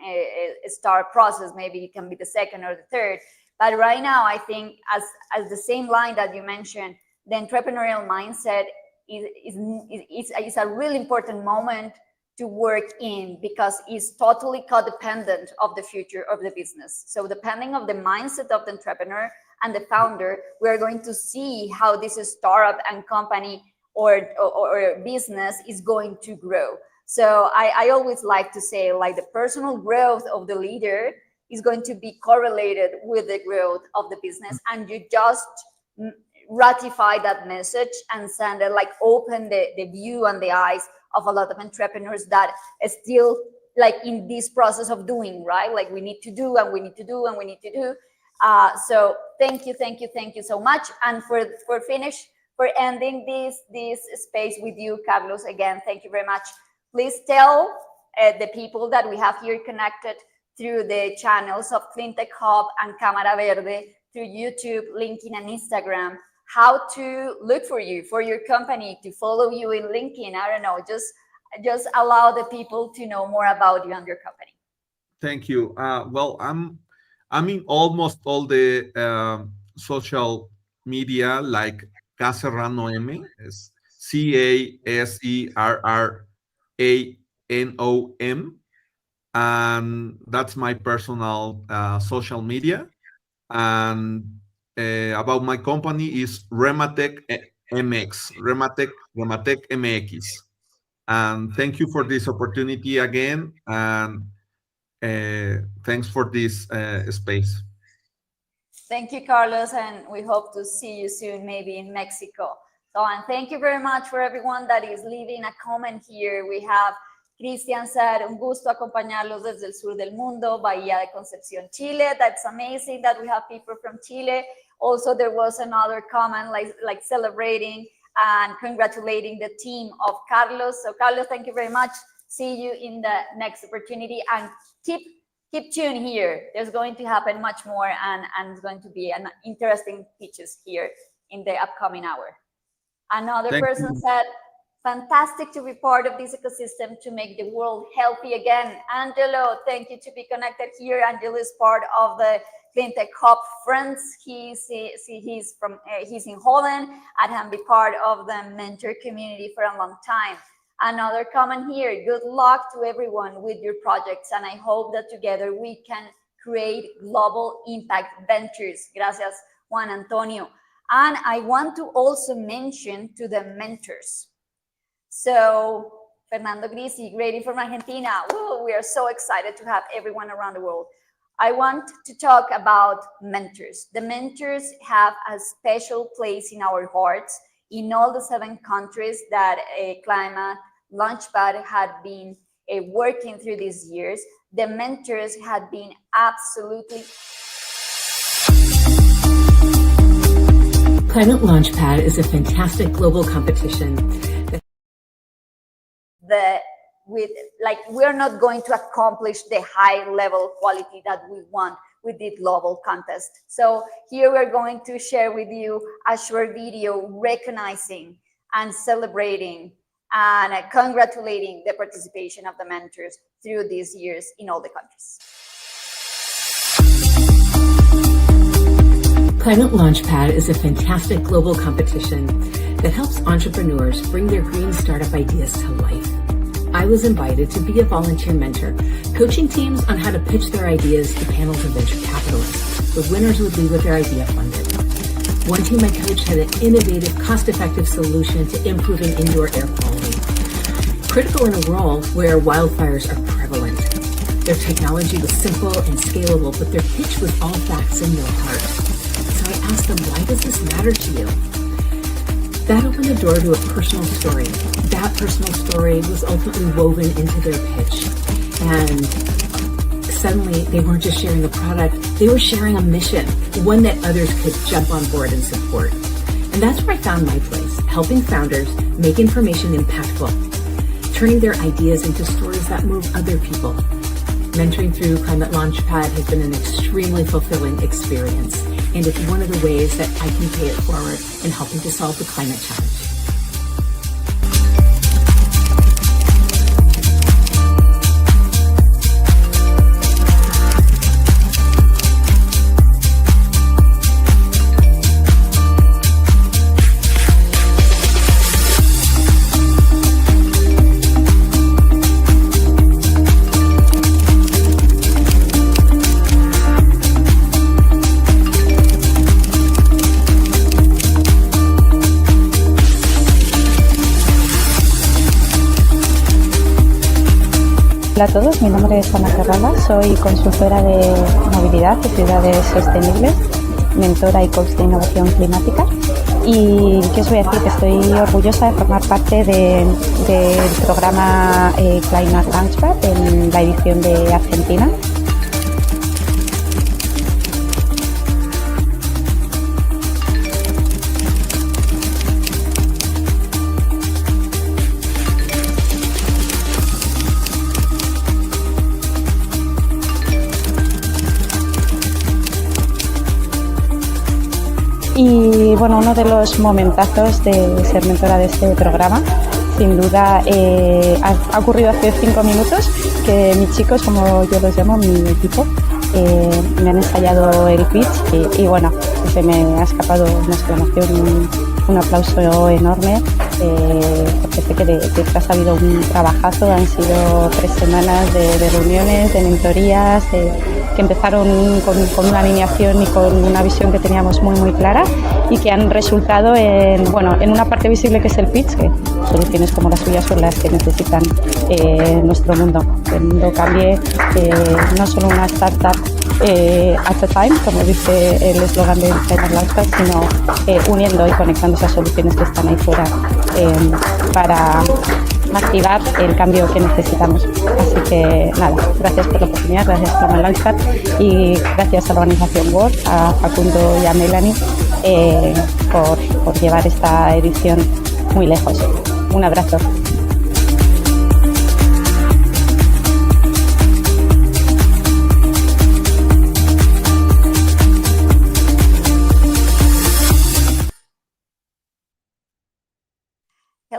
start process. Maybe it can be the second or the third. But right now, I think as the same line that you mentioned, the entrepreneurial mindset is a really important moment to work in, because it's totally codependent of the future of the business. So depending on the mindset of the entrepreneur and the founder, we are going to see how this startup and company or business is going to grow. So I always like to say, like, the personal growth of the leader is going to be correlated with the growth of the business, and you just ratify that message and send it, like, open the view and the eyes of a lot of entrepreneurs that is still like in this process of doing, right? Like, we need to do, and we need to do, and we need to do. So thank you so much. And for ending this space with you, Carlos, again, thank you very much. Please tell the people that we have here connected through the channels of Cleantech Hub and Cámara Verde, through YouTube, LinkedIn, and Instagram, how to look for you, for your company, to follow you in LinkedIn. I don't know, just allow the people to know more about you and your company. Thank you. Well, I'm in almost all the social media, like Caserrano M, is CASERRANOM, and that's my personal social media. And about my company is Rematec MX, Rematec MX. And thank you for this opportunity again, and thanks for this space. Thank you, Carlos, and we hope to see you soon, maybe in Mexico. So, and thank you very much for everyone that is leaving a comment here. We have Cristian said, un gusto acompañarlos desde el sur del mundo, Bahía de Concepción, Chile. That's amazing that we have people from Chile. Also, there was another comment like celebrating and congratulating the team of Carlos. So, Carlos, thank you very much. See you in the next opportunity, and keep tuned here. There's going to happen much more, and it's going to be an interesting pitches here in the upcoming hour. Another person said, Fantastic to be part of this ecosystem to make the world healthy again. Angelo, thank you to be connected here. Angelo is part of the Cleantech Hub Friends. He's in Holland and has been part of the mentor community for a long time. Another comment here, good luck to everyone with your projects, and I hope that together we can create global impact ventures. Gracias, Juan Antonio. And I want to also mention to the mentors. So, Fernando Grisi, greeting from Argentina. Woo, we are so excited to have everyone around the world. I want to talk about mentors. The mentors have a special place in our hearts in all the 7 countries that ClimateLaunchpad had been working through these years. The mentors had been absolutely... ClimateLaunchpad is a fantastic global competition. We're not going to accomplish the high level quality that we want with the global contest. So here we're going to share with you a short video recognizing and celebrating and congratulating the participation of the mentors through these years in all the countries. ClimateLaunchpad is a fantastic global competition that helps entrepreneurs bring their green startup ideas to life. I was invited to be a volunteer mentor, coaching teams on how to pitch their ideas to panels of venture capitalists. The winners would leave with their idea funded. One team I coached had an innovative, cost-effective solution to improving indoor air quality. Critical in a world where wildfires are prevalent. Their technology was simple and scalable, but their pitch was all facts and no heart. So I asked them, why does this matter to you? That opened the door to a personal story. That personal story was ultimately woven into their pitch. And suddenly they weren't just sharing a product, they were sharing a mission, one that others could jump on board and support. And that's where I found my place, helping founders make information impactful, turning their ideas into stories that move other people. Mentoring through ClimateLaunchpad has been an extremely fulfilling experience, and it's one of the ways that I can pay it forward in helping to solve the climate challenge. Hola a todos, mi nombre es Ana Carrala, soy consultora de movilidad y ciudades sostenibles, mentora y coach de innovación climática. Y ¿qué os voy a decir? Que estoy orgullosa de formar parte del programa ClimateLaunchpad en la edición de Argentina. Y bueno, uno de los momentazos de ser mentora de este programa, sin duda, ha ocurrido hace 5 minutos que mis chicos, como yo los llamo, mi equipo, me han ensayado el pitch y bueno, se me ha escapado una exclamación, un aplauso enorme, porque sé que detrás ha habido un trabajazo, han sido 3 semanas de reuniones, de mentorías, que empezaron con una alineación y con una visión que teníamos muy clara y que han resultado en una parte visible que es el pitch, que soluciones como las suyas son las que necesitan nuestro mundo. Que el mundo cambie, no solo una startup at a time, como dice el eslogan de ClimateLaunchpad, sino uniendo y conectando esas soluciones que están ahí fuera para activar el cambio que necesitamos. Así que nada, gracias por la oportunidad, gracias a ClimateLaunchpad y gracias a la organización World, a Facundo y a Melanie por llevar esta edición muy lejos. Un abrazo.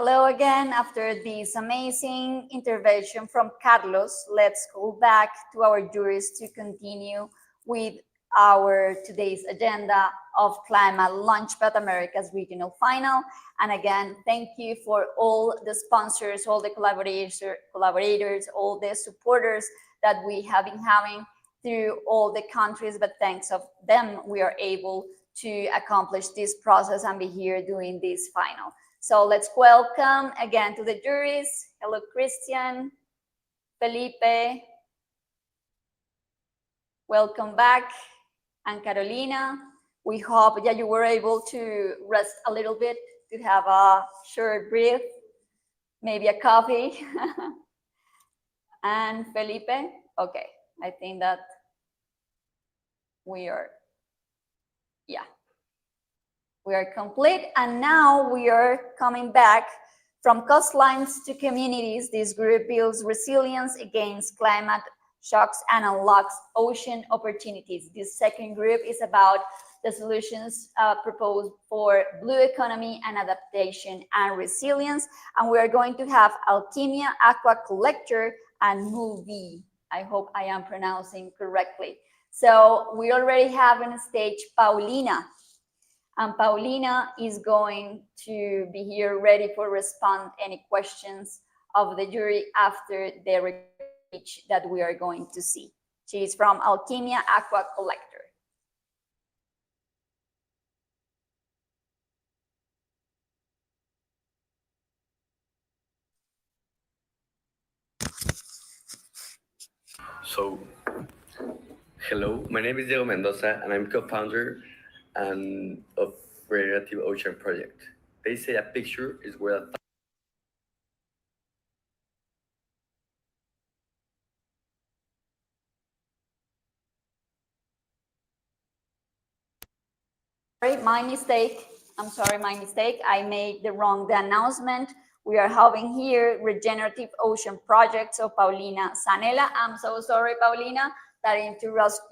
Hello again. After this amazing intervention from Carlos, let's go back to our jurors to continue with our today's agenda of ClimateLaunchpad Americas Regional Final. And again, thank you for all the sponsors, all the collaborators, all the supporters that we have been having through all the countries, but thanks of them, we are able to accomplish this process and be here doing this final. So let's welcome again to the juries. Hello, Christian, Felipe. Welcome back. And Carolina, we hope that you were able to rest a little bit, to have a short breath, maybe a coffee. And Felipe, okay, I think that we are, yeah. We are complete, and now we are coming back from coastlines to communities. This group builds resilience against climate shocks and unlocks ocean opportunities. This second group is about the solutions proposed for blue economy and adaptation and resilience. And we are going to have Alchemia Aqua Collector and Movie. I hope I am pronouncing correctly. So we already have on stage Paulina. And Paulina is going to be here ready for respond any questions of the jury after the speech that we are going to see. She is from Alchemia Aqua Collector. So, hello, my name is Diego Mendoza, and I'm co-founder of Regenerative Ocean project. They say a picture is worth a My mistake. I'm sorry, my mistake. I made the announcement. We are having here Regenerative Ocean project. So Paulina Sanela, I'm so sorry, Paulina, that I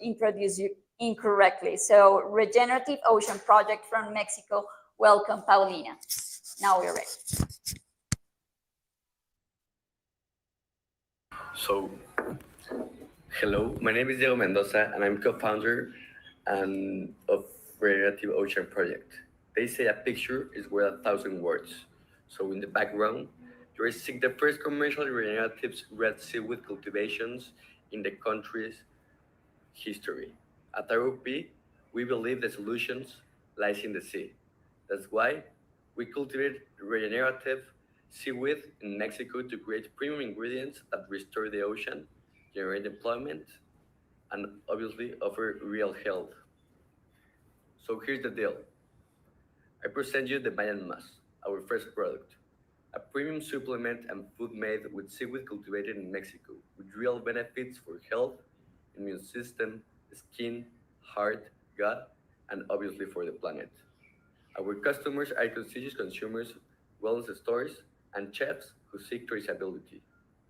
introduced you incorrectly. So Regenerative Ocean project from Mexico. Welcome, Paulina. Now we're ready. So, hello, my name is Diego Mendoza, and I'm co-founder of Regenerative Ocean project. They say a picture is worth 1,000 words. So in the background, you are seeing the first commercial regenerative red seaweed cultivations in the country's history. At ROP, we believe the solutions lies in the sea. That's why we cultivate regenerative seaweed in Mexico to create premium ingredients that restore the ocean, generate employment, and obviously offer real health. So here's the deal. I present you the Mayan Mas, our first product, a premium supplement and food made with seaweed cultivated in Mexico, with real benefits for health, immune system, skin, heart, gut, and obviously for the planet. Our customers are conscious consumers, wellness stores, and chefs who seek traceability,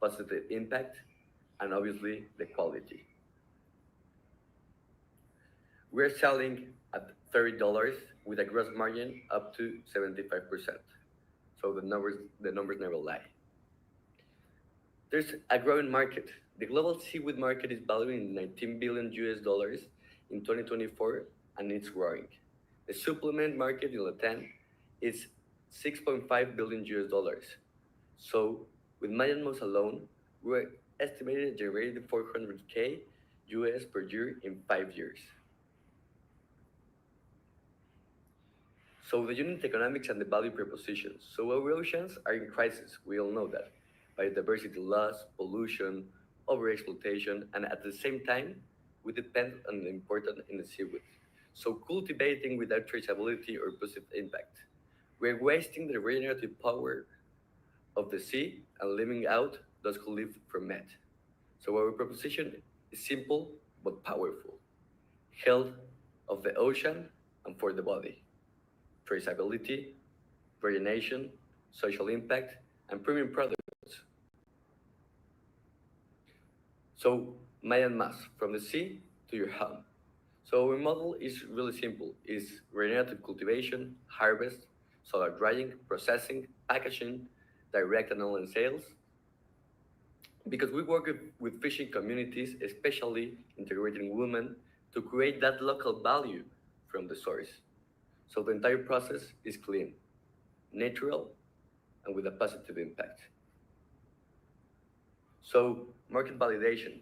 positive impact, and obviously the quality. We're selling at $30 with a gross margin up to 75%. So the numbers never lie. There's a growing market. The global seaweed market is valued in $19 billion in 2024, and it's growing. The supplement market in Latin is $6.5 billion. So with Mayan Mas alone, we're estimated generating $400K per year in 5 years. So the unit economics and the value propositions. So our oceans are in crisis. We all know that. Biodiversity loss, pollution, overexploitation, and at the same time, we depend on the important in the seaweed. So cultivating without traceability or positive impact. We're wasting the regenerative power of the sea and leaving out those who live from it. So our proposition is simple but powerful. Health of the ocean and for the body. Traceability, regeneration, social impact, and premium products. So Mayan Mas, from the sea to your home. So our model is really simple. It's regenerative cultivation, harvest, solar drying, processing, packaging, direct and online sales. Because we work with fishing communities, especially integrating women, to create that local value from the source. So the entire process is clean, natural, and with a positive impact. So, market validation.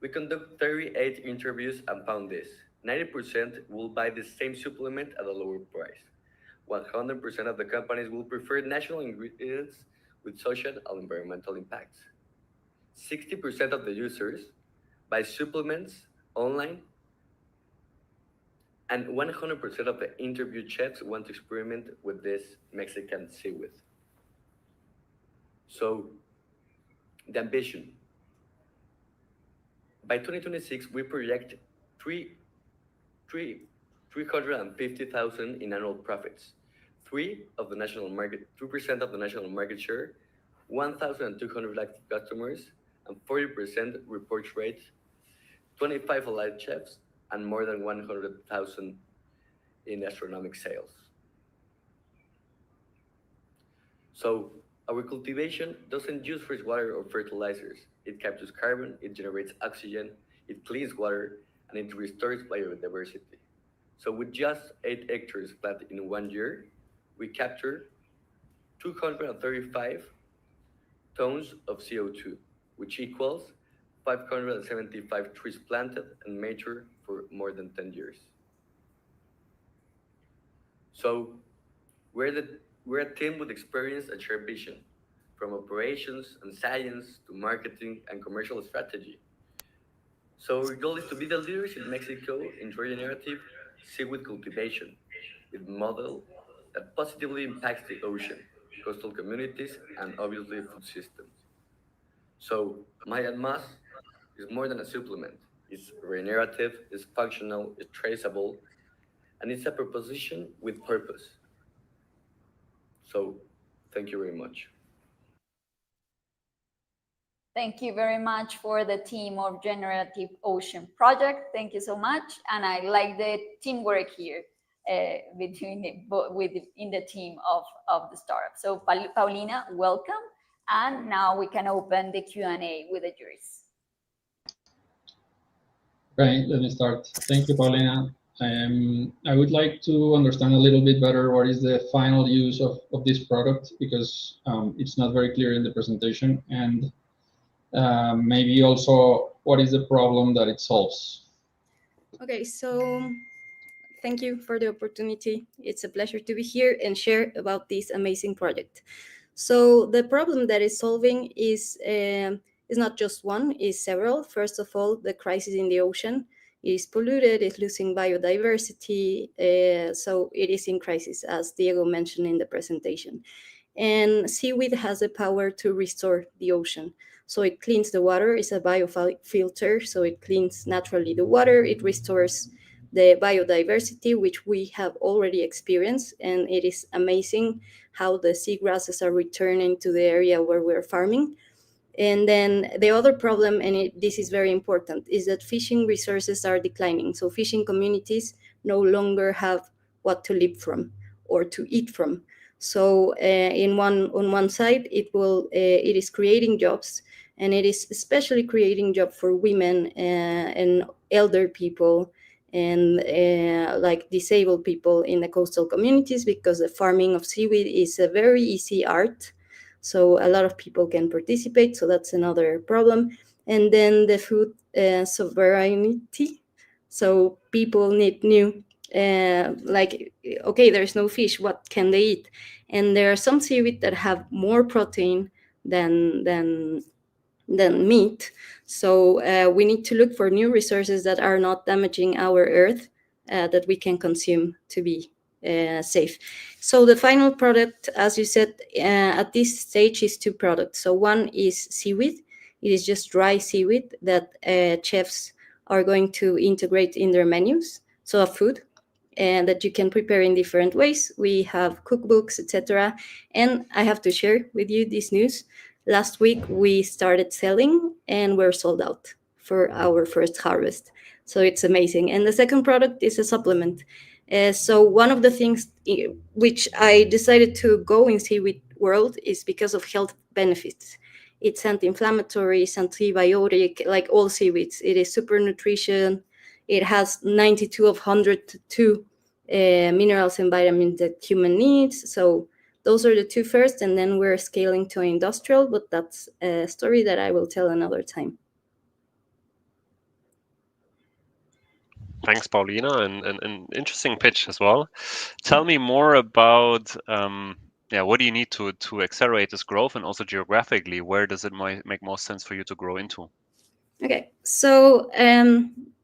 We conduct 38 interviews and found this. 90% will buy the same supplement at a lower price. 100% of the companies will prefer natural ingredients with social and environmental impacts. 60% of the users buy supplements online, and 100% of the interviewed chefs want to experiment with this Mexican seaweed. So, the ambition. By 2026, we project 350,000 in annual profits, 3% of the national market share, 1,200 active customers, and 40% report rate, 25 allied chefs, and more than 100,000 in astronomic sales. So our cultivation doesn't use fresh water or fertilizers. It captures carbon, it generates oxygen, it cleans water, and it restores biodiversity. So with just 8 hectares planted in 1 year, we capture 235 tons of CO2, which equals 575 trees planted and matured for more than 10 years. So we're a team with experience and shared vision, from operations and science to marketing and commercial strategy. So our goal is to be the leaders in Mexico in regenerative seaweed cultivation, with a model that positively impacts the ocean, coastal communities, and obviously food systems. So Maya Mas is more than a supplement. It's regenerative, it's functional, it's traceable, and it's a proposition with purpose. So thank you very much. Thank you very much for the team of Regenerative Ocean Project. Thank you so much. And I like the teamwork here within the team of the startup. So Paulina, welcome. And now we can open the Q&A with the jurors. Okay, let me start. Thank you, Paulina. I would like to understand a little bit better what is the final use of this product, because it's not very clear in the presentation, and maybe also what is the problem that it solves. Okay, so thank you for the opportunity. It's a pleasure to be here and share about this amazing project. So the problem that is solving is not just one, is several. First of all, the crisis in the ocean is polluted, it's losing biodiversity, so it is in crisis, as Diego mentioned in the presentation. And seaweed has the power to restore the ocean. So it cleans the water, it's a biofilter, so it cleans naturally the water, it restores the biodiversity, which we have already experienced, and it is amazing how the seagrasses are returning to the area where we're farming. And then the other problem, and this is very important, is that fishing resources are declining. So fishing communities no longer have what to live from or to eat from. So on one side, it is creating jobs, and it is especially creating jobs for women and elder people and like disabled people in the coastal communities, because the farming of seaweed is a very easy art. So a lot of people can participate, so that's another problem. And then the food sovereignty. So people need new, okay, there's no fish, what can they eat? And there are some seaweed that have more protein than meat. So we need to look for new resources that are not damaging our earth, that we can consume to be safe. So the final product, as you said, at this stage is 2 products. So one is seaweed. It is just dry seaweed that chefs are going to integrate in their menus. So a food and that you can prepare in different ways. We have cookbooks, etc. And I have to share with you this news. Last week, we started selling and we're sold out for our first harvest. So it's amazing. And the second product is a supplement. So one of the things which I decided to go in seaweed world is because of health benefits. It's anti-inflammatory, it's antibiotic, like all seaweeds. It is super nutrition. It has 92 of 102 minerals and vitamins that human needs. So those are the two first, and then we're scaling to industrial, but that's a story that I will tell another time. Thanks, Paulina, and an interesting pitch as well. Tell me more about what do you need to accelerate this growth, and also geographically, where does it make most sense for you to grow into? Okay, so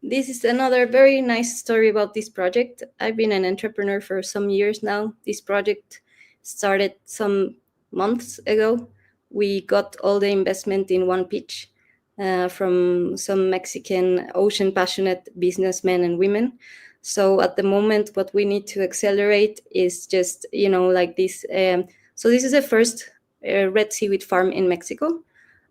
this is another very nice story about this project. I've been an entrepreneur for some years now. This project started some months ago. We got all the investment in one pitch from some Mexican ocean passionate businessmen and women. So at the moment, what we need to accelerate is just, like this. So this is the first red seaweed farm in Mexico.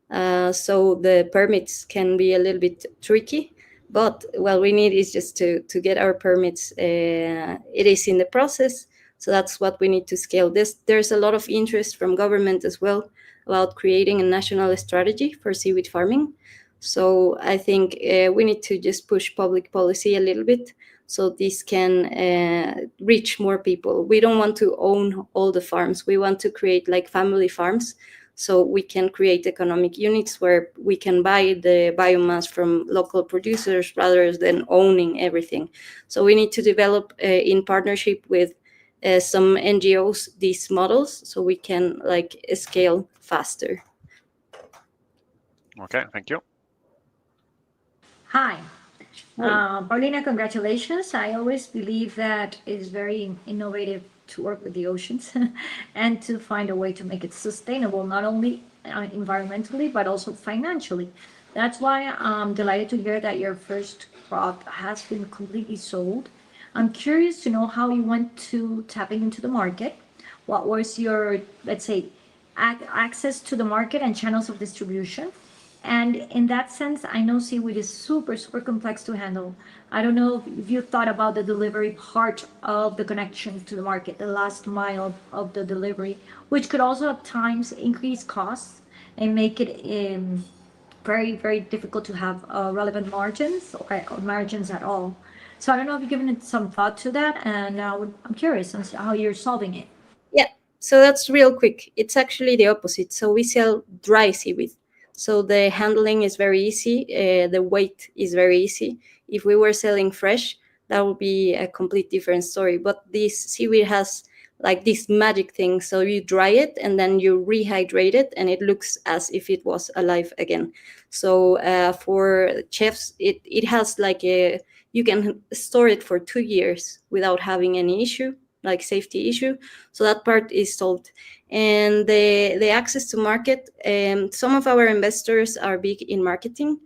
So the permits can be a little bit tricky, but what we need is just to get our permits. It is in the process, so that's what we need to scale. There's a lot of interest from government as well about creating a national strategy for seaweed farming. So I think we need to just push public policy a little bit so this can reach more people. We don't want to own all the farms. We want to create like family farms, so we can create economic units where we can buy the biomass from local producers rather than owning everything. So we need to develop in partnership with some NGOs these models so we can like scale faster. Okay, thank you. Hi. Paulina, congratulations. I always believe that it's very innovative to work with the oceans and to find a way to make it sustainable, not only environmentally, but also financially. That's why I'm delighted to hear that your first crop has been completely sold. I'm curious to know how you went to tapping into the market. What was your, let's say, access to the market and channels of distribution? And in that sense, I know seaweed is super, super complex to handle. I don't know if you thought about the delivery part of the connection to the market, the last mile of the delivery, which could also at times increase costs and make it very, very difficult to have relevant margins or margins at all. So I don't know if you've given it some thought to that, and I'm curious on how you're solving it. Yeah, so that's real quick. It's actually the opposite. So we sell dry seaweed. So the handling is very easy. The weight is very easy. If we were selling fresh, that would be a complete different story. But this seaweed has like this magic thing. So you dry it and then you rehydrate it and it looks as if it was alive again. So for chefs, it has like you can store it for 2 years without having any issue, like safety issue. So that part is solved. And the access to market, some of our investors are big in marketing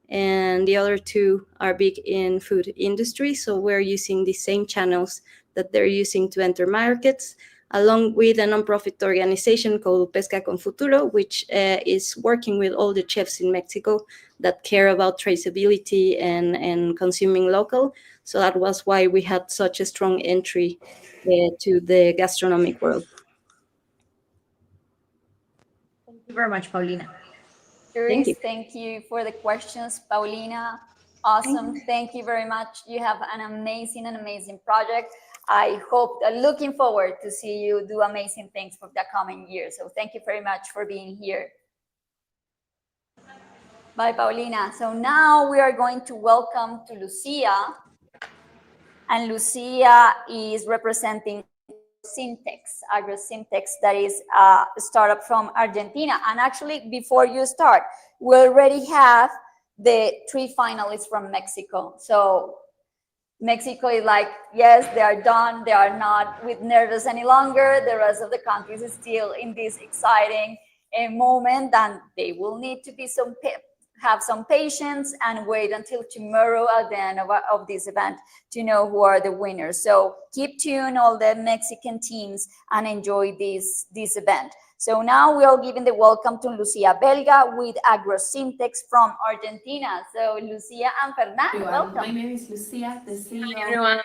and the other two are big in food industry. So we're using the same channels that they're using to enter markets, along with a nonprofit organization called Pesca con Futuro, which is working with all the chefs in Mexico that care about traceability and consuming local. So that was why we had such a strong entry to the gastronomic world. Thank you very much, Paulina. Thank you for the questions, Paulina. Awesome. Thank you very much. You have an amazing project. I hope, looking forward to see you do amazing things for the coming year. So thank you very much for being here. Bye, Paulina. So now we are going to welcome to Lucia. And Lucia is representing Syntex, Agro Syntex, that is a startup from Argentina. And actually, before you start, we already have the 3 finalists from Mexico. So Mexico is like, yes, they are done. They are not with nervous any longer. The rest of the countries is still in this exciting moment, and they will need to be have some patience and wait until tomorrow at the end of this event to know who are the winners. So keep tuned, all the Mexican teams, and enjoy this event. So now we are giving the welcome to Lucia Belga with Agro Syntex from Argentina. So Lucia and Fernando, welcome. My name is Lucia, the CEO. Hi, everyone.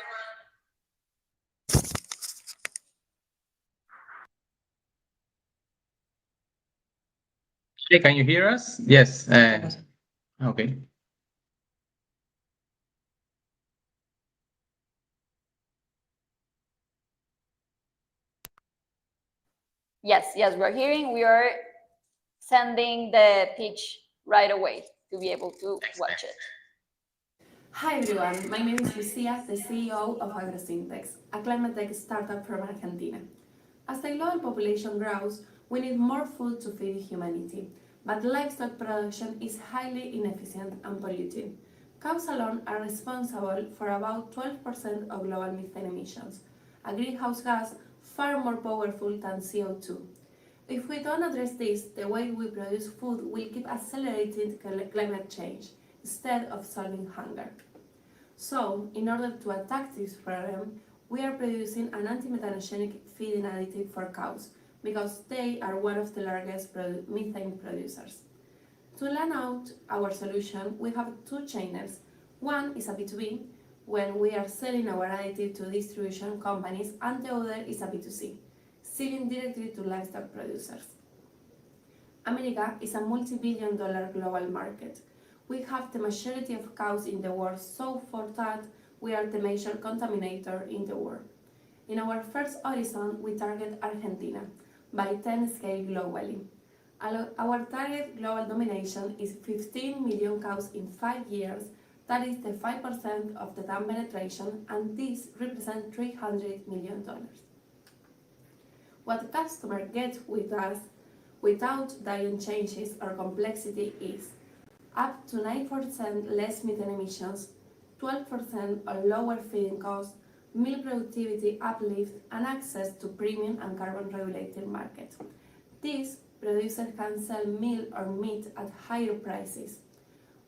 Hey, can you hear us? Yes. Okay. Yes, we're hearing. We are sending the pitch right away to be able to watch it. Hi everyone, my name is Lucia, the CEO of Agro Syntex, a climate tech startup from Argentina. As the global population grows, we need more food to feed humanity, but livestock production is highly inefficient and polluting. Cows alone are responsible for about 12% of global methane emissions, a greenhouse gas far more powerful than CO2. If we don't address this, the way we produce food will keep accelerating climate change instead of solving hunger. So, in order to attack this problem, we are producing an anti-methanogenic feeding additive for cows, because they are one of the largest methane producers. To learn out our solution, we have two channels. One is a B2B, when we are selling our additive to distribution companies, and the other is a B2C, selling directly to livestock producers. America is a multi-billion-dollar global market. We have the majority of cows in the world, so for that, we are the major contaminator in the world. In our first horizon, we target Argentina by 10 scale globally. Our target global domination is 15 million cows in 5 years. That is the 5% of the TAM penetration, and this represents $300 million. What the customer gets with us without diet changes or complexity is up to 9% less methane emissions, 12% or lower feeding costs, milk productivity uplift, and access to premium and carbon regulated markets. These producers can sell milk or meat at higher prices.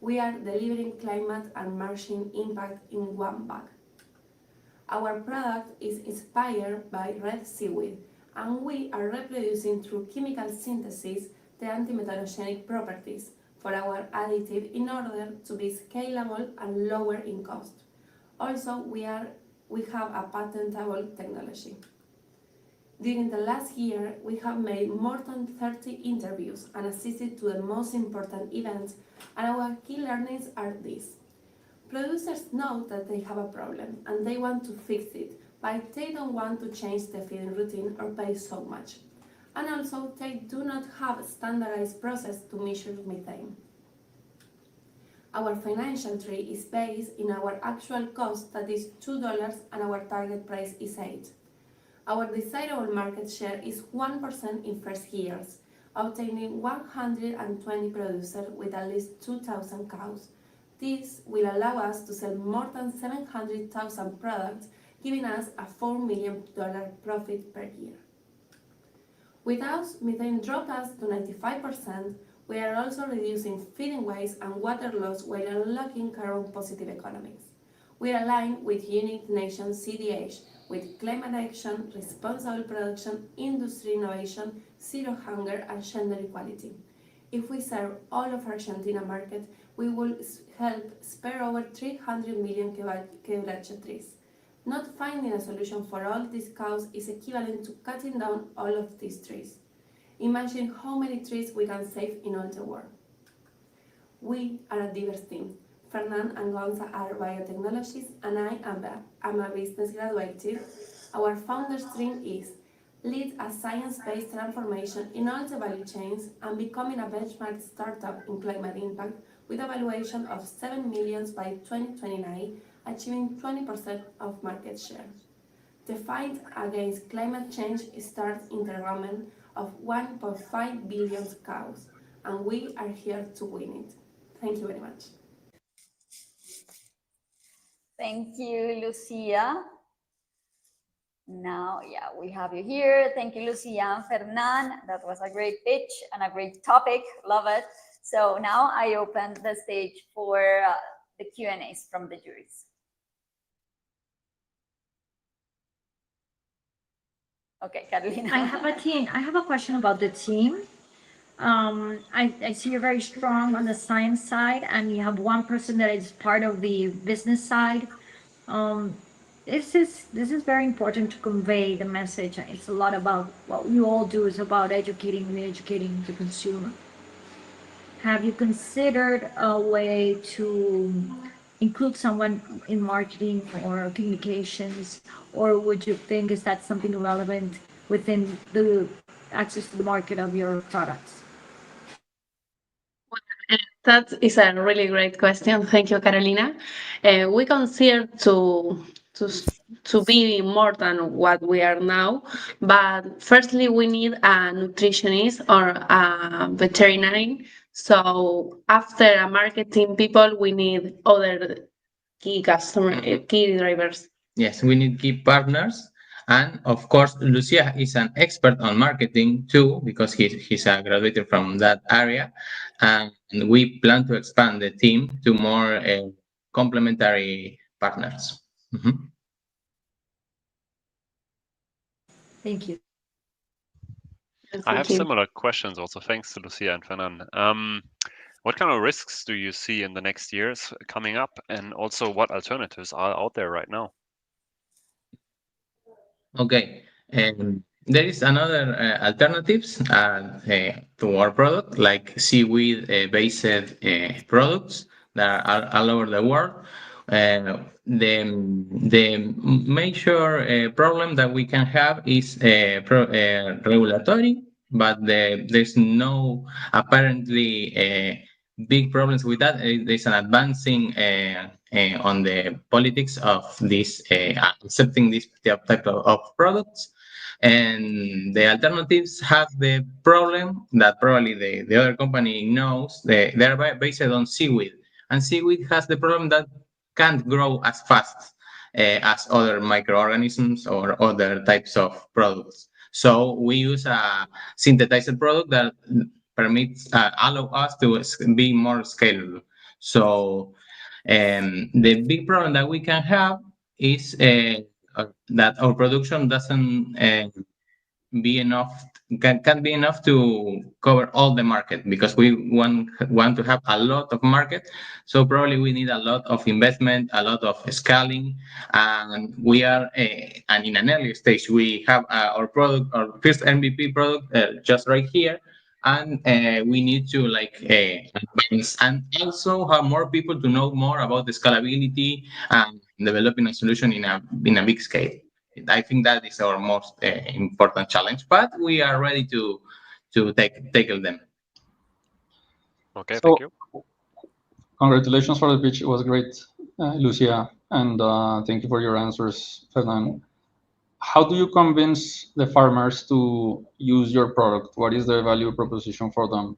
We are delivering climate and margin impact in one bag. Our product is inspired by red seaweed, and we are reproducing through chemical synthesis the anti-methanogenic properties for our additive in order to be scalable and lower in cost. Also, we have a patentable technology. During the last year, we have made more than 30 interviews and assisted to the most important events, and our key learnings are these. Producers know that they have a problem and they want to fix it, but they don't want to change the feeding routine or pay so much. And also, they do not have a standardized process to measure methane. Our financial tree is based in our actual cost, that is $2, and our target price is $8. Our desirable market share is 1% in first years, obtaining 120 producers with at least 2,000 cows. This will allow us to sell more than 700,000 products, giving us a $4 million profit per year. Without methane dropped us to 95%, we are also reducing feeding waste and water loss while unlocking carbon positive economics. We are aligned with United Nations CDH, with climate action, responsible production, industry innovation, zero hunger, and gender equality. If we serve all of Argentina market, we will help spare over 300 million quebracho trees. Not finding a solution for all these cows is equivalent to cutting down all of these trees. Imagine how many trees we can save in all the world. We are a diverse team. Fernan and Gonza are biotechnologists, and I am a business graduate. Our founder's dream is lead a science-based transformation in all the value chains and becoming a benchmark startup in climate impact with a valuation of $7 million by 2029, achieving 20% of market share. The fight against climate change starts in the domain of 1.5 billion cows, and we are here to win it. Thank you very much. Thank you, Lucia. Now, we have you here. Thank you, Lucia and Fernan. That was a great pitch and a great topic. Love it. So now I open the stage for the Q&As from the juries. Okay, Carolina. I have a question about the team. I see you're very strong on the science side, and you have one person that is part of the business side. This is very important to convey the message. It's a lot about what you all do is about educating and educating the consumer. have you considered a way to include someone in marketing or communications, or would you think is that something relevant within the access to the market of your products? That is a really great question. Thank you, Carolina. We consider to be more than what we are now, but firstly, we need a nutritionist or a veterinarian. So after a marketing people, we need other key key drivers. Yes, we need key partners. And of course, Lucia is an expert on marketing too, because he's a graduate from that area. And we plan to expand the team to more complementary partners. Mhm. Thank you. I have similar questions also, thanks to Lucia and Fernan. What kind of risks do you see in the next years coming up? And also what alternatives are out there right now? Okay, there is another alternatives to our product, like seaweed-based products that are all over the world. The major problem that we can have is regulatory, but there's no apparently big problems with that. There's an advancing on the politics of this accepting this type of products. And the alternatives have the problem that probably the other company knows. They're based on seaweed, and seaweed has the problem that can't grow as fast as other microorganisms or other types of products. So we use a synthesized product that permits allow us to be more scalable. So the big problem that we can have is that our production doesn't be enough, can't be enough to cover all the market, because we want to have a lot of market. So probably we need a lot of investment, a lot of scaling, and we are and in an early stage. We have our product, our first MVP product, just right here. And we need to advance and also have more people to know more about the scalability and developing a solution in a big scale. I think that is our most important challenge, but we are ready to tackle them. Okay, thank you. Congratulations for the pitch. It was great, Lucia, and thank you for your answers, Fernan. How do you convince the farmers to use your product? What is the value proposition for them?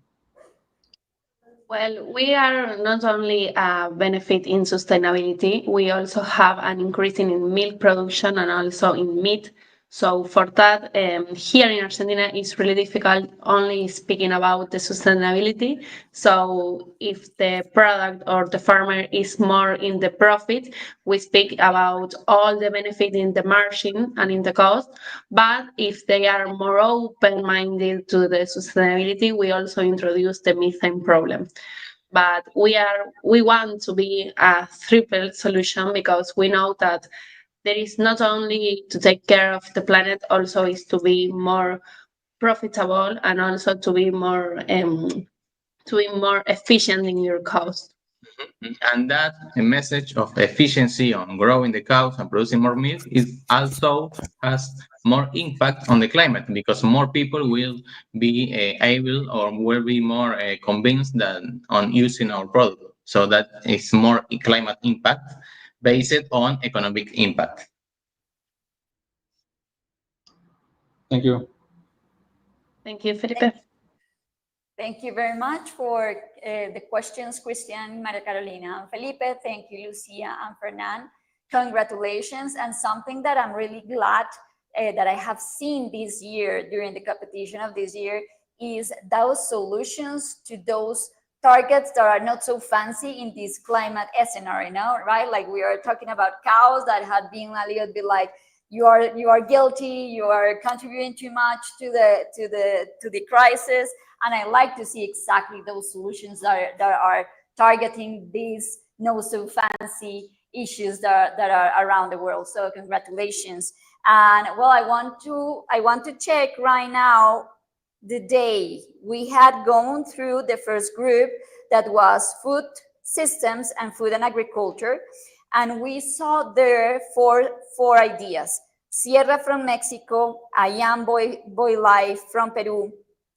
Well, we are not only a benefit in sustainability, we also have an increase in milk production and also in meat. So for that, here in Argentina, it's really difficult only speaking about the sustainability. So if the product or the farmer is more in the profit, we speak about all the benefit in the margin and in the cost. But if they are more open-minded to the sustainability, we also introduce the methane problem. But we want to be a triple solution, because we know that there is not only to take care of the planet, also is to be more profitable and also to be more efficient in your cost. And that message of efficiency on growing the cows and producing more milk is also has more impact on the climate, because more people will be able or will be more convinced than on using our product. So that is more climate impact based on economic impact. Thank you. Thank you, Felipe. Thank you very much for the questions, Christian, Maria Carolina, and Felipe. Thank you, Lucia and Fernan. Congratulations. And something that I'm really glad that I have seen this year during the competition of this year is those solutions to those targets that are not so fancy in this climate scenario, right? Like we are talking about cows that had been a little bit like, you are guilty, you are contributing too much to the crisis. And I like to see exactly those solutions that are targeting these not so fancy issues that are around the world. So congratulations. And well, I want to check right now the day. We had gone through the first group that was food systems and food and agriculture, and we saw there four ideas. Sierra from Mexico, Ayam Boy Life from Peru,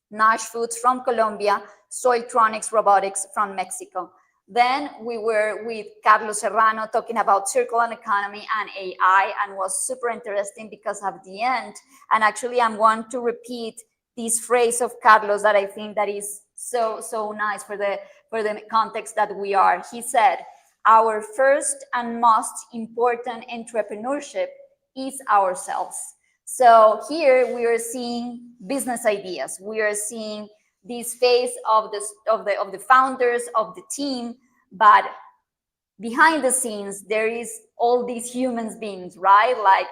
Nash Foods from Colombia, Soiltronics Robotics from Mexico. Then we were with Carlos Serrano talking about circular economy and AI, and was super interesting because at the end, and actually I'm going to repeat this phrase of Carlos that I think that is so nice for the context that we are. He said, our first and most important entrepreneurship is ourselves. So here we are seeing business ideas. We are seeing this face of the founders of the team, but behind the scenes there is all these human beings, right? Like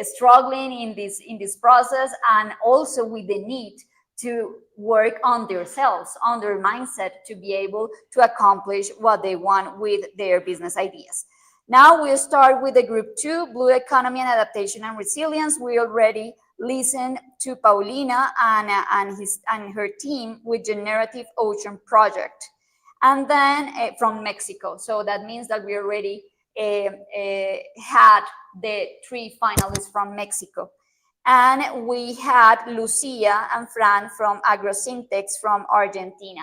struggling in this process, and also with the need to work on themselves, on their mindset, to be able to accomplish what they want with their business ideas. Now we'll start with the group 2, Blue Economy and Adaptation and Resilience. We already listened to Paulina and her team with Regenerative Ocean project, and then from Mexico. So that means that we already had the 3 finalists from Mexico. And we had Lucia and Fran from Agro Syntex from Argentina.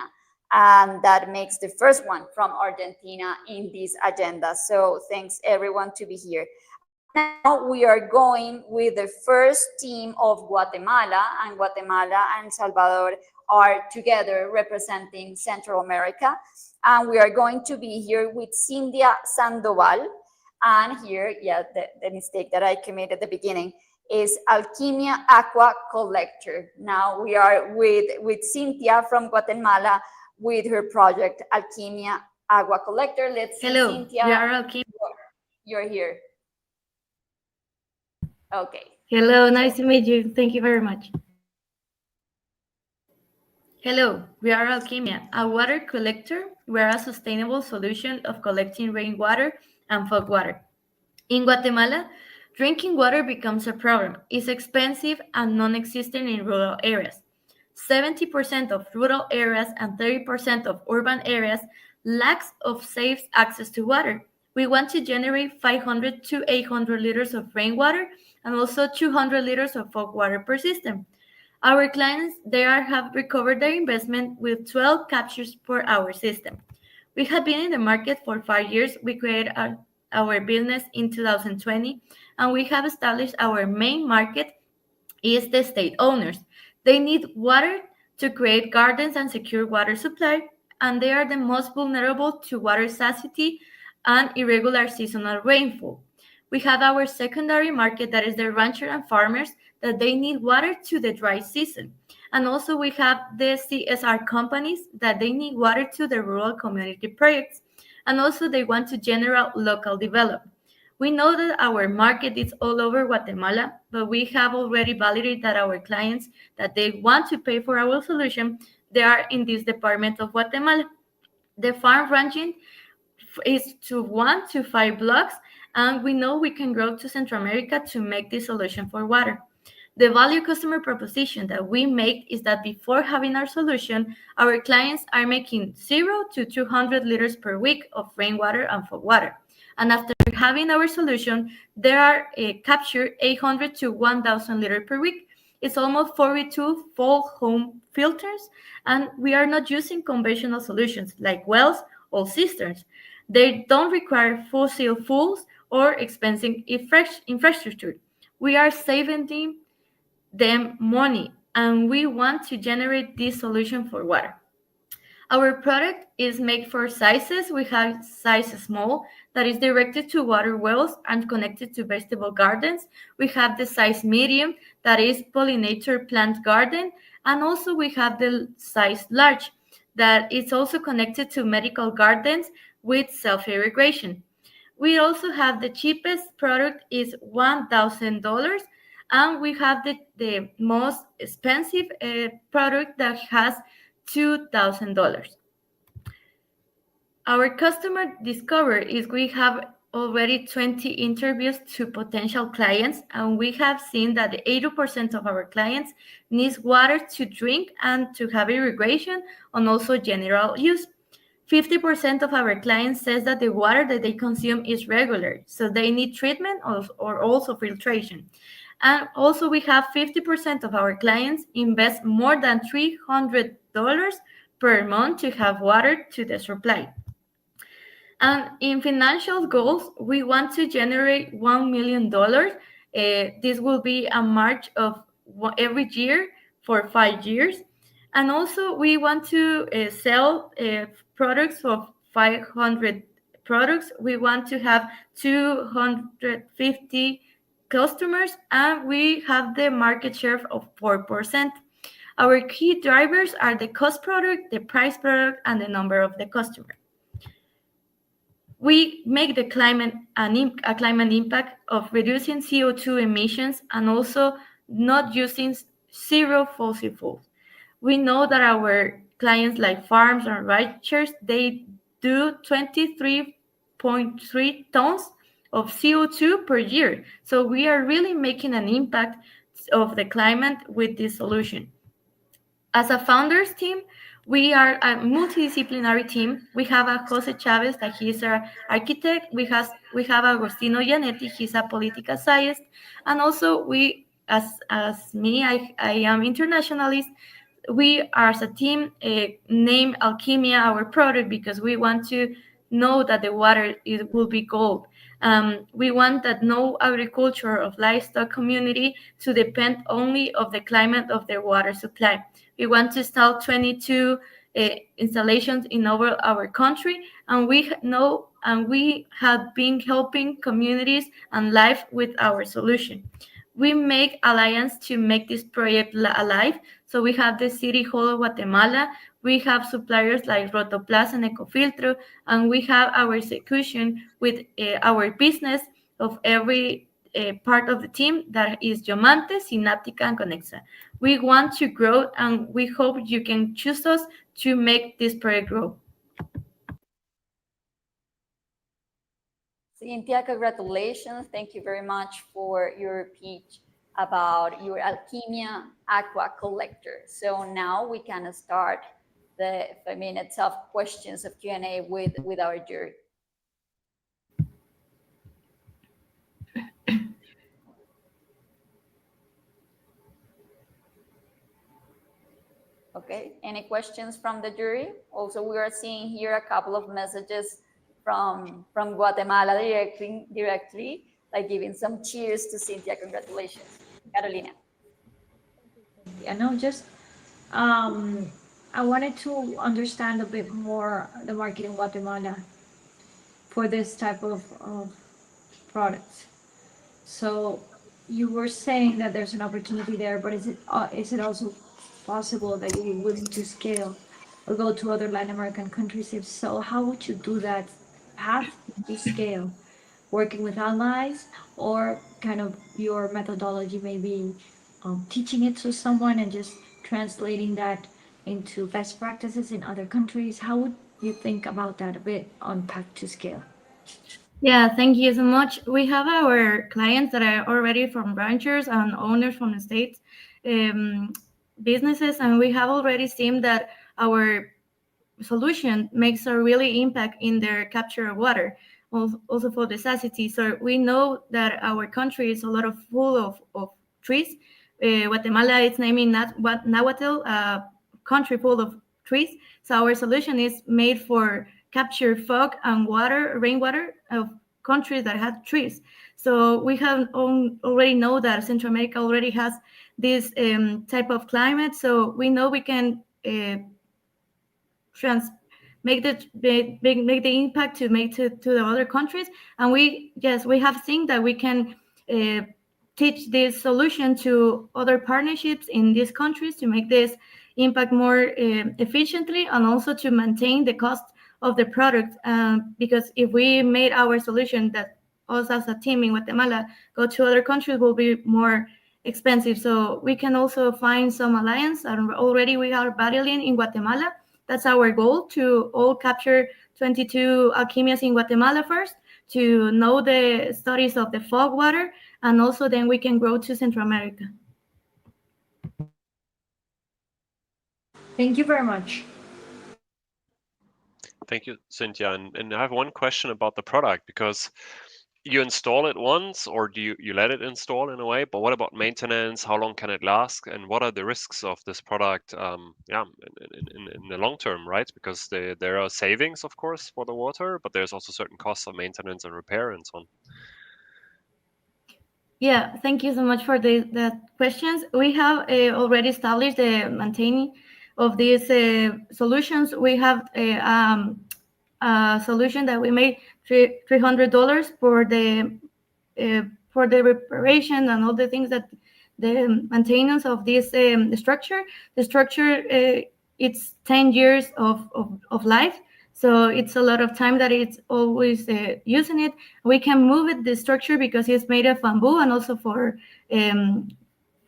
And that makes the first one from Argentina in this agenda. So thanks everyone to be here. Now we are going with the first team of Guatemala, and Guatemala and Salvador are together representing Central America. And we are going to be here with Cindia Sandoval. And here, the mistake that I committed at the beginning is Alquimia Aqua Collector. Now we are with Cynthia from Guatemala with her project Alquimia Agua Collector. Let's see, Hello, Cynthia. we are Alquimia. You're here. Okay. Hello, nice to meet you. Thank you very much. Hello, we are Alquimia, a water collector. We are a sustainable solution of collecting rainwater and fog water. In Guatemala, drinking water becomes a problem. It's expensive and non-existent in rural areas. 70% of rural areas and 30% of urban areas lacks of safe access to water. We want to generate 500 to 800 liters of rainwater and also 200 liters of fog water per system. Our clients, have recovered their investment with 12 captures per hour system. We have been in the market for 5 years. We created our business in 2020, and we have established our main market is the state owners. They need water to create gardens and secure water supply, and they are the most vulnerable to water scarcity and irregular seasonal rainfall. We have our secondary market, that is the rancher and farmers, that they need water to the dry season. And also we have the CSR companies that they need water to the rural community projects. And also they want to generate local development. We know that our market is all over Guatemala, but we have already validated that our clients that they want to pay for our solution, they are in this department of Guatemala. The farm ranching is to 1 to 5 blocks, and we know we can grow to Central America to make this solution for water. The value customer proposition that we make is that before having our solution, our clients are making 0 to 200 liters per week of rainwater and fog water. And after having our solution, there are captured 800 to 1,000 liters per week. It's almost 42 full home filters, and we are not using conventional solutions like wells or cisterns. They don't require fossil fuels or expensive infrastructure. We are saving them money, and we want to generate this solution for water. Our product is made for sizes. We have size small that is directed to water wells and connected to vegetable gardens. We have the size medium that is pollinator plant garden. And also we have the size large that is also connected to medical gardens with self-irrigation. We also have the cheapest product is $1,000, and we have the most expensive product that has $2,000. Our customer discover is we have already 20 interviews to potential clients, and we have seen that 80% of our clients needs water to drink and to have irrigation and also general use. 50% of our clients says that the water that they consume is regular, so they need treatment or also filtration. And also we have 50% of our clients invest more than $300 per month to have water to the supply. And in financial goals, we want to generate $1 million. This will be a march of every year for 5 years. And also we want to sell products of 500 products. We want to have 250 customers, and we have the market share of 4%. Our key drivers are the cost product, the price product, and the number of the customer. We make the climate a climate impact of reducing CO2 emissions and also not using zero fossil fuels. We know that our clients like farms and ranchers, they do 23.3 tons of CO2 per year. So we are really making an impact of the climate with this solution. As a founders team, we are a multidisciplinary team. We have a Jose Chavez, that he is an architect. We have Agostino Gianetti, he's a political scientist. And also we, as me, I am internationalist. We are as a team name Alchemia our product because we want to know that the water will be gold. We want that no agriculture of livestock community to depend only of the climate of their water supply. We want to install 22 installations in over our country, and we know and we have been helping communities and life with our solution. We make alliance to make this project alive. So we have the City Hall of Guatemala, we have suppliers like Rotoplas and Ecofiltro, and we have our execution with our business of every part of the team that is Diamante, Synaptica, and Conexa. We want to grow, and we hope you can choose us to make this project grow. Cynthia, congratulations. Thank you very much for your pitch about your Alchemia Aqua Collector. So now we can start the 5 minutes of questions of Q&A with our jury. Okay, any questions from the jury? Also, we are seeing here a couple of messages from Guatemala directly, like giving some cheers to Cynthia. Congratulations. Carolina. Yeah, no, just I wanted to understand a bit more the market in Guatemala for this type of products. So you were saying that there's an opportunity there, but is it also possible that you're willing to scale or go to other Latin American countries? If so, how would you do that path to scale? Working with allies, or kind of your methodology maybe teaching it to someone and just translating that into best practices in other countries? How would you think about that a bit on path to scale? Yeah, thank you so much. We have our clients that are already from ranchers and owners from the States, businesses, and we have already seen that our solution makes a really impact in their capture of water, also for the scarcity. So we know that our country is a lot of full of trees. Guatemala is naming Nahuatl, country full of trees. So our solution is made for capture fog and water, rainwater of countries that have trees. So we have already know that Central America already has this type of climate. So we know we can make the impact to make to the other countries. And we have seen that we can teach this solution to other partnerships in these countries to make this impact more efficiently, and also to maintain the cost of the product. Because if we made our solution that us as a team in Guatemala go to other countries, will be more expensive. So we can also find some alliance, and already we are battling in Guatemala. That's our goal, to all capture 22 alchemias in Guatemala first, to know the studies of the fog water, and also then we can grow to Central America. Thank you very much. Thank you, Cynthia. And I have one question about the product, because you install it once, or do you let it install in a way? But what about maintenance? How long can it last? And what are the risks of this product? In the long term, right? Because there are savings, of course, for the water, but there's also certain costs of maintenance and repair and so on. Yeah, thank you so much for the questions. We have already established the maintaining of these solutions. We have a solution that we made $300 for the reparation and all the things that the maintenance of this structure. The structure it's 10 years of life, so it's a lot of time that it's always using it. We can move it, the structure, because it's made of bamboo and also for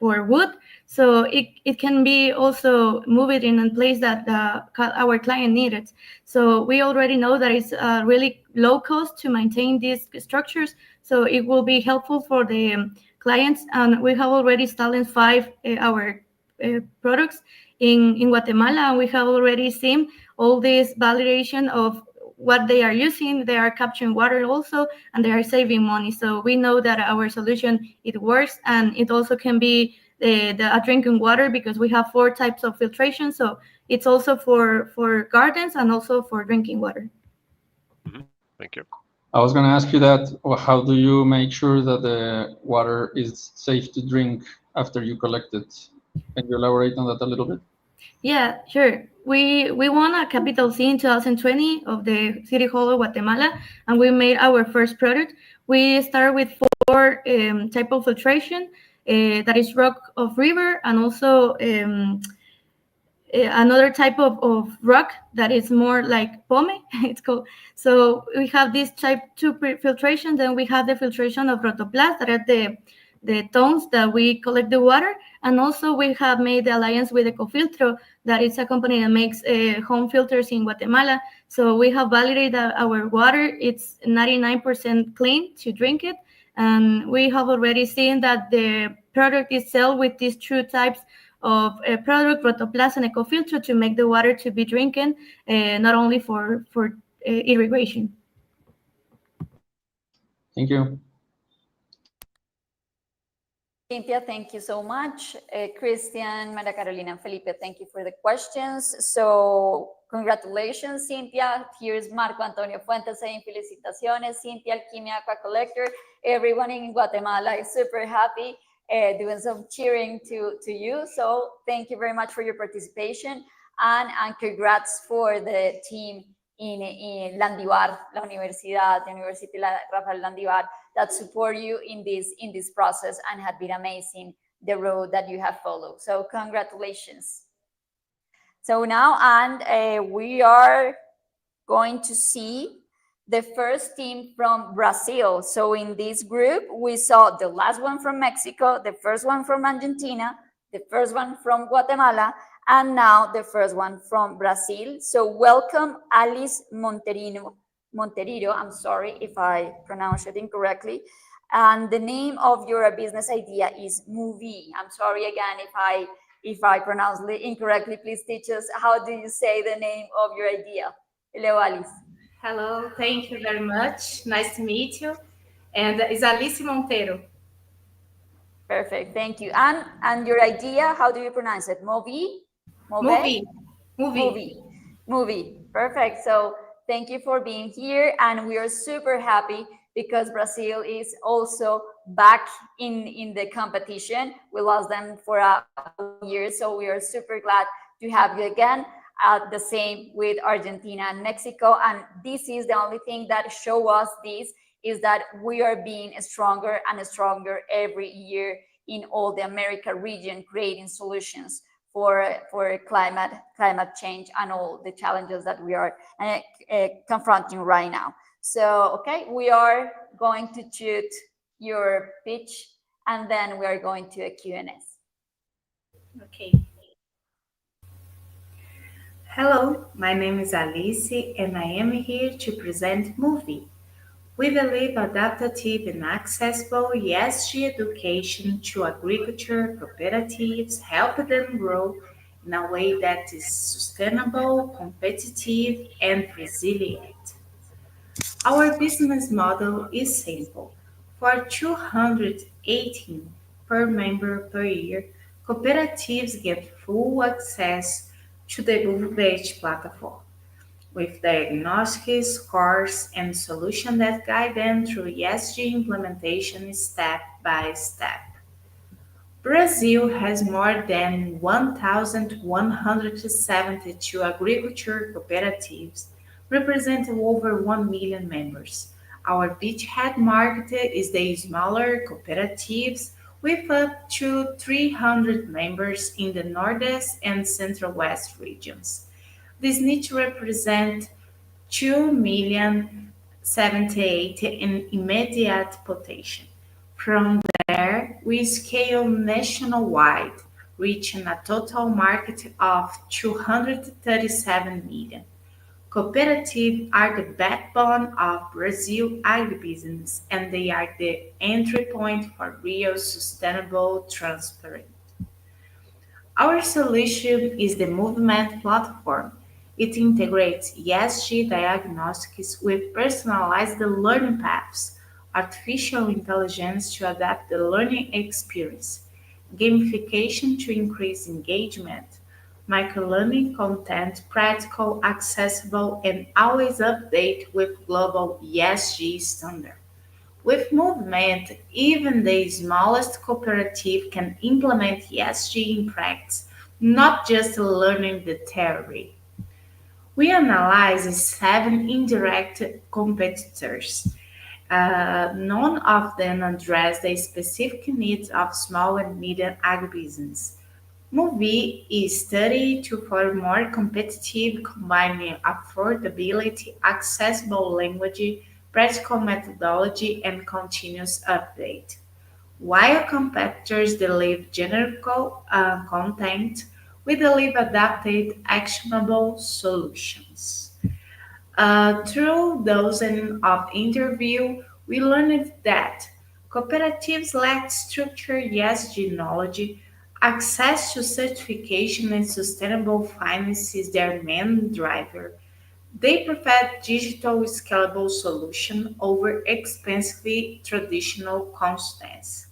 wood. So it can be also moved in a place that our client needed. So we already know that it's really low cost to maintain these structures. So it will be helpful for the clients. And we have already installed 5 our products in Guatemala. And we have already seen all this validation of what they are using. They are capturing water also, and they are saving money. So we know that our solution, it works, and it also can be the drinking water, because we have 4 types of filtration. So it's also for gardens and also for drinking water. Thank you. I was going to ask you that. How do you make sure that the water is safe to drink after you collect it? Can you elaborate on that a little bit? Yeah, sure. We won a Capital C in 2020 of the City Hall of Guatemala, and we made our first product. We started with 4 type of filtration, that is rock of river, and also another type of rock that is more like pome, it's called. So we have this type 2 filtration. Then we have the filtration of rotoplast, that are the tones that we collect the water. And also we have made the alliance with Ecofiltro, that is a company that makes home filters in Guatemala. So we have validated that our water, it's 99% clean to drink it. And we have already seen that the product is sold with these 2 types of product, rotoplast and Ecofiltro, to make the water to be drinking, not only for irrigation. Thank you. Cynthia, thank you so much. Christian, Maria Carolina, and Felipe, thank you for the questions. So congratulations, Cynthia. Here's Marco Antonio Fuentes saying felicitaciones, Cynthia, Alquimia Aqua Collector. Everyone in Guatemala is super happy, doing some cheering to you. So thank you very much for your participation, and congrats for the team in Landívar, la Universidad Rafael Landívar, that support you in this process, and have been amazing, the road that you have followed. So congratulations. So now, and we are going to see the first team from Brazil. So in this group, we saw the last one from Mexico, the first one from Argentina, the first one from Guatemala, and now the first one from Brazil. So welcome, Alice Monteiro. I'm sorry if I pronounce it incorrectly. And the name of your business idea is Movie. I'm sorry again if I pronounce it incorrectly. Please teach us, how do you say the name of your idea? Hello, Alice. Hello, thank you very much. Nice to meet you. And it's Alice Monteiro. Perfect, thank you. And your idea, how do you pronounce it? Movie? Movie. Perfect. So thank you for being here, and we are super happy because Brazil is also back in the competition. We lost them for a year, so we are super glad to have you again. The same with Argentina and Mexico, and this is the only thing that show us this, is that we are being stronger and stronger every year in all the America region, creating solutions for climate change and all the challenges that we are confronting right now. So, okay, we are going to shoot your pitch, and then we are going to a Q&As. Okay. Hello, my name is Alice, and I am here to present Movie. We believe adaptive and accessible ESG education to agriculture cooperatives help them grow in a way that is sustainable, competitive, and resilient. Our business model is simple. For 218 per member per year, cooperatives get full access to the Google-based platform with diagnostics, scores, and solutions that guide them through ESG implementation step by step. Brazil has more than 1,172 agriculture cooperatives, representing over 1 million members. Our beachhead market is the smaller cooperatives with up to 300 members in the Northeast and Central West regions. This niche represents 2,078 in immediate potential. From there, we scale nationwide, reaching a total market of 237 million. Cooperatives are the backbone of Brazil agribusiness, and they are the entry point for real sustainable transparent. Our solution is the movement platform. It integrates ESG diagnostics with personalized learning paths, artificial intelligence to adapt the learning experience, gamification to increase engagement, microlearning content practical, accessible, and always update with global ESG standards. With movement, even the smallest cooperative can implement ESG in practice, not just learning the theory. We analyzed 7 indirect competitors. None of them address the specific needs of small and medium agribusiness. Movie is studied to for more competitive, combining affordability, accessible language, practical methodology, and continuous update. While competitors deliver generic content, we deliver adapted, actionable solutions. Through dozens of interviews, we learned that cooperatives lack structured ESG knowledge, access to certification and sustainable finance is their main driver. They prefer digital scalable solution over expensive traditional constants.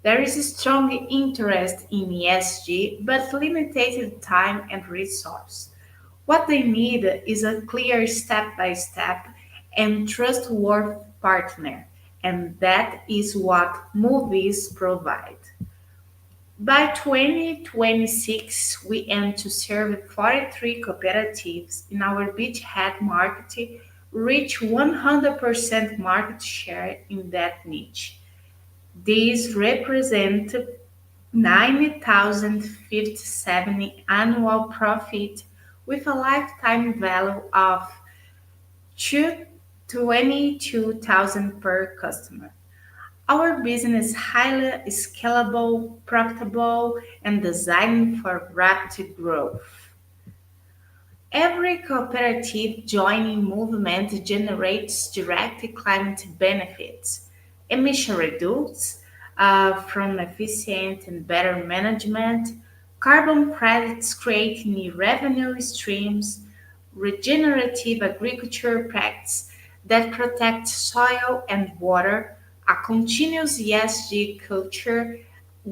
There is a strong interest in ESG, but limited time and resource. What they need is a clear step-by-step and trustworthy partner, and that is what movies provide. By 2026, we aim to serve 43 cooperatives in our beachhead market, reach 100% market share in that niche. These represent 90,057 annual profit with a lifetime value of 22,000 per customer. Our business is highly scalable, profitable, and designed for rapid growth. Every cooperative joining movement generates direct climate benefits. Emission reduced from efficient and better management, carbon credits create new revenue streams, regenerative agriculture practice that protect soil and water, a continuous ESG culture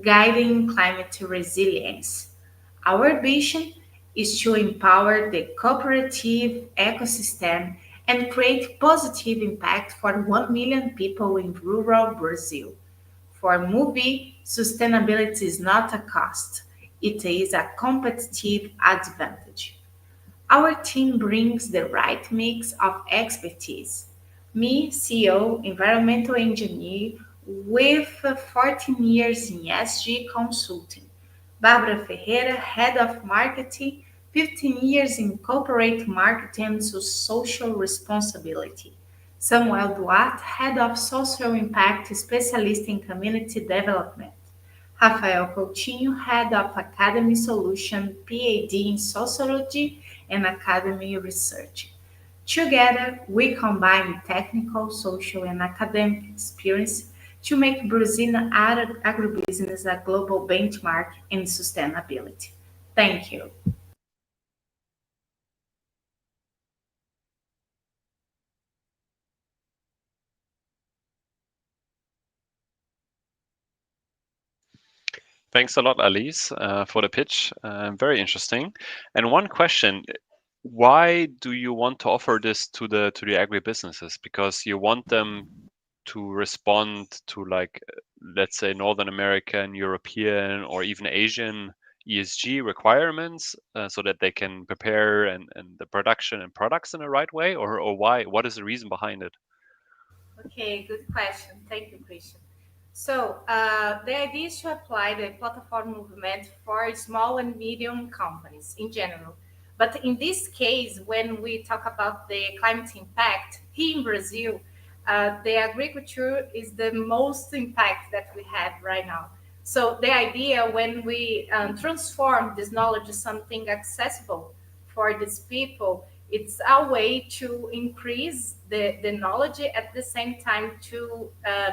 guiding climate resilience. Our vision is to empower the cooperative ecosystem and create positive impact for 1 million people in rural Brazil. For Mubi, sustainability is not a cost, it is a competitive advantage. Our team brings the right mix of expertise. Me, CEO, environmental engineer with 14 years in ESG consulting. Barbara Ferreira, head of marketing, 15 years in corporate marketing and social responsibility. Samuel Duarte, head of social impact specialist in community development. Rafael Coutinho, head of academy solution, PhD in sociology and academy research. Together, we combine technical, social, and academic experience to make Brazilian agribusiness a global benchmark in sustainability. Thank you. Thanks a lot, Alice, for the pitch. Very interesting. And one question: why do you want to offer this to the agribusinesses? Because you want them to respond to, like, let's say, Northern American, European, or even Asian ESG requirements, so that they can prepare and the production and products in the right way, or why? What is the reason behind it? Okay, good question. Thank you, Christian. So the idea is to apply the platform movement for small and medium companies in general. But in this case, when we talk about the climate impact here in Brazil, the agriculture is the most impact that we have right now. So the idea, when we transform this knowledge to something accessible for these people, it's a way to increase the knowledge at the same time to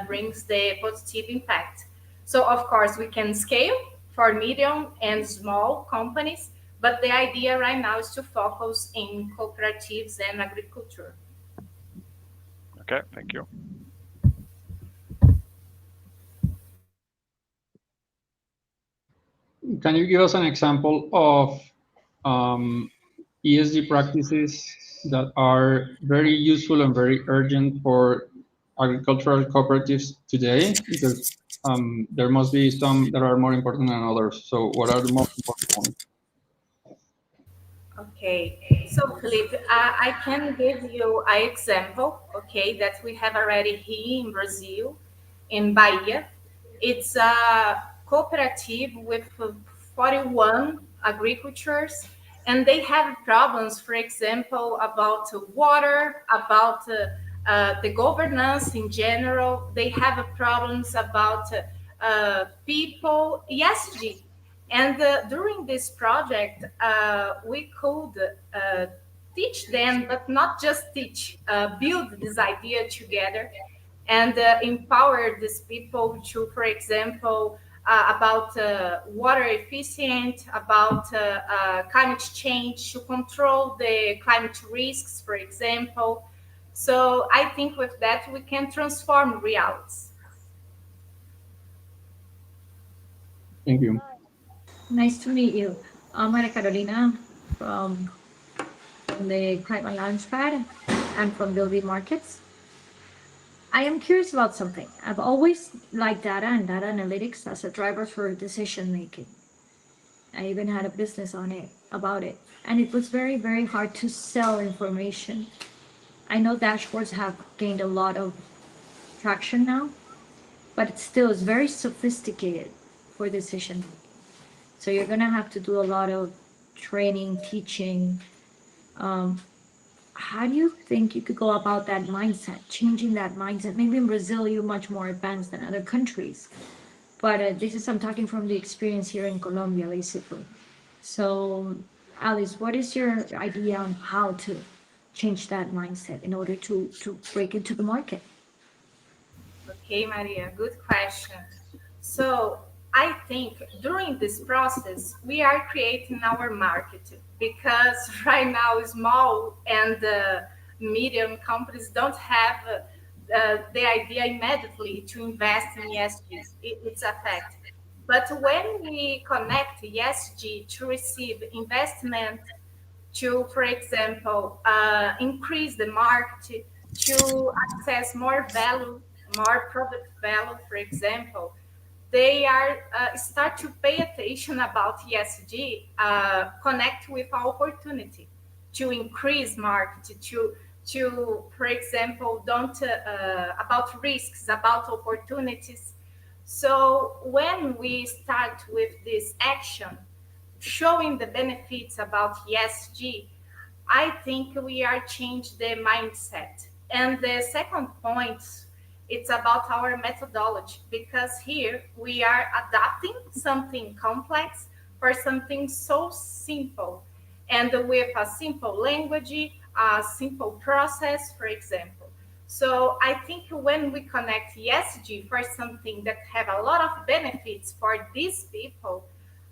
brings the positive impact. So of course we can scale for medium and small companies, but the idea right now is to focus in cooperatives and agriculture. Okay, thank you. Can you give us an example of ESG practices that are very useful and very urgent for agricultural cooperatives today? Because there must be some that are more important than others. So what are the most important ones? Okay, so Felipe, I can give you an example, okay, that we have already here in Brazil, in Bahia. It's a cooperative with 41 agricultures, and they have problems, for example, about water, about the governance in general. They have problems about people, ESG. And during this project, we could teach them, but not just teach, build this idea together and empower these people to, for example, about water efficient, about climate change, to control the climate risks, for example. So I think with that, we can transform realities. Thank you. Nice to meet you. I'm Maria Carolina from the ClimateLaunchpad and from Building Markets. I am curious about something. I've always liked data and data analytics as a driver for decision making. I even had a business on it about it. And it was very, very hard to sell information. I know dashboards have gained a lot of traction now, but it still is very sophisticated for decision making. So you're gonna have to do a lot of training, teaching. How do you think you could go about that mindset, changing that mindset? Maybe in Brazil, you're much more advanced than other countries. But this is, I'm talking from the experience here in Colombia, basically. So, Alice, what is your idea on how to change that mindset in order to break into the market? Okay, Maria, good question. So I think during this process, we are creating our market, because right now small and medium companies don't have the idea immediately to invest in ESG. It's a fact. But when we connect ESG to receive investment, to, for example, increase the market, to access more value, more product value, for example, they are start to pay attention about ESG, connect with our opportunity to increase market, to for example, don't about risks, about opportunities. So when we start with this action, showing the benefits about ESG, I think we are change the mindset. And the second point, it's about our methodology, because here we are adapting something complex for something so simple. And with a simple language, a simple process, for example. So I think when we connect ESG for something that have a lot of benefits for these people,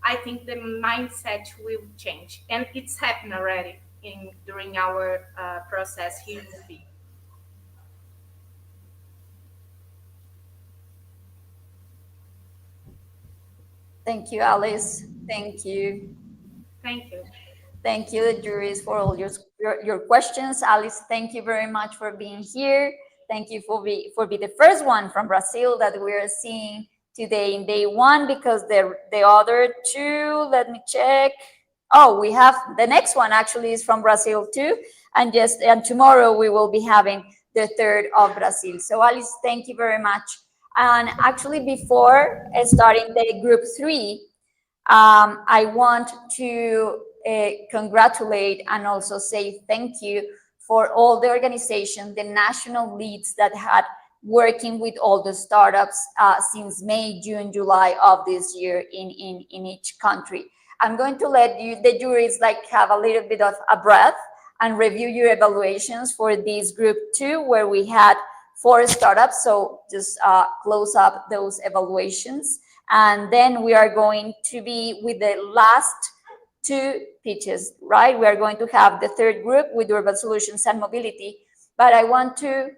I think the mindset will change, and it's happened already during our process here in the field. Thank you, Alice. Thank you. Thank you. Thank you, the juries, for all your questions. Alice, thank you very much for being here. Thank you for being the first one from Brazil that we're seeing today in day one, because the other two, let me check. Oh, we have the next one actually is from Brazil too. And tomorrow we will be having the third of Brazil. So Alice, thank you very much. And actually before starting the group 3, I want to congratulate and also say thank you for all the organization, the national leads that had working with all the startups since May, June, July of this year in each country. I'm going to let the juries have a little bit of a breath and review your evaluations for this group 2, where we had 4 startups. So just close up those evaluations. And then we are going to be with the last 2 pitches, right? We are going to have the third group with urban solutions and mobility. But I want to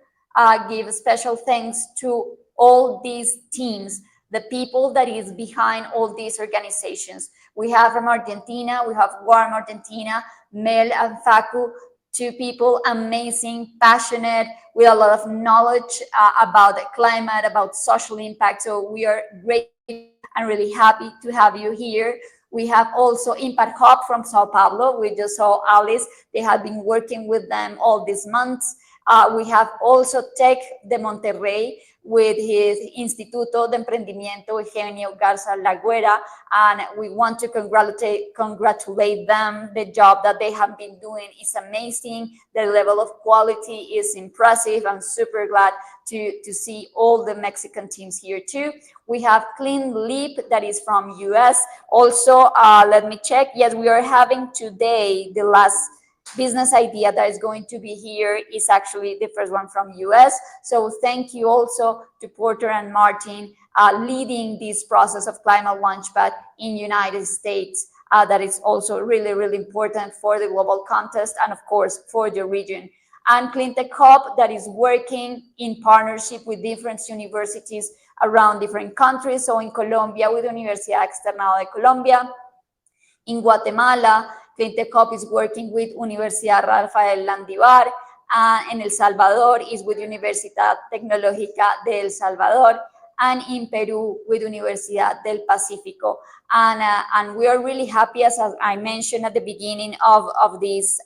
give special thanks to all these teams, the people that is behind all these organizations. We have from Argentina, we have Warm Argentina, Mel and Facu, 2 people, amazing, passionate, with a lot of knowledge about the climate, about social impact. So we are great and really happy to have you here. We have also Impact Hub from Sao Paulo. We just saw Alice. They have been working with them all these months. We have also Tech de Monterrey with his Instituto de Emprendimiento Eugenio Garza Lagüera, and we want to congratulate them. The job that they have been doing is amazing. The level of quality is impressive. I'm super glad to see all the Mexican teams here too. We have Clean Leap that is from US. Also, let me check. Yes, we are having today the last business idea that is going to be here is actually the first one from US. So thank you also to Porter and Martin leading this process of ClimateLaunchpad in United States. That is also really, really important for the global contest and of course for the region. And Cleantech Hub that is working in partnership with different universities around different countries. So in Colombia with Universidad Externada de Colombia, in Guatemala, Cleantech Hub is working with Universidad Rafael Landívar, and in El Salvador is with Universidad Tecnológica de El Salvador, and in Peru with Universidad del Pacífico. And we are really happy, as I mentioned at the beginning of this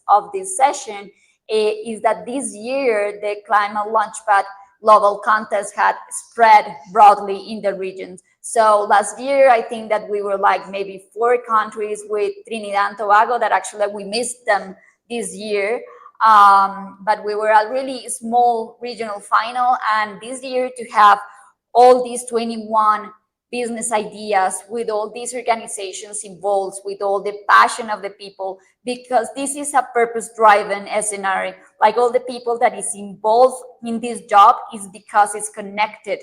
session, is that this year the ClimateLaunchpad global contest had spread broadly in the regions. So last year, I think that we were maybe 4 countries with Trinidad and Tobago that actually we missed them this year. But we were a really small regional final. And this year to have all these 21 business ideas with all these organizations involved, with all the passion of the people, because this is a purpose-driven scenario. All the people that is involved in this job is because it's connected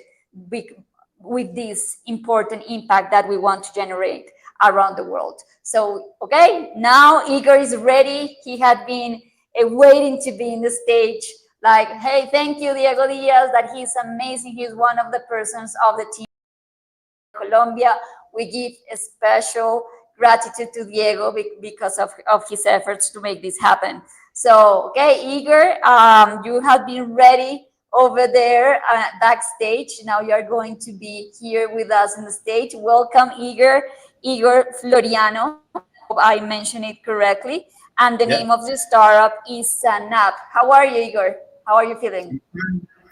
with this important impact that we want to generate around the world. So, okay, now Igor is ready. He had been waiting to be in the stage. Hey, thank you, Diego Diaz, that he's amazing. He's one of the persons of the team in Colombia. We give a special gratitude to Diego because of his efforts to make this happen. So, okay, Igor, you have been ready over there backstage. Now you're going to be here with us on the stage. Welcome, Igor Floriano. Hope I mentioned it correctly. And the name of the startup is Sanap. How are you, Igor? How are you feeling?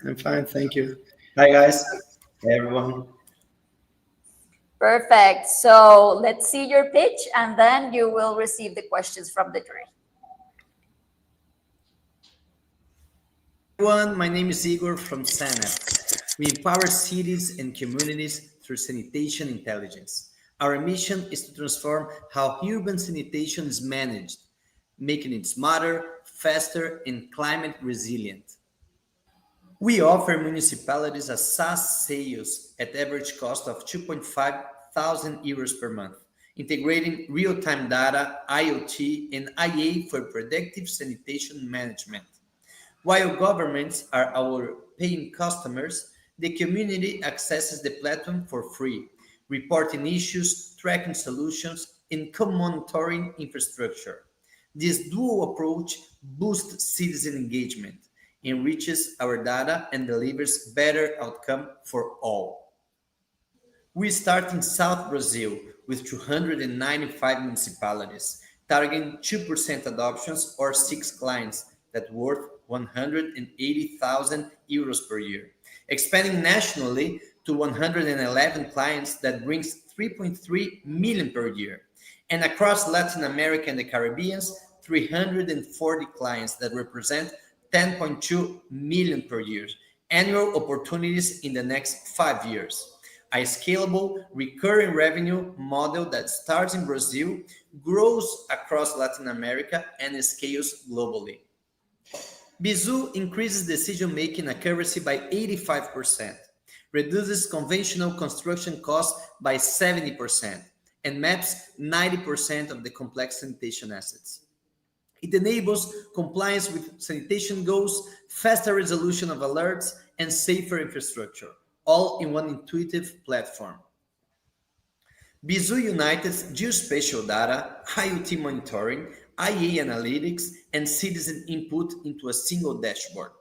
I'm fine, thank you. Hi, guys. Hey, everyone. Perfect. So let's see your pitch, and then you will receive the questions from the jury. Everyone, my name is Igor from Sanap. We empower cities and communities through sanitation intelligence. Our mission is to transform how urban sanitation is managed, making it smarter, faster, and climate resilient. We offer municipalities a SaaS sales at average cost of 2.5 thousand euros per month, integrating real-time data, IoT, and IA for predictive sanitation management. While governments are our paying customers, the community accesses the platform for free, reporting issues, tracking solutions, and co-monitoring infrastructure. This dual approach boosts citizen engagement, enriches our data, and delivers better outcome for all. We start in South Brazil with 295 municipalities, targeting 2% adoptions or 6 clients that worth 180,000 euros per year, expanding nationally to 111 clients that brings 3.3 million per year, and across Latin America and the Caribbean, 340 clients that represent 10.2 million per year, annual opportunities in the next 5 years. A scalable recurring revenue model that starts in Brazil, grows across Latin America, and scales globally. Bizu increases decision-making accuracy by 85%, reduces conventional construction costs by 70%, and maps 90% of the complex sanitation assets. It enables compliance with sanitation goals, faster resolution of alerts, and safer infrastructure, all in one intuitive platform. Bizu unites geospatial data, IoT monitoring, IA analytics, and citizen input into a single dashboard.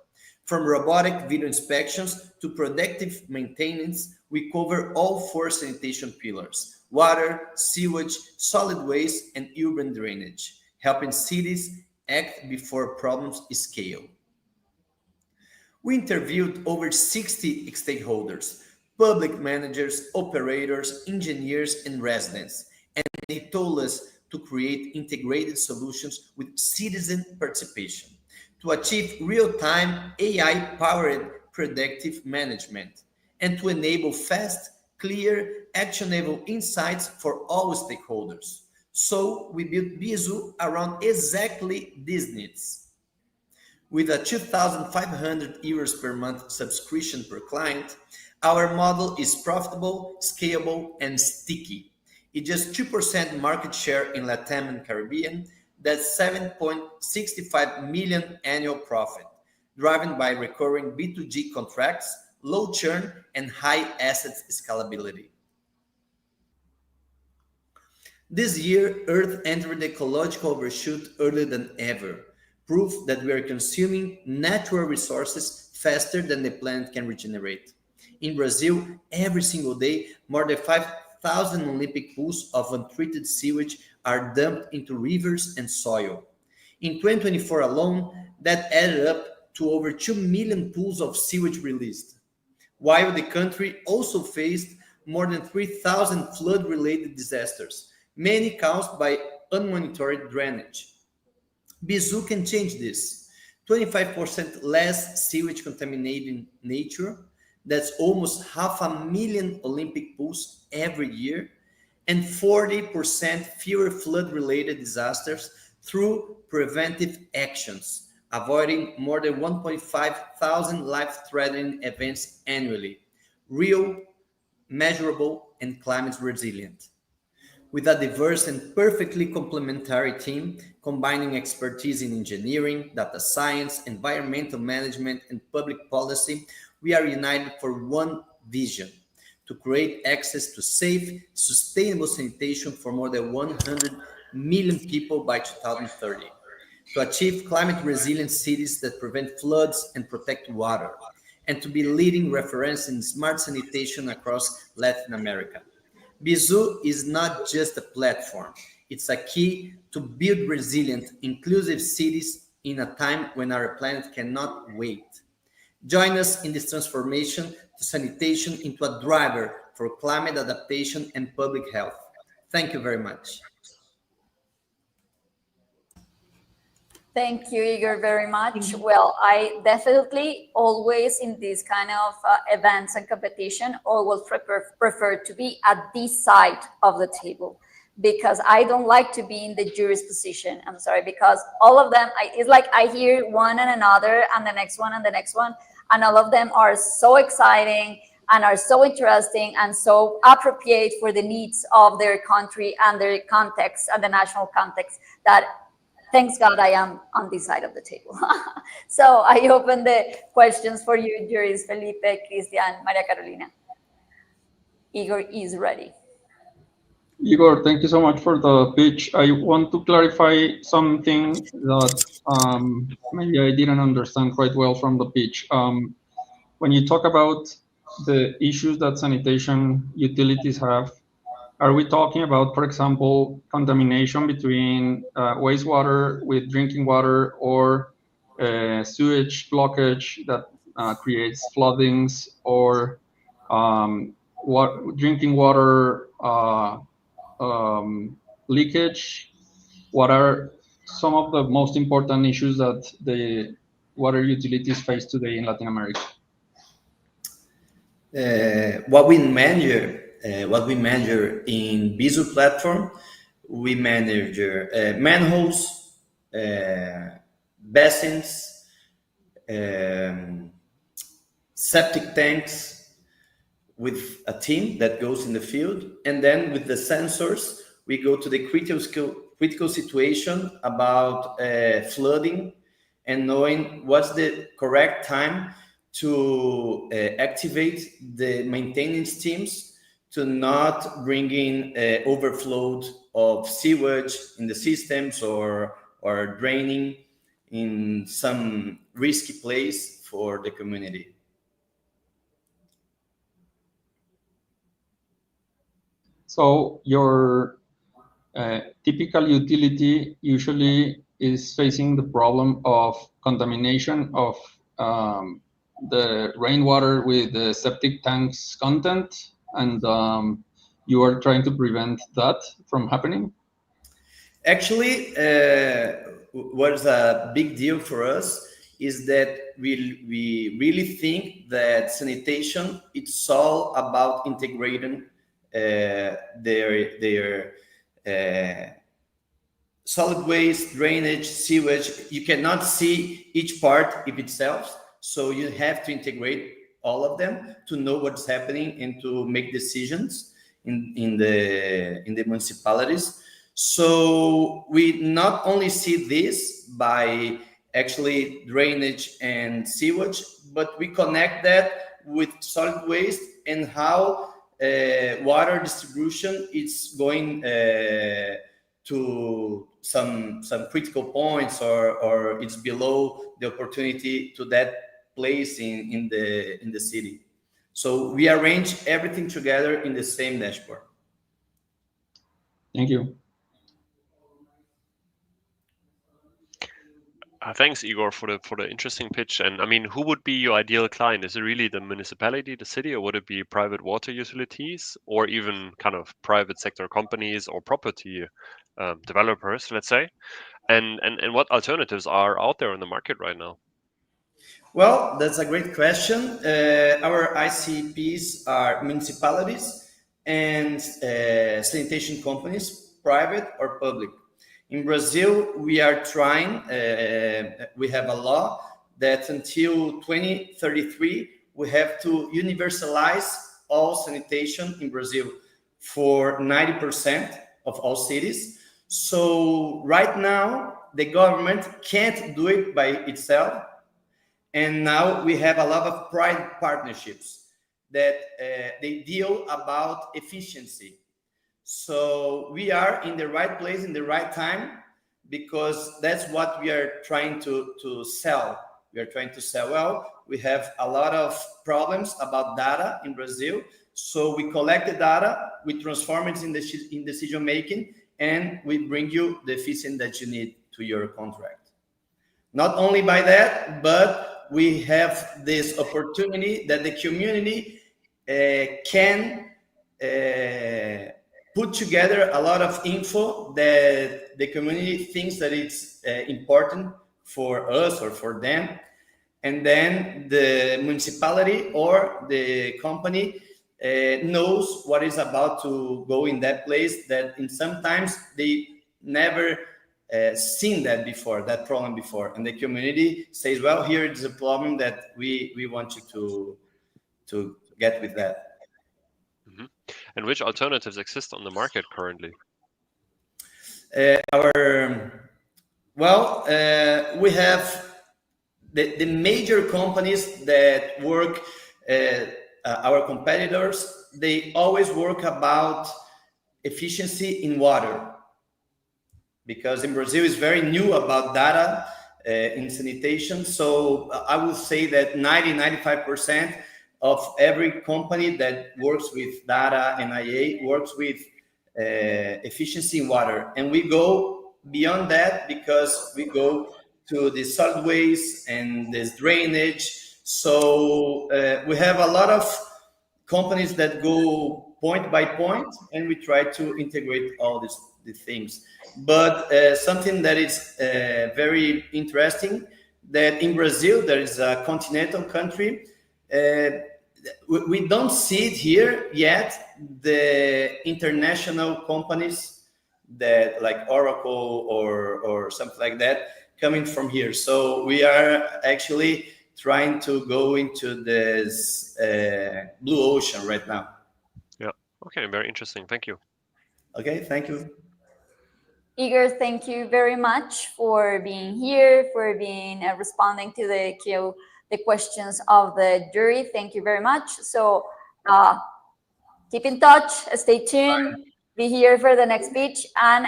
From robotic video inspections to predictive maintenance, we cover all 4 sanitation pillars: water, sewage, solid waste, and urban drainage, helping cities act before problems scale. We interviewed over 60 stakeholders, public managers, operators, engineers, and residents, and they told us to create integrated solutions with citizen participation to achieve real-time AI-powered predictive management and to enable fast, clear, actionable insights for all stakeholders. So we built Bizu around exactly these needs. With a 2,500 euros per month subscription per client, our model is profitable, scalable, and sticky. It's just 2% market share in Latam and Caribbean. That's 7.65 million annual profit, driven by recurring B2G contracts, low churn, and high asset scalability. This year, Earth entered the ecological overshoot earlier than ever, proof that we are consuming natural resources faster than the planet can regenerate. In Brazil, every single day, more than 5,000 Olympic pools of untreated sewage are dumped into rivers and soil. In 2024 alone, that added up to over 2 million pools of sewage released, while the country also faced more than 3,000 flood-related disasters, many caused by unmonitored drainage. Bizu can change this. 25% less sewage contaminating nature, that's almost 500,000 Olympic pools every year, and 40% fewer flood-related disasters through preventive actions, avoiding more than 1,500 life-threatening events annually. Real, measurable, and climate resilient. With a diverse and perfectly complementary team, combining expertise in engineering, data science, environmental management, and public policy, we are united for one vision: to create access to safe, sustainable sanitation for more than 100 million people by 2030, to achieve climate-resilient cities that prevent floods and protect water, and to be leading reference in smart sanitation across Latin America. Bizu is not just a platform, it's a key to build resilient, inclusive cities in a time when our planet cannot wait. Join us in this transformation to sanitation into a driver for climate adaptation and public health. Thank you very much. Thank you, Igor, very much. Well, I definitely always in this kind of events and competition always prefer to be at this side of the table because I don't like to be in the jury's position. I'm sorry, because all of them, it's like I hear one and another and the next one and the next one, and all of them are so exciting and are so interesting and so appropriate for the needs of their country and their context and the national context that, thanks God, I am on this side of the table. So I open the questions for you, juries, Felipe, Cristian, Maria Carolina. Igor is ready. Igor, thank you so much for the pitch. I want to clarify something that maybe I didn't understand quite well from the pitch. When you talk about the issues that sanitation utilities have, are we talking about, for example, contamination between wastewater with drinking water, or sewage blockage that creates floodings, or drinking water leakage? What are some of the most important issues that the water utilities face today in Latin America? What we measure in Bizu platform, we manage manholes, basins, septic tanks, with a team that goes in the field, and then with the sensors, we go to the critical situation about flooding, and knowing what's the correct time to activate the maintenance teams to not bring in overflow of sewage in the systems, or draining in some risky place for the community. So your typical utility usually is facing the problem of contamination of the rainwater with the septic tanks content, and you are trying to prevent that from happening? Actually, what's a big deal for us is that we really think that sanitation, it's all about integrating their solid waste, drainage, sewage. You cannot see each part of itself, so you have to integrate all of them to know what's happening and to make decisions in the municipalities. So we not only see this by actually drainage and sewage, but we connect that with solid waste and how water distribution is going to some critical points, or it's below the opportunity to that place in the city. So we arrange everything together in the same dashboard. Thank you. Thanks, Igor, for the interesting pitch. And I mean, who would be your ideal client? Is it really the municipality, the city, or would it be private water utilities, or even kind of private sector companies or property developers, let's say? And what alternatives are out there in the market right now? Well, that's a great question. Our ICPs are municipalities and sanitation companies, private or public. In Brazil, we are trying, we have a law that until 2033, we have to universalize all sanitation in Brazil for 90% of all cities. So right now, the government can't do it by itself. And now we have a lot of private partnerships that they deal about efficiency. So we are in the right place in the right time, because that's what we are trying to sell. We are trying to sell well. We have a lot of problems about data in Brazil. So we collect the data, we transform it in decision making, and we bring you the efficiency that you need to your contract. Not only by that, but we have this opportunity that the community can put together a lot of info that the community thinks that it's important for us or for them. And then the municipality or the company knows what is about to go in that place, that in sometimes they never seen that before, that problem before. And the community says, well, here is a problem that we want you to get with that. Mm-hmm. And which alternatives exist on the market currently? We have the major companies that work, our competitors, they always work about efficiency in water. Because in Brazil is very new about data in sanitation. So I will say that 95% of every company that works with data and IA works with efficiency in water. And we go beyond that because we go to the solid waste and this drainage. So we have a lot of companies that go point by point, and we try to integrate all the things. But something that is very interesting, that in Brazil, there is a continental country, we don't see it here yet, the international companies that like Oracle or something like that coming from here. So we are actually trying to go into this blue ocean right now. Yeah, okay, very interesting. Thank you. Okay, thank you. Igor, thank you very much for being here, for being responding to the questions of the jury. Thank you very much. So keep in touch, stay tuned, be here for the next speech, and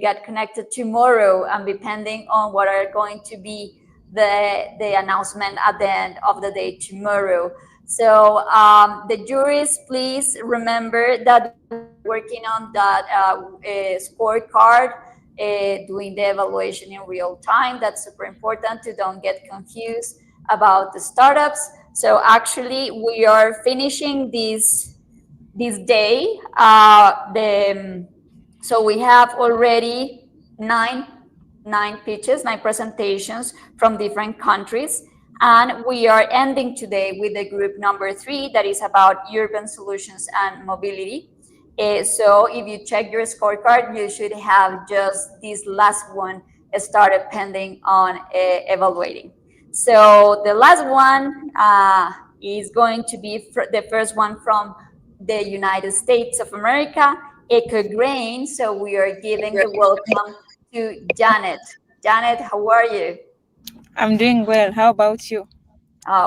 get connected tomorrow, and depending on what are going to be the announcement at the end of the day tomorrow. So the juries, please remember that we're working on that scorecard, doing the evaluation in real time. That's super important to don't get confused about the startups. So actually, we are finishing this day. So we have already nine pitches, 9 presentations from different countries. And we are ending today with the group number 3, that is about urban solutions and mobility. So if you check your scorecard, you should have just this last one started pending on evaluating. So the last one is going to be the first one from the United States of America, EcoGrain. So we are giving the welcome to Janet. Janet, how are you? I'm doing well. How about you?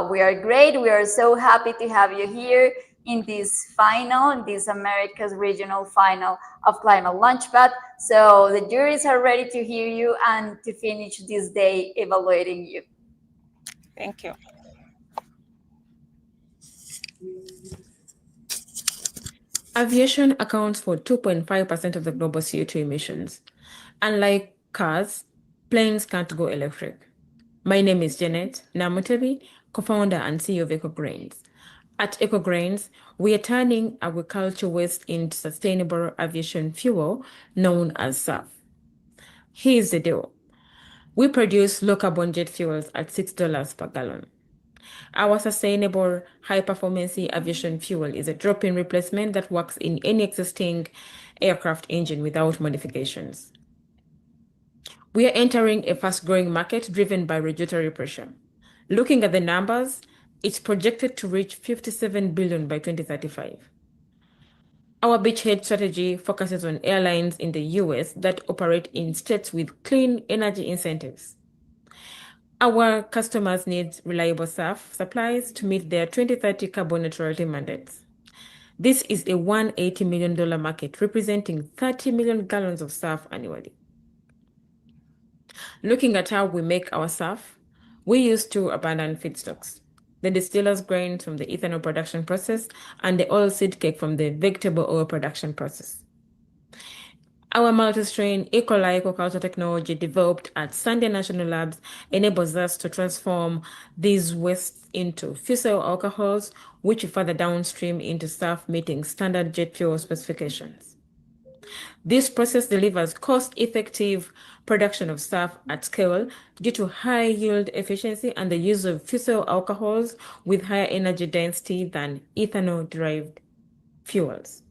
We are great. We are so happy to have you here in this Américas regional final of ClimateLaunchpad. So the juries are ready to hear you and to finish this day evaluating you. Thank you. Aviation accounts for 2.5% of the global CO2 emissions. Unlike cars, planes can't go electric. My name is Janet Namutebi, co-founder and CEO of EcoGrains. At EcoGrains, we are turning agriculture waste into sustainable aviation fuel known as SAF. Here's the deal. We produce low-carbon jet fuels at $6 per gallon. Our sustainable high-performance aviation fuel is a drop-in replacement that works in any existing aircraft engine without modifications. We are entering a fast-growing market driven by regulatory pressure. Looking at the numbers, it's projected to reach $57 billion by 2035. Our beachhead strategy focuses on airlines in the US that operate in states with clean energy incentives. Our customers need reliable SAF supplies to meet their 2030 carbon neutrality mandates. This is a $180 million market representing 30 million gallons of SAF annually. Looking at how we make our SAF, we use 2 abundant feedstocks: the distiller's grain from the ethanol production process and the oilseed cake from the vegetable oil production process. Our multi-strain E. coli aquaculture technology developed at Sandia National Labs enables us to transform these wastes into fusel alcohols, which further downstream into SAF meeting standard jet fuel specifications. This process delivers cost-effective production of SAF at scale due to high yield efficiency and the use of fusel alcohols with higher energy density than ethanol-derived fuels.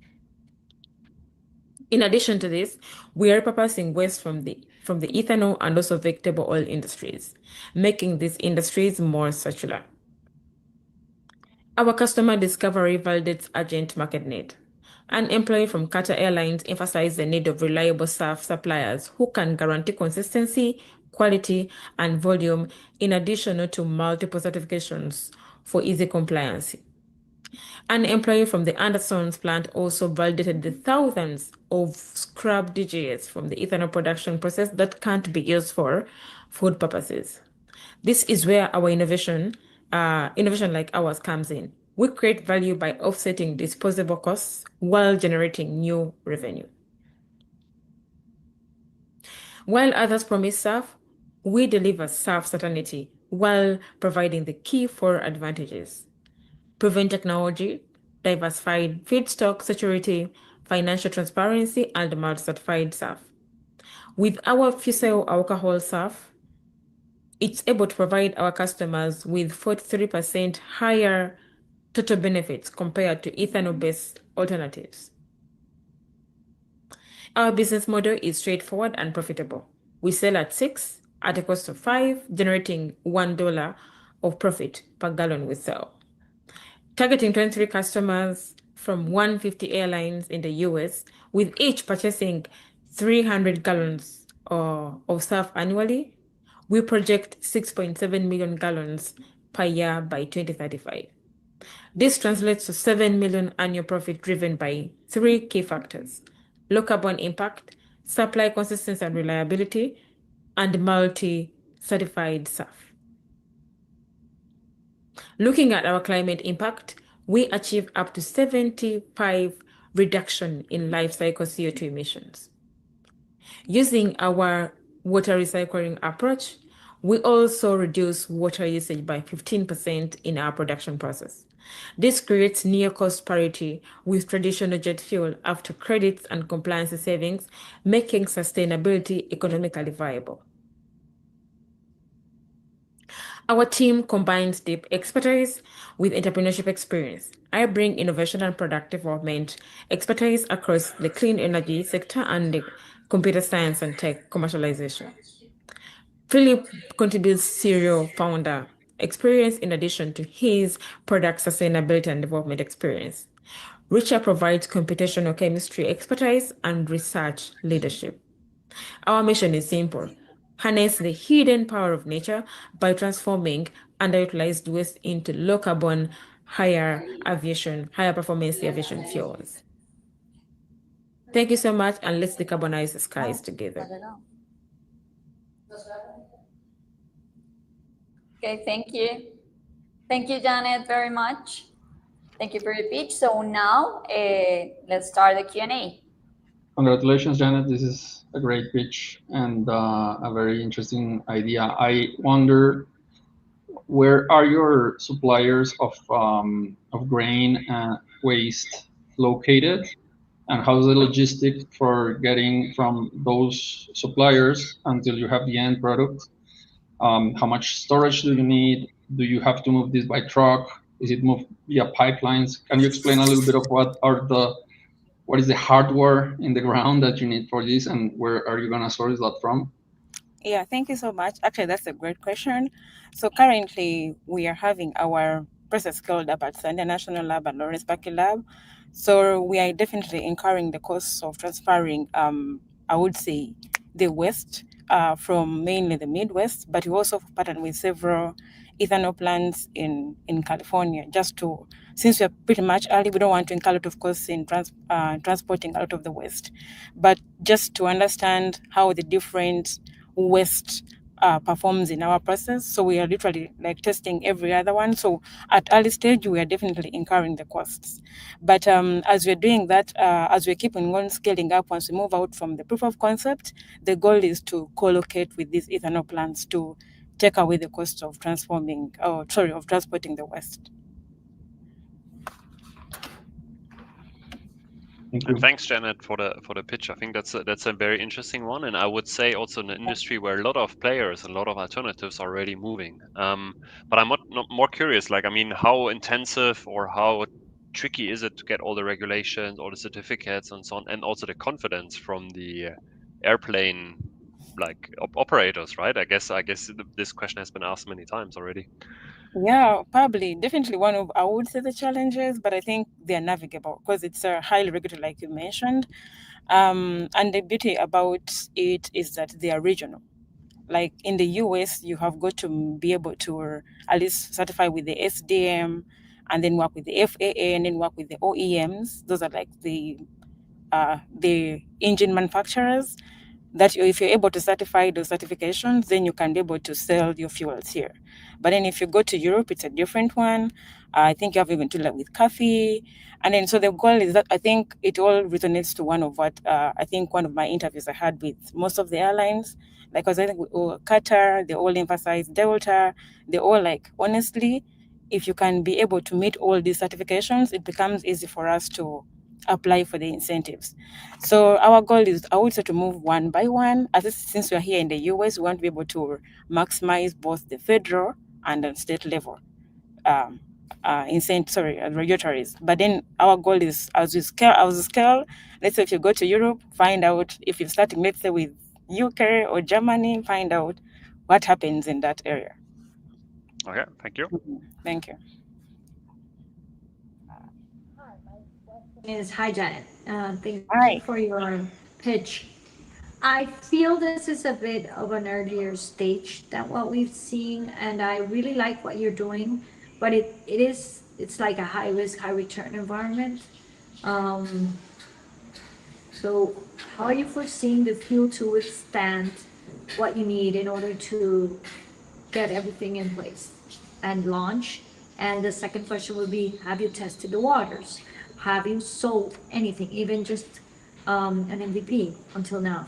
In addition to this, we are repurposing waste from the ethanol and also vegetable oil industries, making these industries more circular. Our customer discovery validates urgent market need. An employee from Qatar Airlines emphasized the need of reliable SAF suppliers who can guarantee consistency, quality, and volume in addition to multiple certifications for easy compliance. An employee from the Anderson's plant also validated the thousands of scrap DGS from the ethanol production process that can't be used for food purposes. This is where our innovation like ours comes in. We create value by offsetting disposable costs while generating new revenue. While others promise SAF, we deliver SAF certainty while providing the key 4 advantages: proven technology, diversified feedstock security, financial transparency, and multi-certified SAF. With our fusel alcohol SAF, it's able to provide our customers with 43% higher total benefits compared to ethanol-based alternatives. Our business model is straightforward and profitable. We sell at 6 at a cost of 5, generating $1 of profit per gallon we sell. Targeting 23 customers from 150 airlines in the US, with each purchasing 300 gallons of SAF annually, we project 6.7 million gallons per year by 2035. This translates to 7 million annual profit driven by 3 key factors: low carbon impact, supply consistency and reliability, and multi-certified SAF. Looking at our climate impact, we achieve up to 75% reduction in life cycle CO2 emissions. Using our water recycling approach, we also reduce water usage by 15% in our production process. This creates near cost parity with traditional jet fuel after credits and compliance savings, making sustainability economically viable. Our team combines deep expertise with entrepreneurship experience. I bring innovation and product development expertise across the clean energy sector and the computer science and tech commercialization. Philip contributes serial founder experience in addition to his product sustainability and development experience. Richard provides computational chemistry expertise and research leadership. Our mission is simple: harness the hidden power of nature by transforming underutilized waste into low carbon, higher performance aviation fuels. Thank you so much, and let's decarbonize the skies together. Okay, thank you. Thank you, Janet, very much. Thank you for your pitch. So now let's start the Q&A. Congratulations, Janet. This is a great pitch and a very interesting idea. I wonder, where are your suppliers of grain waste located, and how's the logistics for getting from those suppliers until you have the end product? How much storage do you need? Do you have to move this by truck? Is it moved via pipelines? Can you explain a little bit of what is the hardware in the ground that you need for this, and where are you going to source that from? Yeah, thank you so much. Actually, that's a great question. So currently, we are having our process scaled up at Sandia National Lab and Lawrence Berkeley Lab. So we are definitely incurring the costs of transferring, I would say, the waste from mainly the Midwest, but we also partnered with several ethanol plants in California, since we're pretty much early, we don't want to incur a lot of costs in transporting out of the waste, but just to understand how the different waste performs in our process. So we are literally like testing every other one. So at early stage, we are definitely incurring the costs. But as we're doing that, as we're keeping on scaling up, once we move out from the proof of concept, the goal is to co-locate with these ethanol plants to take away the cost of transporting the waste. And thanks, Janet, for the pitch. I think that's a very interesting one, and I would say also in an industry where a lot of players, a lot of alternatives are already moving. But I'm more curious. Like, I mean, how intensive or how tricky is it to get all the regulations, all the certificates, and so on, and also the confidence from the airplane like operators, right? I guess this question has been asked many times already. Yeah, probably. Definitely one of, I would say, the challenges, but I think they're navigable because it's highly regulated, like you mentioned. And the beauty about it is that they are regional. Like in the US, you have got to be able to at least certify with the SDM and then work with the FAA and then work with the OEMs. Those are like the engine manufacturers. That if you're able to certify those certifications, then you can be able to sell your fuels here. But then if you go to Europe, it's a different one. I think you have even to do that with coffee. And then so the goal is that I think it all resonates to one of what I think one of my interviews I had with most of the airlines. Like, because I think Qatar, they all emphasize Delta. They all like, honestly, if you can be able to meet all these certifications, it becomes easy for us to apply for the incentives. So our goal is also to move one by one. Since we're here in the US, we want to be able to maximize both the federal and the state level regulatories. But then our goal is as we scale, let's say if you go to Europe, find out if you're starting, let's say with UK or Germany, find out what happens in that area. Okay, thank you. Thank you. Hi, Janet. Thank you for your pitch. I feel this is a bit of an earlier stage than what we've seen, and I really like what you're doing, but it's like a high risk, high return environment. So how are you foreseeing the fuel to withstand what you need in order to get everything in place and launch? And the second question would be, have you tested the waters? Have you sold anything, even just an MVP until now?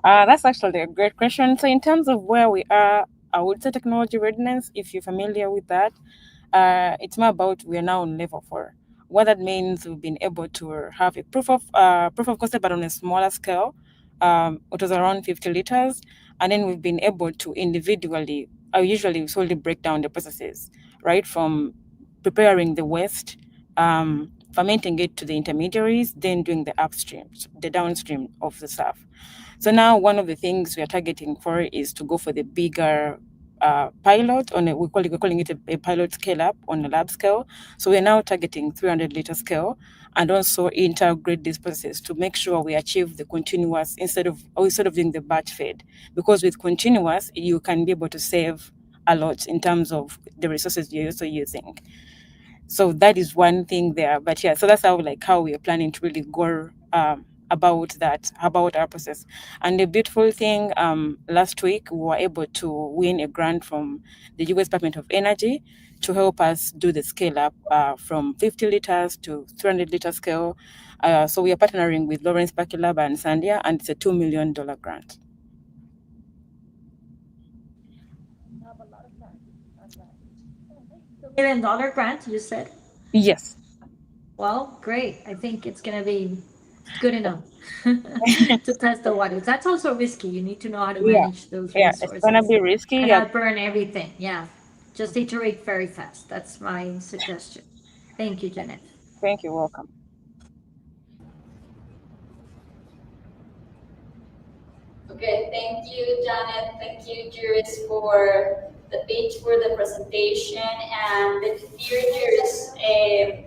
That's actually a great question. So in terms of where we are, I would say technology readiness, if you're familiar with that, it's more about we are now on level 4. What that means, we've been able to have a proof of concept, but on a smaller scale. It was around 50 liters. And then we've been able to individually, usually solely break down the processes, right? From preparing the waste, fermenting it to the intermediaries, then doing the upstream, the downstream of the stuff. So now one of the things we are targeting for is to go for the bigger pilot on we're calling it a pilot scale up on a lab scale. So we're now targeting 300 liter scale and also integrate these processes to make sure we achieve the continuous instead of doing the batch fed. Because with continuous, you can be able to save a lot in terms of the resources you're also using. So that is one thing there. But yeah, so that's how we are planning to really go about our process. And the beautiful thing, last week we were able to win a grant from the US Department of Energy to help us do the scale up from 50 liters to 300 liter scale. So we are partnering with Lawrence Berkeley Lab and Sandia, and it's a $2 million grant. $2 million grant, you said? Yes. Well, great. I think it's going to be good enough to test the waters. That's also risky. You need to know how to manage those resources. Yeah, it's going to be risky. And not burn everything. Yeah. Just iterate very fast. That's my suggestion. Thank you, Janet. Thank you. Welcome. Okay, thank you, Janet. Thank you, jurors, for the pitch, for the presentation, and the dear jurors,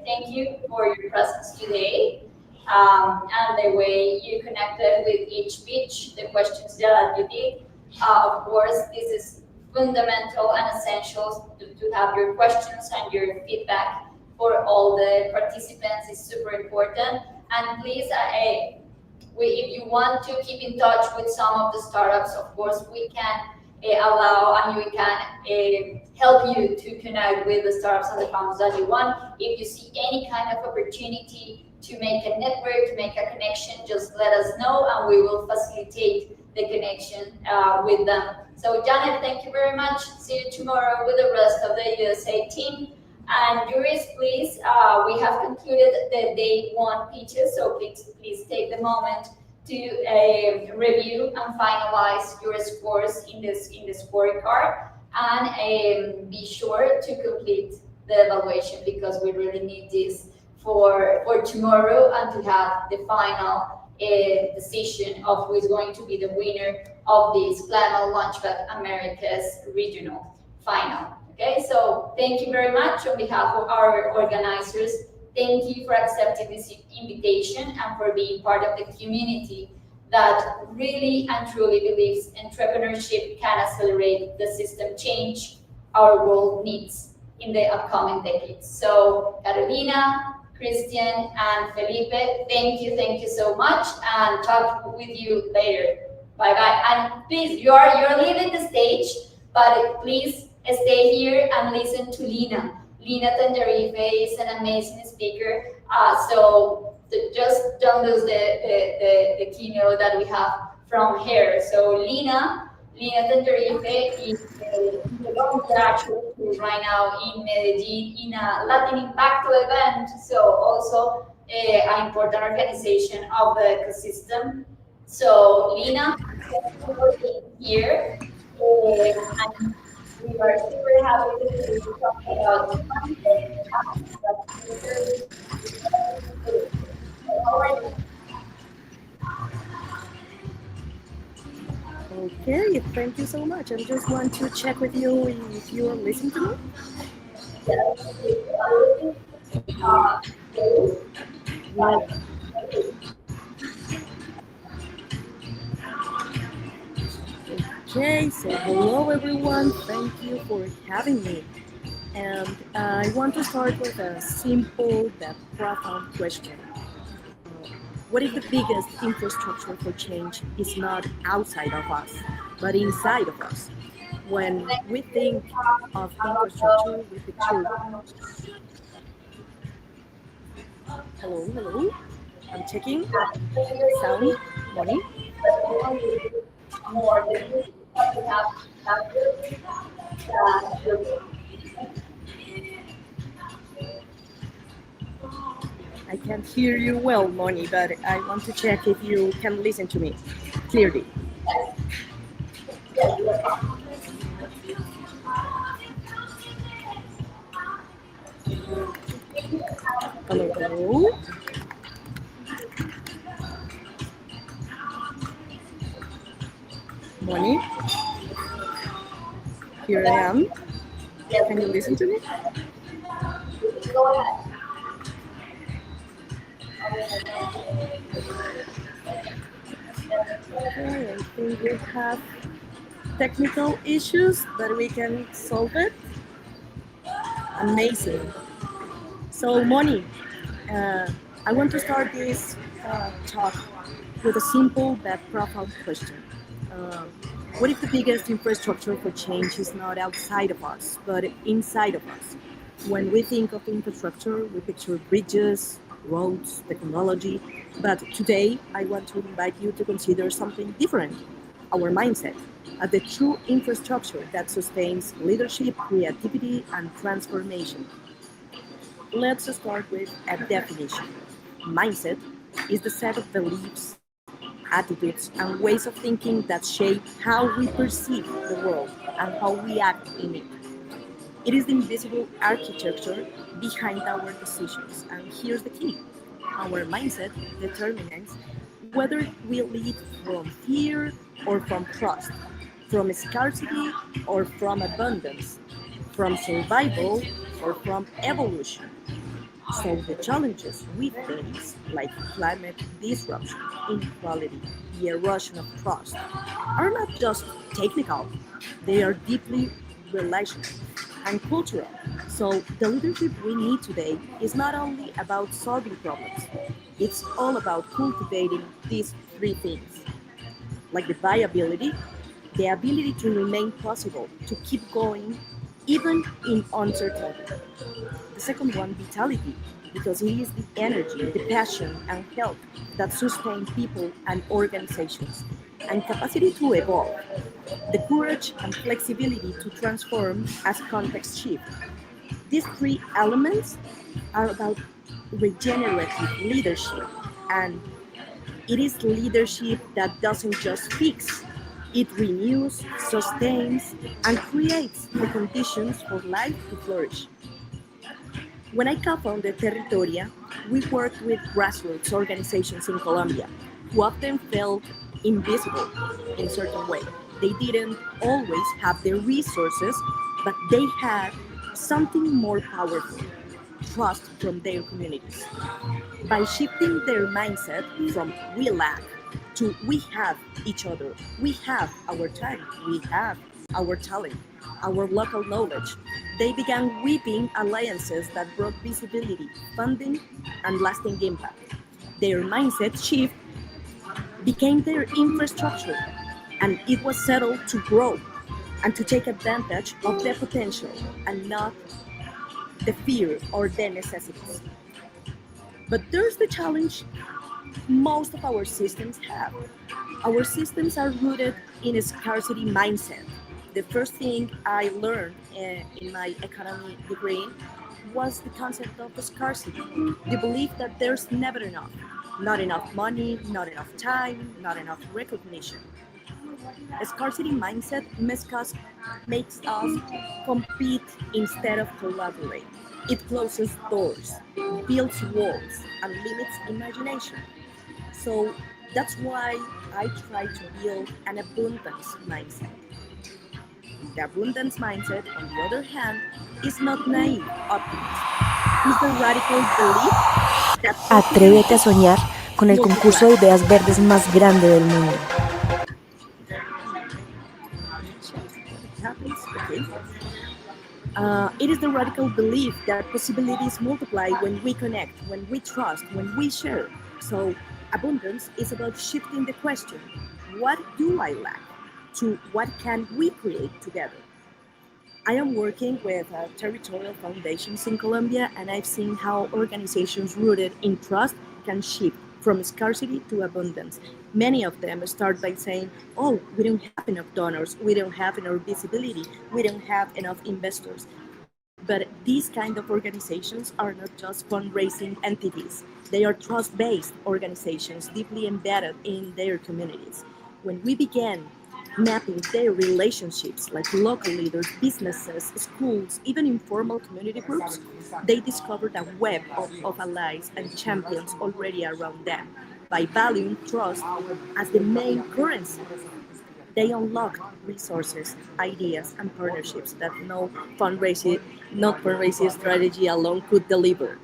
thank you for your presence today and the way you connected with each pitch, the questions that you did. Of course, this is fundamental and essential to have your questions and your feedback for all the participants is super important. And please, if you want to keep in touch with some of the startups, of course, we can allow and we can help you to connect with the startups and the founders that you want. If you see any kind of opportunity to make a network, to make a connection, just let us know and we will facilitate the connection with them. So Janet, thank you very much. See you tomorrow with the rest of the USA team. And jurors, please, we have concluded the day one pitches, so please take the moment to review and finalize your scores in the scorecard, and be sure to complete the evaluation, because we really need this for tomorrow and to have the final decision of who is going to be the winner of this ClimateLaunchpad Américas Regional Final. Okay, so thank you very much on behalf of our organizers. Thank you for accepting this invitation and for being part of the community that really and truly believes entrepreneurship can accelerate the system change our world needs in the upcoming decades. So Carolina, Christian, and Felipe, thank you so much, and talk with you later. Bye-bye. And please, you're leaving the stage, but please stay here and listen to Lina. Lina Tenerife is an amazing speaker. So just don't lose the keynote that we have from her. So Lina Tenerife is the actually right now in Medellin in a Latin Impacto event. So also an important organization of the ecosystem. So Lina, thank you for being here. And we are super happy to talk about Okay, thank you so much. I just want to check with you if you are listening to me. Okay, so hello everyone. Thank you for having me. And I want to start with a simple but profound question. What if the biggest infrastructure for change is not outside of us, but inside of us? When we think of infrastructure, we picture... Hello? I'm checking. Sound, Moni? I can't hear you well, Moni, but I want to check if you can listen to me clearly. Hello? Moni? Here I am. Can you listen to me? Go ahead. Okay, I think we have technical issues, but we can solve it. Amazing. So, Moni, I want to start this talk with a simple but profound question. What if the biggest infrastructure for change is not outside of us, but inside of us? When we think of infrastructure, we picture bridges, roads, technology, but today I want to invite you to consider something different, our mindset, as the true infrastructure that sustains leadership, creativity, and transformation. Let's start with a definition. Mindset is the set of beliefs, attitudes, and ways of thinking that shape how we perceive the world and how we act in it. It is the invisible architecture behind our decisions, and here's the key. Our mindset determines whether we lead from fear or from trust, from scarcity or from abundance, from survival or from evolution. So the challenges we face, like climate disruption, inequality, the erosion of trust, are not just technical, they are deeply relational and cultural. So the leadership we need today is not only about solving problems, it's all about cultivating these three things, like the viability, the ability to remain possible, to keep going even in uncertainty. The second one, vitality, because it is the energy, the passion, and health that sustain people and organizations, and capacity to evolve, the courage and flexibility to transform as context shift. These three elements are about regenerative leadership, and it is leadership that doesn't just fix, it renews, sustains, and creates the conditions for life to flourish. When I co-founded Territoria, we worked with grassroots organizations in Colombia who often felt invisible in a certain way. They didn't always have the resources, but they had something more powerful, trust from their communities. By shifting their mindset from we lack to we have each other, we have our time, we have our talent, our local knowledge, they began weaving alliances that brought visibility, funding, and lasting impact. Their mindset shift became their infrastructure, and it was settled to grow and to take advantage of their potential and not the fear or the necessities. But there's the challenge most of our systems have. Our systems are rooted in a scarcity mindset. The first thing I learned in my economy degree was the concept of scarcity, the belief that there's never enough. Not enough money, not enough time, not enough recognition. A scarcity mindset makes us compete instead of collaborate. It closes doors, builds walls, and limits imagination. So that's why I try to build an abundance mindset. The abundance mindset, on the other hand, is not naive optimism. It's the radical belief that Atrévete a soñar con el concurso de ideas verdes más grande del mundo. It is the radical belief that possibilities multiply when we connect, when we trust, when we share. So abundance is about shifting the question, what do I lack, to what can we create together? I am working with territorial foundations in Colombia, and I've seen how organizations rooted in trust can shift from scarcity to abundance. Many of them start by saying, oh, we don't have enough donors, we don't have enough visibility, we don't have enough investors. But these kind of organizations are not just fundraising entities. They are trust-based organizations deeply embedded in their communities. When we began mapping their relationships, like local leaders, businesses, schools, even informal community groups, they discovered a web of allies and champions already around them. By valuing trust as the main currency, they unlocked resources, ideas, and partnerships that no fundraising strategy alone could deliver.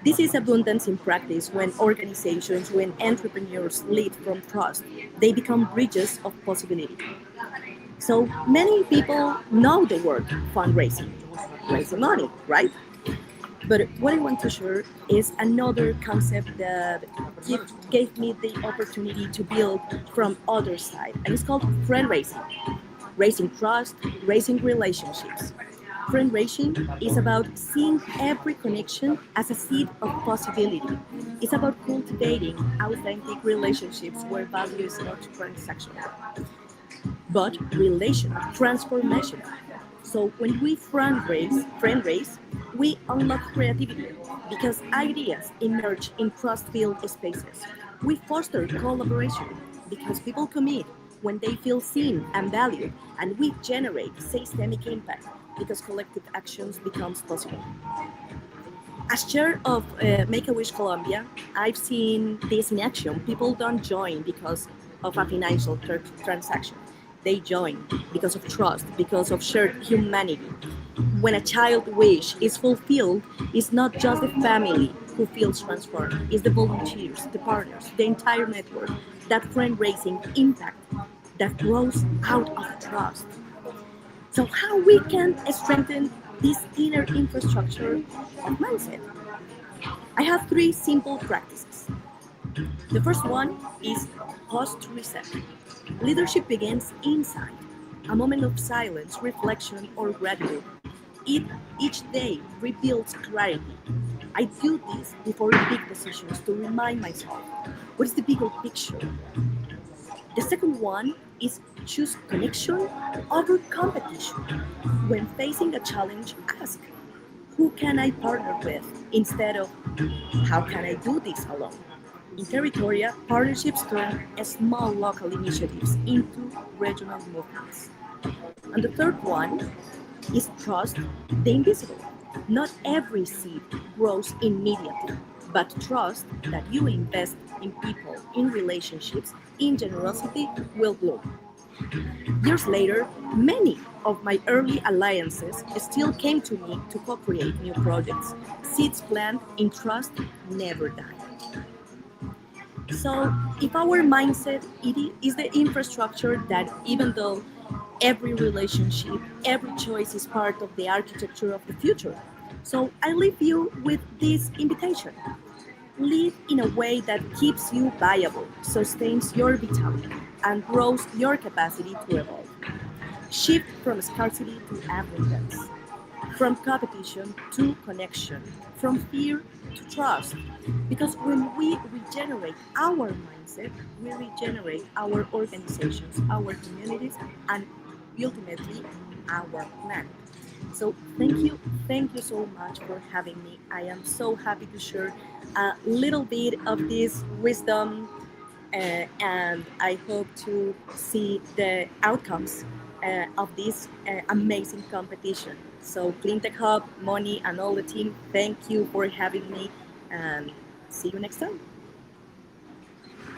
This is abundance in practice when organizations, when entrepreneurs lead from trust, they become bridges of possibility. So many people know the word fundraising, raising money, right? But what I want to share is another concept that gave me the opportunity to build from other side, and it's called friend raising. Raising trust, raising relationships. Friend raising is about seeing every connection as a seed of possibility. It's about cultivating authentic relationships where value is not transactional, but relational, transformational. So when we friend raise, we unlock creativity because ideas emerge in trust-filled spaces. We foster collaboration because people commit when they feel seen and valued, and we generate systemic impact because collective actions becomes possible. As chair of Make-A-Wish Colombia, I've seen this in action. People don't join because of a financial transaction. They join because of trust, because of shared humanity. When a child wish is fulfilled, it's not just the family who feels transformed, it's the volunteers, the partners, the entire network, that friend-raising impact that grows out of trust. So how we can strengthen this inner infrastructure of mindset? I have three simple practices. The first one is post-reset. Leadership begins inside, a moment of silence, reflection, or gratitude. Each day rebuilds clarity. I do this before big decisions to remind myself, what is the bigger picture? The second one is choose connection over competition. When facing a challenge, ask, who can I partner with instead of how can I do this alone? In Territoria, partnerships turn small local initiatives into regional movements. And the third one is trust the invisible. Not every seed grows immediately, but trust that you invest in people, in relationships, in generosity will bloom. Years later, many of my early alliances still came to me to co-create new projects. Seeds planted in trust never die. So if our mindset is the infrastructure that even though every relationship, every choice is part of the architecture of the future. So I leave you with this invitation. Live in a way that keeps you viable, sustains your vitality, and grows your capacity to evolve. Shift from scarcity to abundance, from competition to connection, from fear to trust. Because when we regenerate our mindset, we regenerate our organizations, our communities, and ultimately our planet. So thank you so much for having me. I am so happy to share a little bit of this wisdom, and I hope to see the outcomes of this amazing competition. So CleanTech Hub, Moni, and all the team, thank you for having me, and see you next time.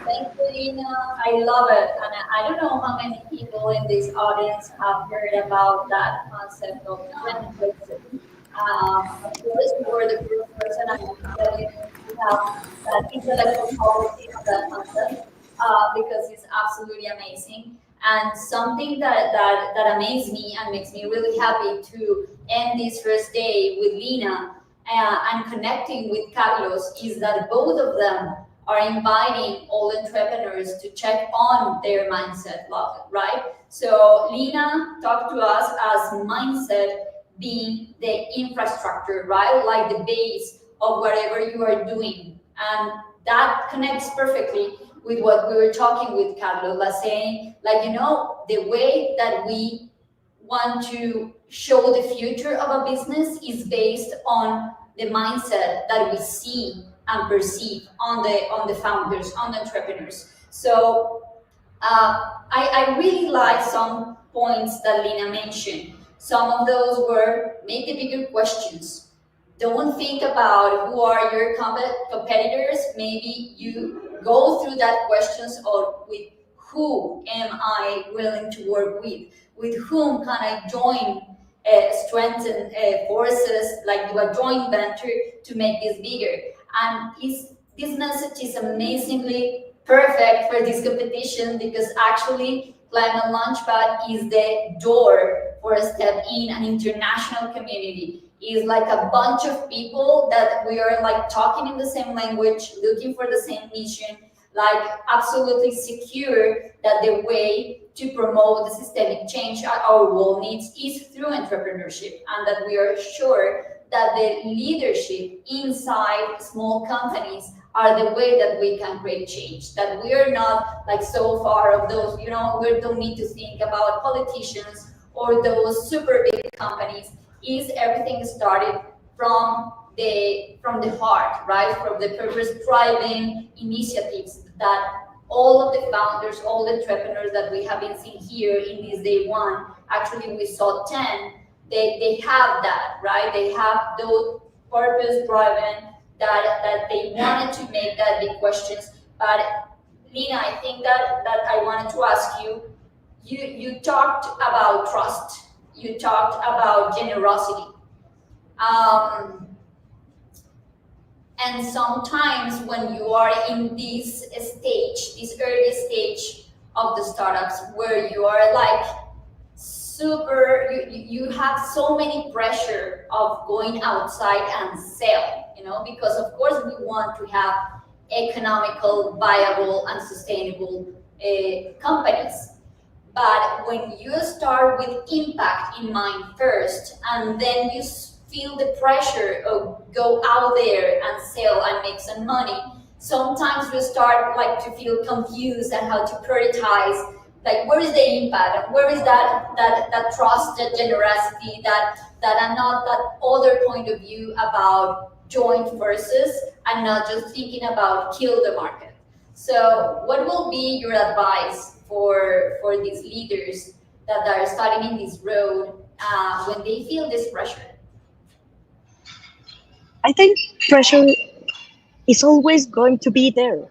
Thank you, Lina. I love it. And I don't know how many people in this audience have heard about that concept of regeneration. Of course, you were the first person I know that you have that intellectual property of that concept because it's absolutely amazing. And something that amazed me and makes me really happy to end this first day with Lina and connecting with Carlos is that both of them are inviting all entrepreneurs to check on their mindset, right? So Lina talked to us as mindset being the infrastructure, right? Like the base of whatever you are doing. And that connects perfectly with what we were talking with Carlos, like saying, like, you know, the way that we want to show the future of a business is based on the mindset that we see and perceive on the founders, on the entrepreneurs. So I really like some points that Lina mentioned. Some of those were make the bigger questions. Don't think about who are your competitors. Maybe you go through that questions or with who am I willing to work with? With whom can I join, strengthen forces, like do a joint venture to make this bigger? And this message is amazingly perfect for this competition because actually ClimateLaunchpad is the door for a step in an international community. It's like a bunch of people that we are like talking in the same language, looking for the same mission, like absolutely secure that the way to promote the systemic change our world needs is through entrepreneurship, and that we are sure that the leadership inside small companies are the way that we can create change, that we are not like so far of those, you know, we don't need to think about politicians or those super big companies. Is everything started from the heart, right? From the purpose-driving initiatives that all of the founders, all the entrepreneurs that we have been seeing here in this day one, actually we saw 10, they have that, right? They have those purpose-driven that they wanted to make that big questions. But Lina, I think that I wanted to ask you, you talked about trust, you talked about generosity. And sometimes when you are in this stage, this early stage of the startups where you are like super, you have so many pressure of going outside and sell, you know, because of course we want to have economical, viable and sustainable companies. But when you start with impact in mind first, and then you feel the pressure of go out there and sell and make some money, sometimes we start like to feel confused and how to prioritize Like, where is the impact? Where is that trust, that generosity, that other point of view about joint forces and not just thinking about kill the market? So what will be your advice for these leaders that are starting in this road when they feel this pressure? I think pressure is always going to be there.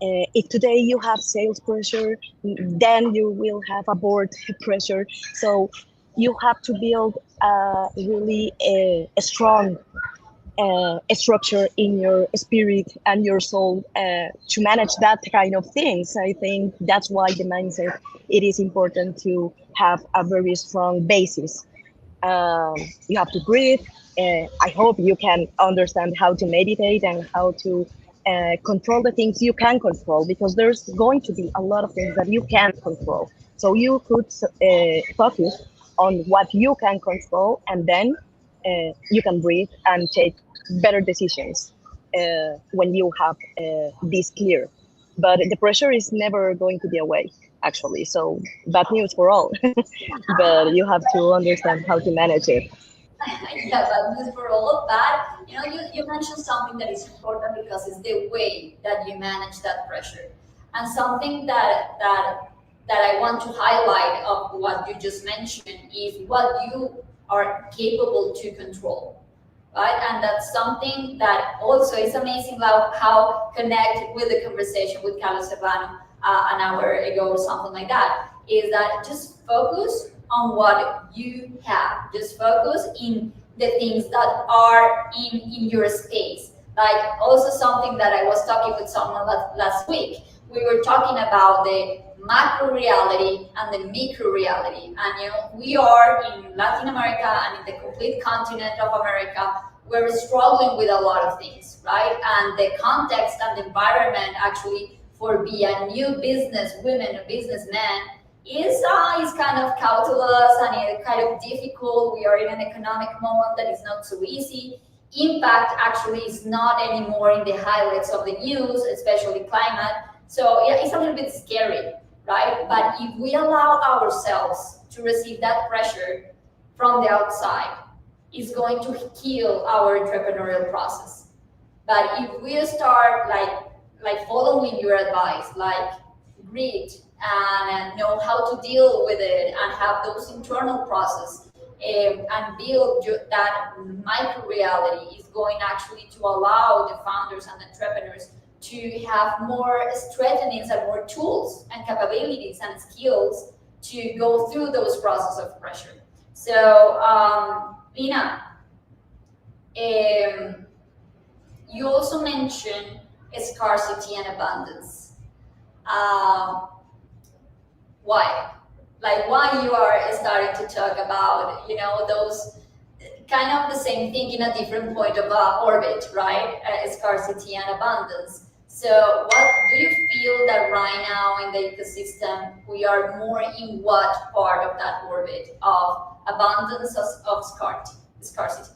If today you have sales pressure, then you will have a board pressure. So you have to build really a strong structure in your spirit and your soul to manage that kind of things. I think that's why the mindset, it is important to have a very strong basis. You have to breathe. I hope you can understand how to meditate and how to control the things you can control, because there's going to be a lot of things that you can't control. So you could focus on what you can control, and then you can breathe and take better decisions when you have this clear. But the pressure is never going to be away, actually. So bad news for all, but you have to understand how to manage it. Yeah, but news for all of that. You mentioned something that is important because it's the way that you manage that pressure, and something that I want to highlight of what you just mentioned is what you are capable to control, right? And that's something that also is amazing how connect with the conversation with Carlos Serrano an hour ago or something like that, is that just focus on what you have. Just focus in the things that are in your space. Like, also something that I was talking with someone last week, we were talking about the macro reality and the micro reality. And we are in Latin America and in the complete continent of America, we're struggling with a lot of things, right? And the context and the environment actually for be a new business woman, a businessman, is kind of calculus and it's kind of difficult. We are in an economic moment that is not so easy. Impact actually is not anymore in the highlights of the news, especially climate. So yeah, it's a little bit scary, right? But if we allow ourselves to receive that pressure from the outside, it's going to kill our entrepreneurial process. But if we start like following your advice, like read and know how to deal with it and have those internal processes and build that micro reality, is going actually to allow the founders and entrepreneurs to have more strategies and more tools and capabilities and skills to go through those processes of pressure. So Lina, you also mentioned scarcity and abundance. Why? Like, why you are starting to talk about, those kind of the same thing in a different point of orbit, right? Scarcity and abundance. So what do you feel that right now in the ecosystem, we are more in what part of that orbit of abundance of scarcity?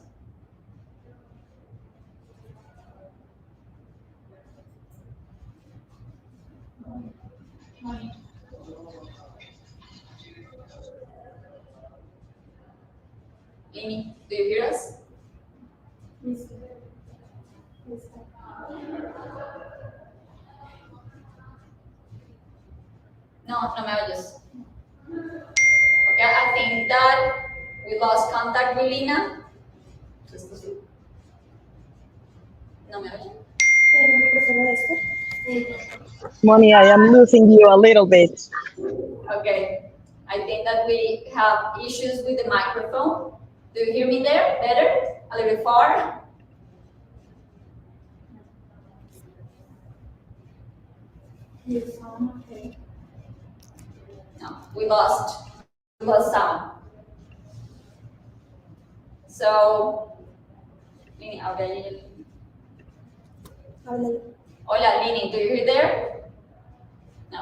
Amy, do you hear us? No me oyes. Okay, I think that we lost contact with Lina. No me oye. Moni, I am losing you a little bit. Okay, I think that we have issues with the microphone. Do you hear me there better? A little far? You sound okay. No, we lost sound. So, Lini, hola, Lini, do you hear there? No.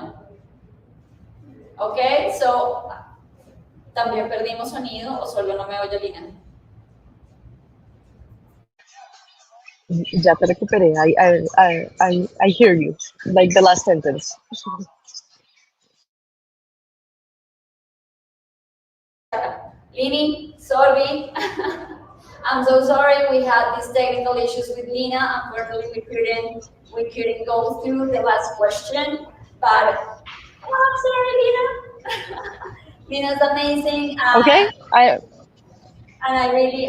Okay, so también perdimos sonido o solo no me oye Lina. Ya te recuperé. I hear you, like the last sentence. Lini, sorry. I'm so sorry we had these technical issues with Lina. Unfortunately, we couldn't go through the last question, but I'm sorry, Lina. Lina's amazing. Okay, And I really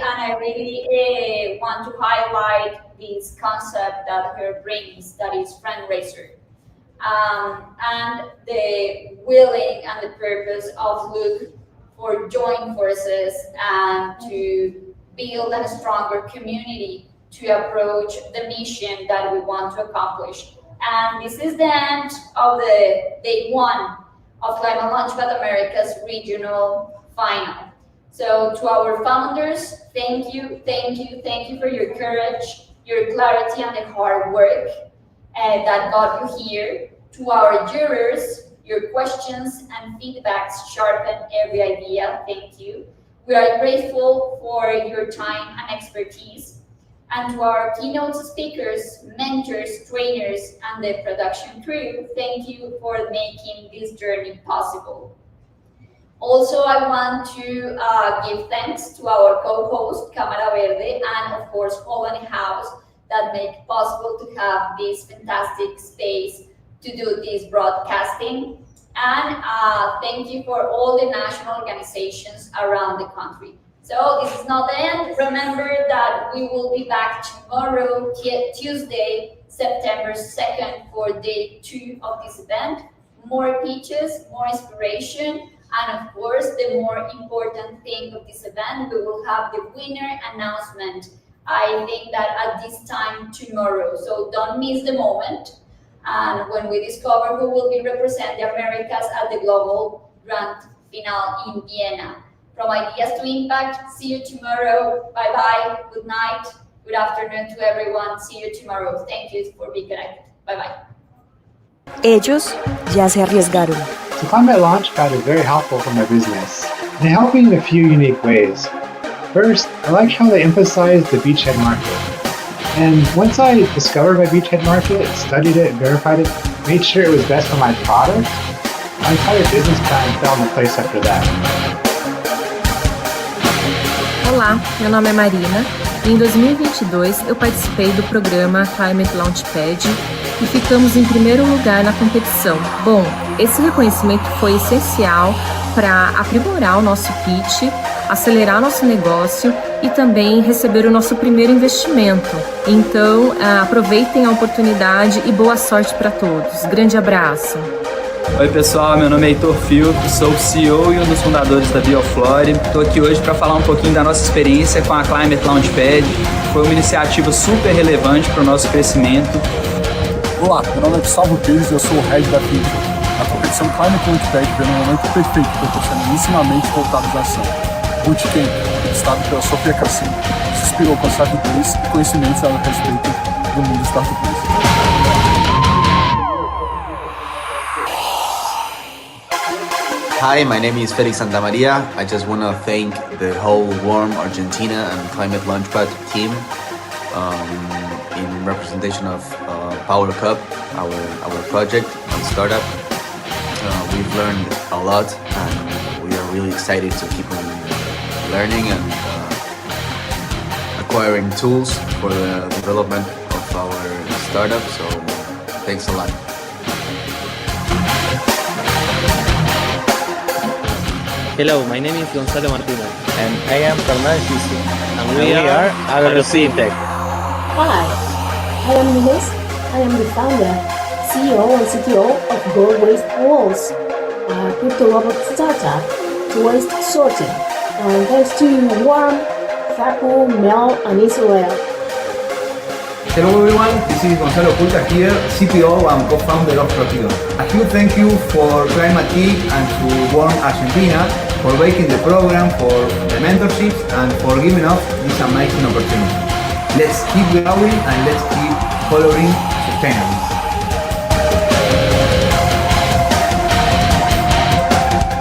want to highlight this concept that her brings, that is friend raiser, and the willing and the purpose of look for joint forces and to build a stronger community to approach the mission that we want to accomplish. And this is the end of the day one of ClimateLaunchpad Americas Regional Final. So to our founders, thank you for your courage, your clarity, and the hard work that got you here. To our jurors, your questions and feedbacks sharpen every idea. Thank you. We are grateful for your time and expertise. And to our keynote speakers, mentors, trainers, and the production crew, thank you for making this journey possible. Also, I want to give thanks to our co-host, Cámara Verde, and of course, Holland House, that make it possible to have this fantastic space to do this broadcasting. And thank you for all the national organizations around the country. So this is not the end. Remember that we will be back tomorrow, Tuesday, September 2nd, for day 2 of this event. More pitches, more inspiration, and of course, the more important thing of this event, we will have the winner announcement. I think that at this time tomorrow, so don't miss the moment. And when we discover who will be representing the Americas at the global Gran Final in Vienna. From ideas to impact, see you tomorrow. Bye-bye, good night, good afternoon to everyone. See you tomorrow. Thank you for being connected. Bye-bye. Ellos ya se arriesgaron. So ClimateLaunchpad is very helpful for my business. They help me in a few unique ways. First, I like how they emphasize the beachhead market. And once I discovered my beachhead market, studied it, verified it, made sure it was best for my product, my entire business plan fell into place after that. Olá, meu nome é Marina. Em 2022, eu participei do programa ClimateLaunchpad e ficamos em primeiro lugar na competição. Bom, esse reconhecimento foi essencial para aprimorar o nosso pitch, acelerar nosso negócio e também receber o nosso primeiro investimento. Então, aproveitem a oportunidade e boa sorte para todos. Grande abraço! Oi pessoal, meu nome é Heitor Filco, sou o CEO e um dos fundadores da Bioflore. Estou aqui hoje para falar um pouquinho da nossa experiência com a ClimateLaunchpad. Foi uma iniciativa super relevante para o nosso crescimento. Olá, meu nome é Gustavo Pires e eu sou o head da Feature. A competição ClimateLaunchpad veio no momento perfeito, proporcionando ensinamentos voltados à ação. Bootcamp, estado pela Sofia Cassino, se inspirou com startups e conhecimentos a respeito do mundo startups. Hi, my name is Felix Santamaria. I just want to thank the whole Warm Argentina and ClimateLaunchpad team in representation of Power Cup, our project and startup. We've learned a lot and we are really excited to keep on learning and acquiring tools for the development of our startup. So thanks a lot. Hello, my name is Gonzalo Martinez. And I am Fernando Gisi. And we are Agro Syntex. Hi, I am Inez. I am the founder, CEO and CTO of Gold Waste Walls, a crypto robot startup to waste sorting. And thanks to Warm, Facu, Mel, and Israel. Hello everyone, this is Gonzalo Pulta here, CPO and co-founder of Protigo. A huge thank you for Climate Geek and to Warm Argentina for making the program, for the mentorships and for giving us this amazing opportunity. Let's keep growing and let's keep following sustainability.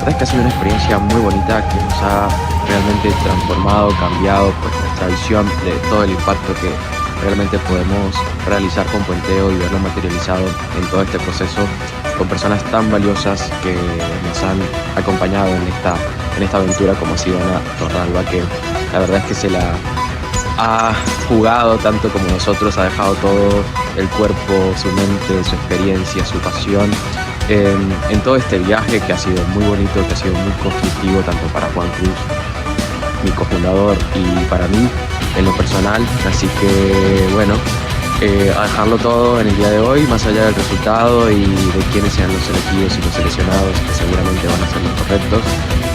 La verdad es que ha sido una experiencia muy bonita que nos ha realmente transformado, cambiado pues, nuestra visión de todo el impacto que realmente podemos realizar con Puenteo y verlo materializado en todo este proceso con personas tan valiosas que nos han acompañado en esta en esta aventura como ha sido Ana Torralba, que la verdad es que se la ha jugado tanto como nosotros, ha dejado todo el cuerpo, su mente, su experiencia, su pasión en todo este viaje que ha sido muy bonito, que ha sido muy constructivo tanto para Juan Cruz, mi cofundador, y para mí en lo personal. Así que bueno, a dejarlo todo en el día de hoy, más allá del resultado y de quiénes sean los elegidos y los seleccionados, que seguramente van a ser los correctos.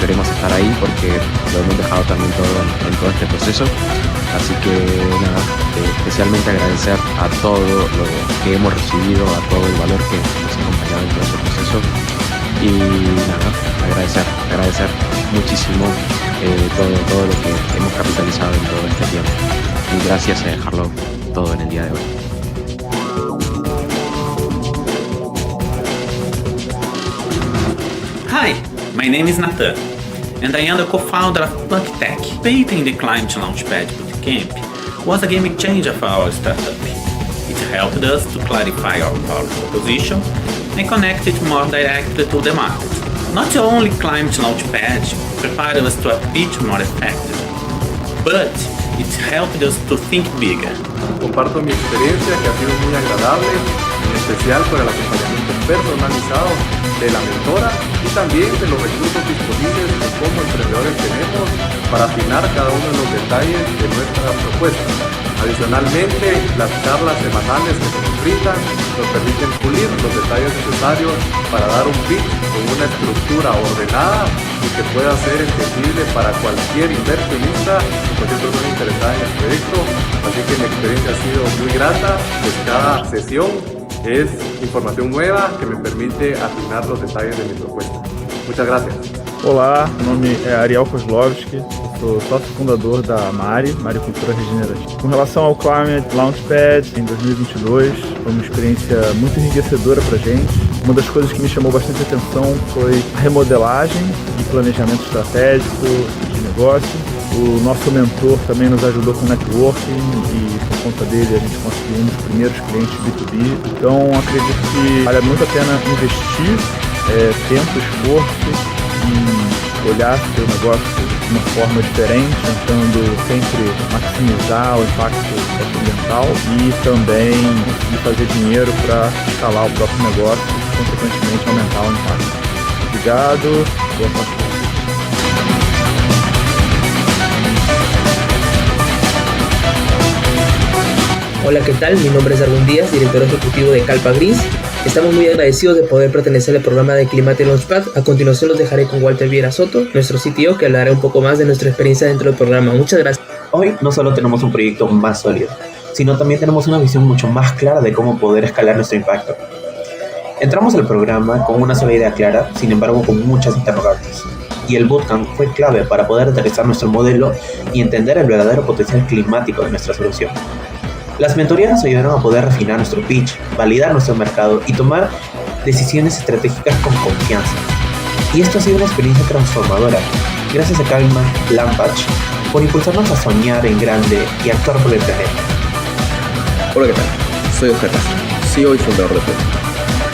Queremos estar ahí porque lo hemos dejado también todo en todo este proceso. Así que nada, especialmente agradecer a todo lo que hemos recibido, a todo el valor que nos ha acompañado en todo este proceso. Y nada, agradecer muchísimo todo lo que hemos capitalizado en todo este tiempo. Y gracias a dejarlo todo en el día de hoy. Hi, my name is Nathan, and I am the co-founder of Tech. Participating in the ClimateLaunchpad Bootcamp was a game changer for our startup. It helped us to clarify our proposition and connect it more directly to the market. Not only ClimateLaunchpad prepared us to a pitch more effective, but it helped us to think bigger. Comparto mi experiencia, que ha sido muy agradable, en especial por el acompañamiento personalizado de la mentora y también de los recursos disponibles que como emprendedores tenemos para afinar cada uno de los detalles de nuestra propuesta. Adicionalmente, las charlas semanales que se nos brindan nos permiten pulir los detalles necesarios para dar un pitch con una estructura ordenada y que pueda ser entendible para cualquier inversionista o cualquier persona interesada en el proyecto. Así que mi experiencia ha sido muy grata, pues cada sesión es información nueva que me permite afinar los detalles de mi propuesta. Muchas gracias. Olá, meu nome é Ariel Kozlovski, eu sou sócio fundador da Maricultura Regenerativa. Com relação ao ClimateLaunchpad em 2022, foi uma experiência muito enriquecedora para a gente. Uma das coisas que me chamou bastante atenção foi a remodelagem e planejamento estratégico de negócio. O nosso mentor também nos ajudou com networking e por conta dele a gente conseguiu um dos primeiros clientes B2B. Então acredito que vale muito a pena investir tempo, esforço e olhar seu negócio de uma forma diferente, tentando sempre maximizar o impacto ambiental e também conseguir fazer dinheiro para escalar o próprio negócio e consequentemente aumentar o impacto. Obrigado, boa sorte. Hola, ¿qué tal? Mi nombre es Darwin Díaz, director ejecutivo de Calpa Gris. Estamos muy agradecidos de poder pertenecer al programa de ClimateLaunchpad. A continuación los dejaré con Walter Viera Soto, nuestro CTO, que hablará un poco más de nuestra experiencia dentro del programa. Muchas gracias. Hoy no solo tenemos un proyecto más sólido, sino también tenemos una visión mucho más clara de cómo poder escalar nuestro impacto. Entramos al programa con una sola idea clara, sin embargo con muchas interrogantes. Y el bootcamp fue clave para poder aterrizar nuestro modelo y entender el verdadero potencial climático de nuestra solución. Las mentorías nos ayudaron a poder refinar nuestro pitch, validar nuestro mercado y tomar decisiones estratégicas con confianza. Y esto ha sido una experiencia transformadora, gracias a ClimateLaunchpad por impulsarnos a soñar en grande y actuar por el planeta. Hola, ¿qué tal? Soy Oscar Castro, CEO y fundador de Toda.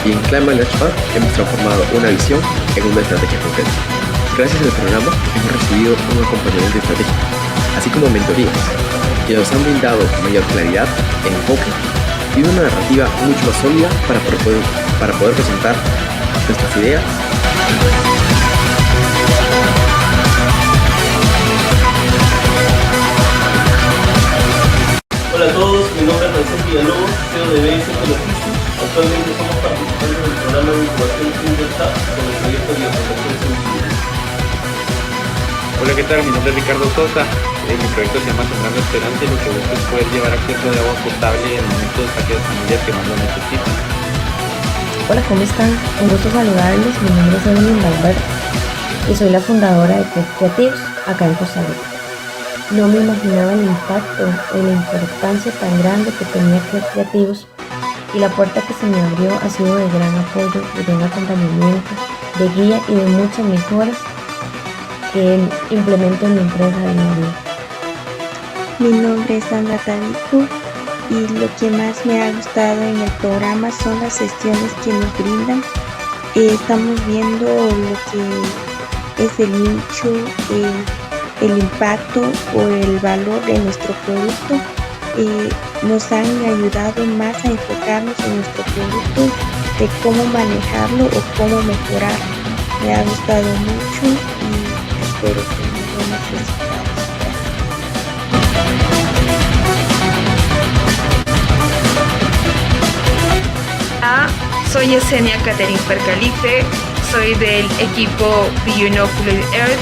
Y en ClimateLaunchpad hemos transformado una visión en una estrategia concreta. Gracias al programa hemos recibido un acompañamiento estratégico, así como mentorías, que nos han brindado mayor claridad, enfoque y una narrativa mucho más sólida para poder presentar nuestras ideas. Hola a todos, mi nombre es Francisco Villalobos, CEO de Evento. Actualmente somos participantes del programa de incubación Innovadoras con el proyecto de bioconversión soluciones. Hola, ¿qué tal? Mi nombre es Ricardo Sosa. Mi proyecto se llama Sembrando Esperanza y lo que busco es poder llevar acceso de agua potable en momentos a aquellas familias que más lo necesitan. Hola, ¿cómo están? Un gusto saludarles. Mi nombre es Evelyn Valverde y soy la fundadora de Testigos acá en Costa Rica. No me imaginaba el impacto o la importancia tan grande que tenía Creativos, y la puerta que se me abrió ha sido de gran apoyo, de gran acompañamiento, de guía y de muchas mejoras que implemento en mi empresa día a día. Mi nombre es Sandra Tadico y lo que más me ha gustado en el programa son las sesiones que nos brindan. Estamos viendo lo que es el nicho, el impacto o el valor de nuestro producto, nos han ayudado más a enfocarnos en nuestro producto, de cómo manejarlo o cómo mejorarlo. Me ha gustado mucho y espero tener buenos resultados. Soy Yesenia Catherine Percalife, soy del equipo Earth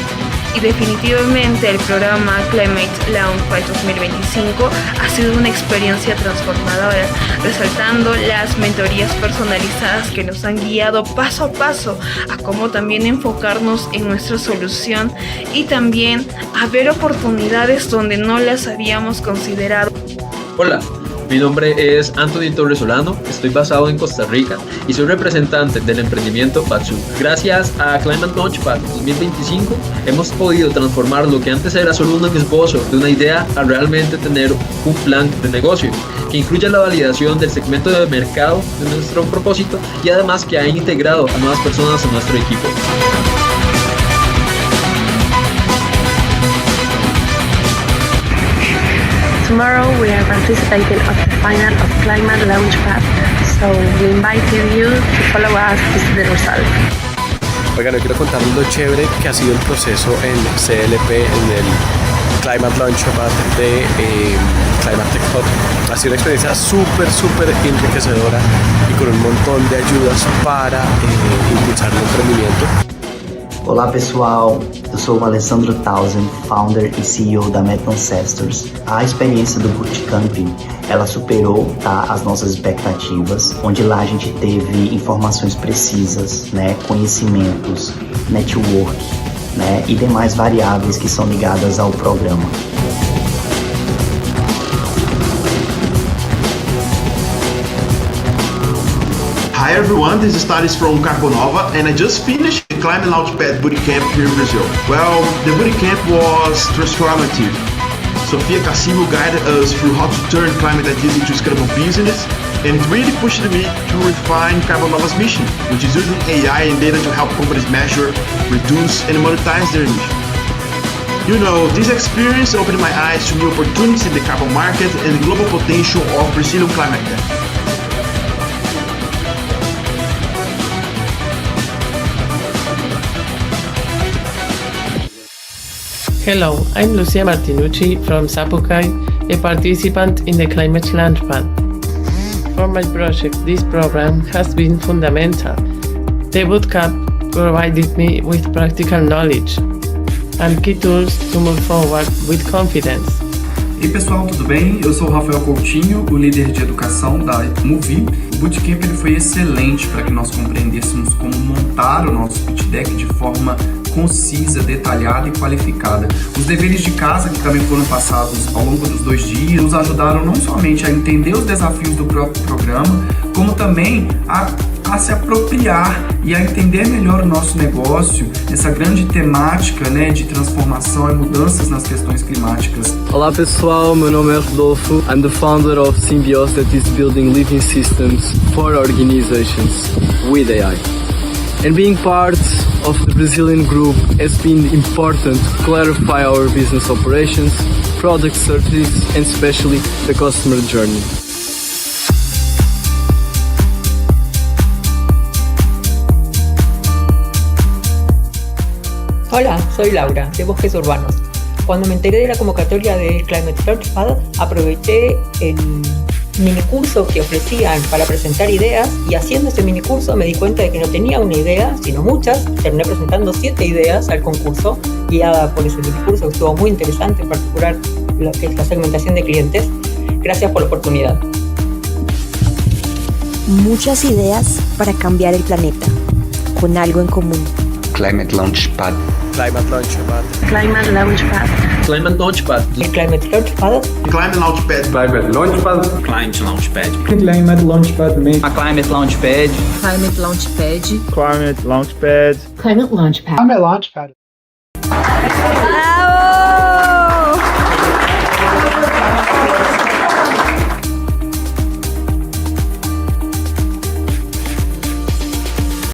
y definitivamente el programa ClimateLaunchpad 2025 ha sido una experiencia transformadora, resaltando las mentorías personalizadas que nos han guiado paso a paso a cómo también enfocarnos en nuestra solución y también a ver oportunidades donde no las habíamos considerado. Hola. Mi nombre es Anthony Torres Solano, estoy basado en Costa Rica y soy representante del emprendimiento Batsu. Gracias a ClimateLaunchpad 2025 hemos podido transformar lo que antes era solo un esbozo de una idea a realmente tener un plan de negocio que incluye la validación del segmento de mercado de nuestro propósito y además que ha integrado a nuevas personas a nuestro equipo. Tomorrow we are participating of the final of ClimateLaunchpad, so we invite you to follow us to see the result. Oigan, yo quiero contarles lo chévere que ha sido el proceso en CLP, en el ClimateLaunchpad de ClimateTech Hub. Ha sido una experiencia súper enriquecedora y con un montón de ayudas para impulsar el emprendimiento. Olá pessoal, eu sou o Alessandro Tausen, founder e CEO da Ancestors. A experiência do Bootcamping, ela superou as nossas expectativas, onde lá a gente teve informações precisas, conhecimentos, network, e demais variáveis que são ligadas ao programa. Hi everyone, this is Thales from Carbonova and I just finished the ClimateLaunchpad Bootcamp here in Brazil. Well, the Bootcamp was transformative. Sofia Cassimo guided us through how to turn climate ideas into scalable business, and it really pushed me to refine Carbonova's mission, which is using AI and data to help companies measure, reduce and monetize their emissions. You know, this experience opened my eyes to new opportunities in the carbon market and the global potential of Brazilian climate tech. Hello, I'm Lucia Martinucci from Zapucay, a participant in the ClimateLaunchpad. For my project, this program has been fundamental. The bootcamp provided me with practical knowledge and key tools to move forward with confidence. E aí pessoal, tudo bem? Eu sou o Rafael Coutinho, o líder de educação da Movi. O Bootcamp ele foi excelente para que nós compreendêssemos como montar o nosso pitch deck de forma concisa, detalhada e qualificada. Os deveres de casa que também foram passados ao longo dos 2 dias nos ajudaram não somente a entender os desafios do próprio programa, como também a se apropriar e a entender melhor o nosso negócio, essa grande temática de transformação e mudanças nas questões climáticas. Olá pessoal, meu nome é Rodolfo. I'm the founder of Symbios that is building living systems for organizations with AI. And being part of the Brazilian group has been important to clarify our business operations, product strategies, and especially the customer journey. Hola, soy Laura, de Bosques Urbanos. Cuando me enteré de la convocatoria del ClimateLaunchpad, aproveché el minicurso que ofrecían para presentar ideas y haciendo ese minicurso me di cuenta de que no tenía una idea, sino muchas. Terminé presentando 7 ideas al concurso, guiada por ese minicurso que estuvo muy interesante, en particular lo que es la segmentación de clientes. Gracias por la oportunidad. Muchas ideas para cambiar el planeta, con algo en común. ClimateLaunchpad. ClimateLaunchpad. ClimateLaunchpad. ClimateLaunchpad. ClimateLaunchpad. ClimateLaunchpad. ClimateLaunchpad. ClimateLaunchpad. ClimateLaunchpad. A ClimateLaunchpad. ClimateLaunchpad. ClimateLaunchpad. ClimateLaunchpad. ClimateLaunchpad. Olá,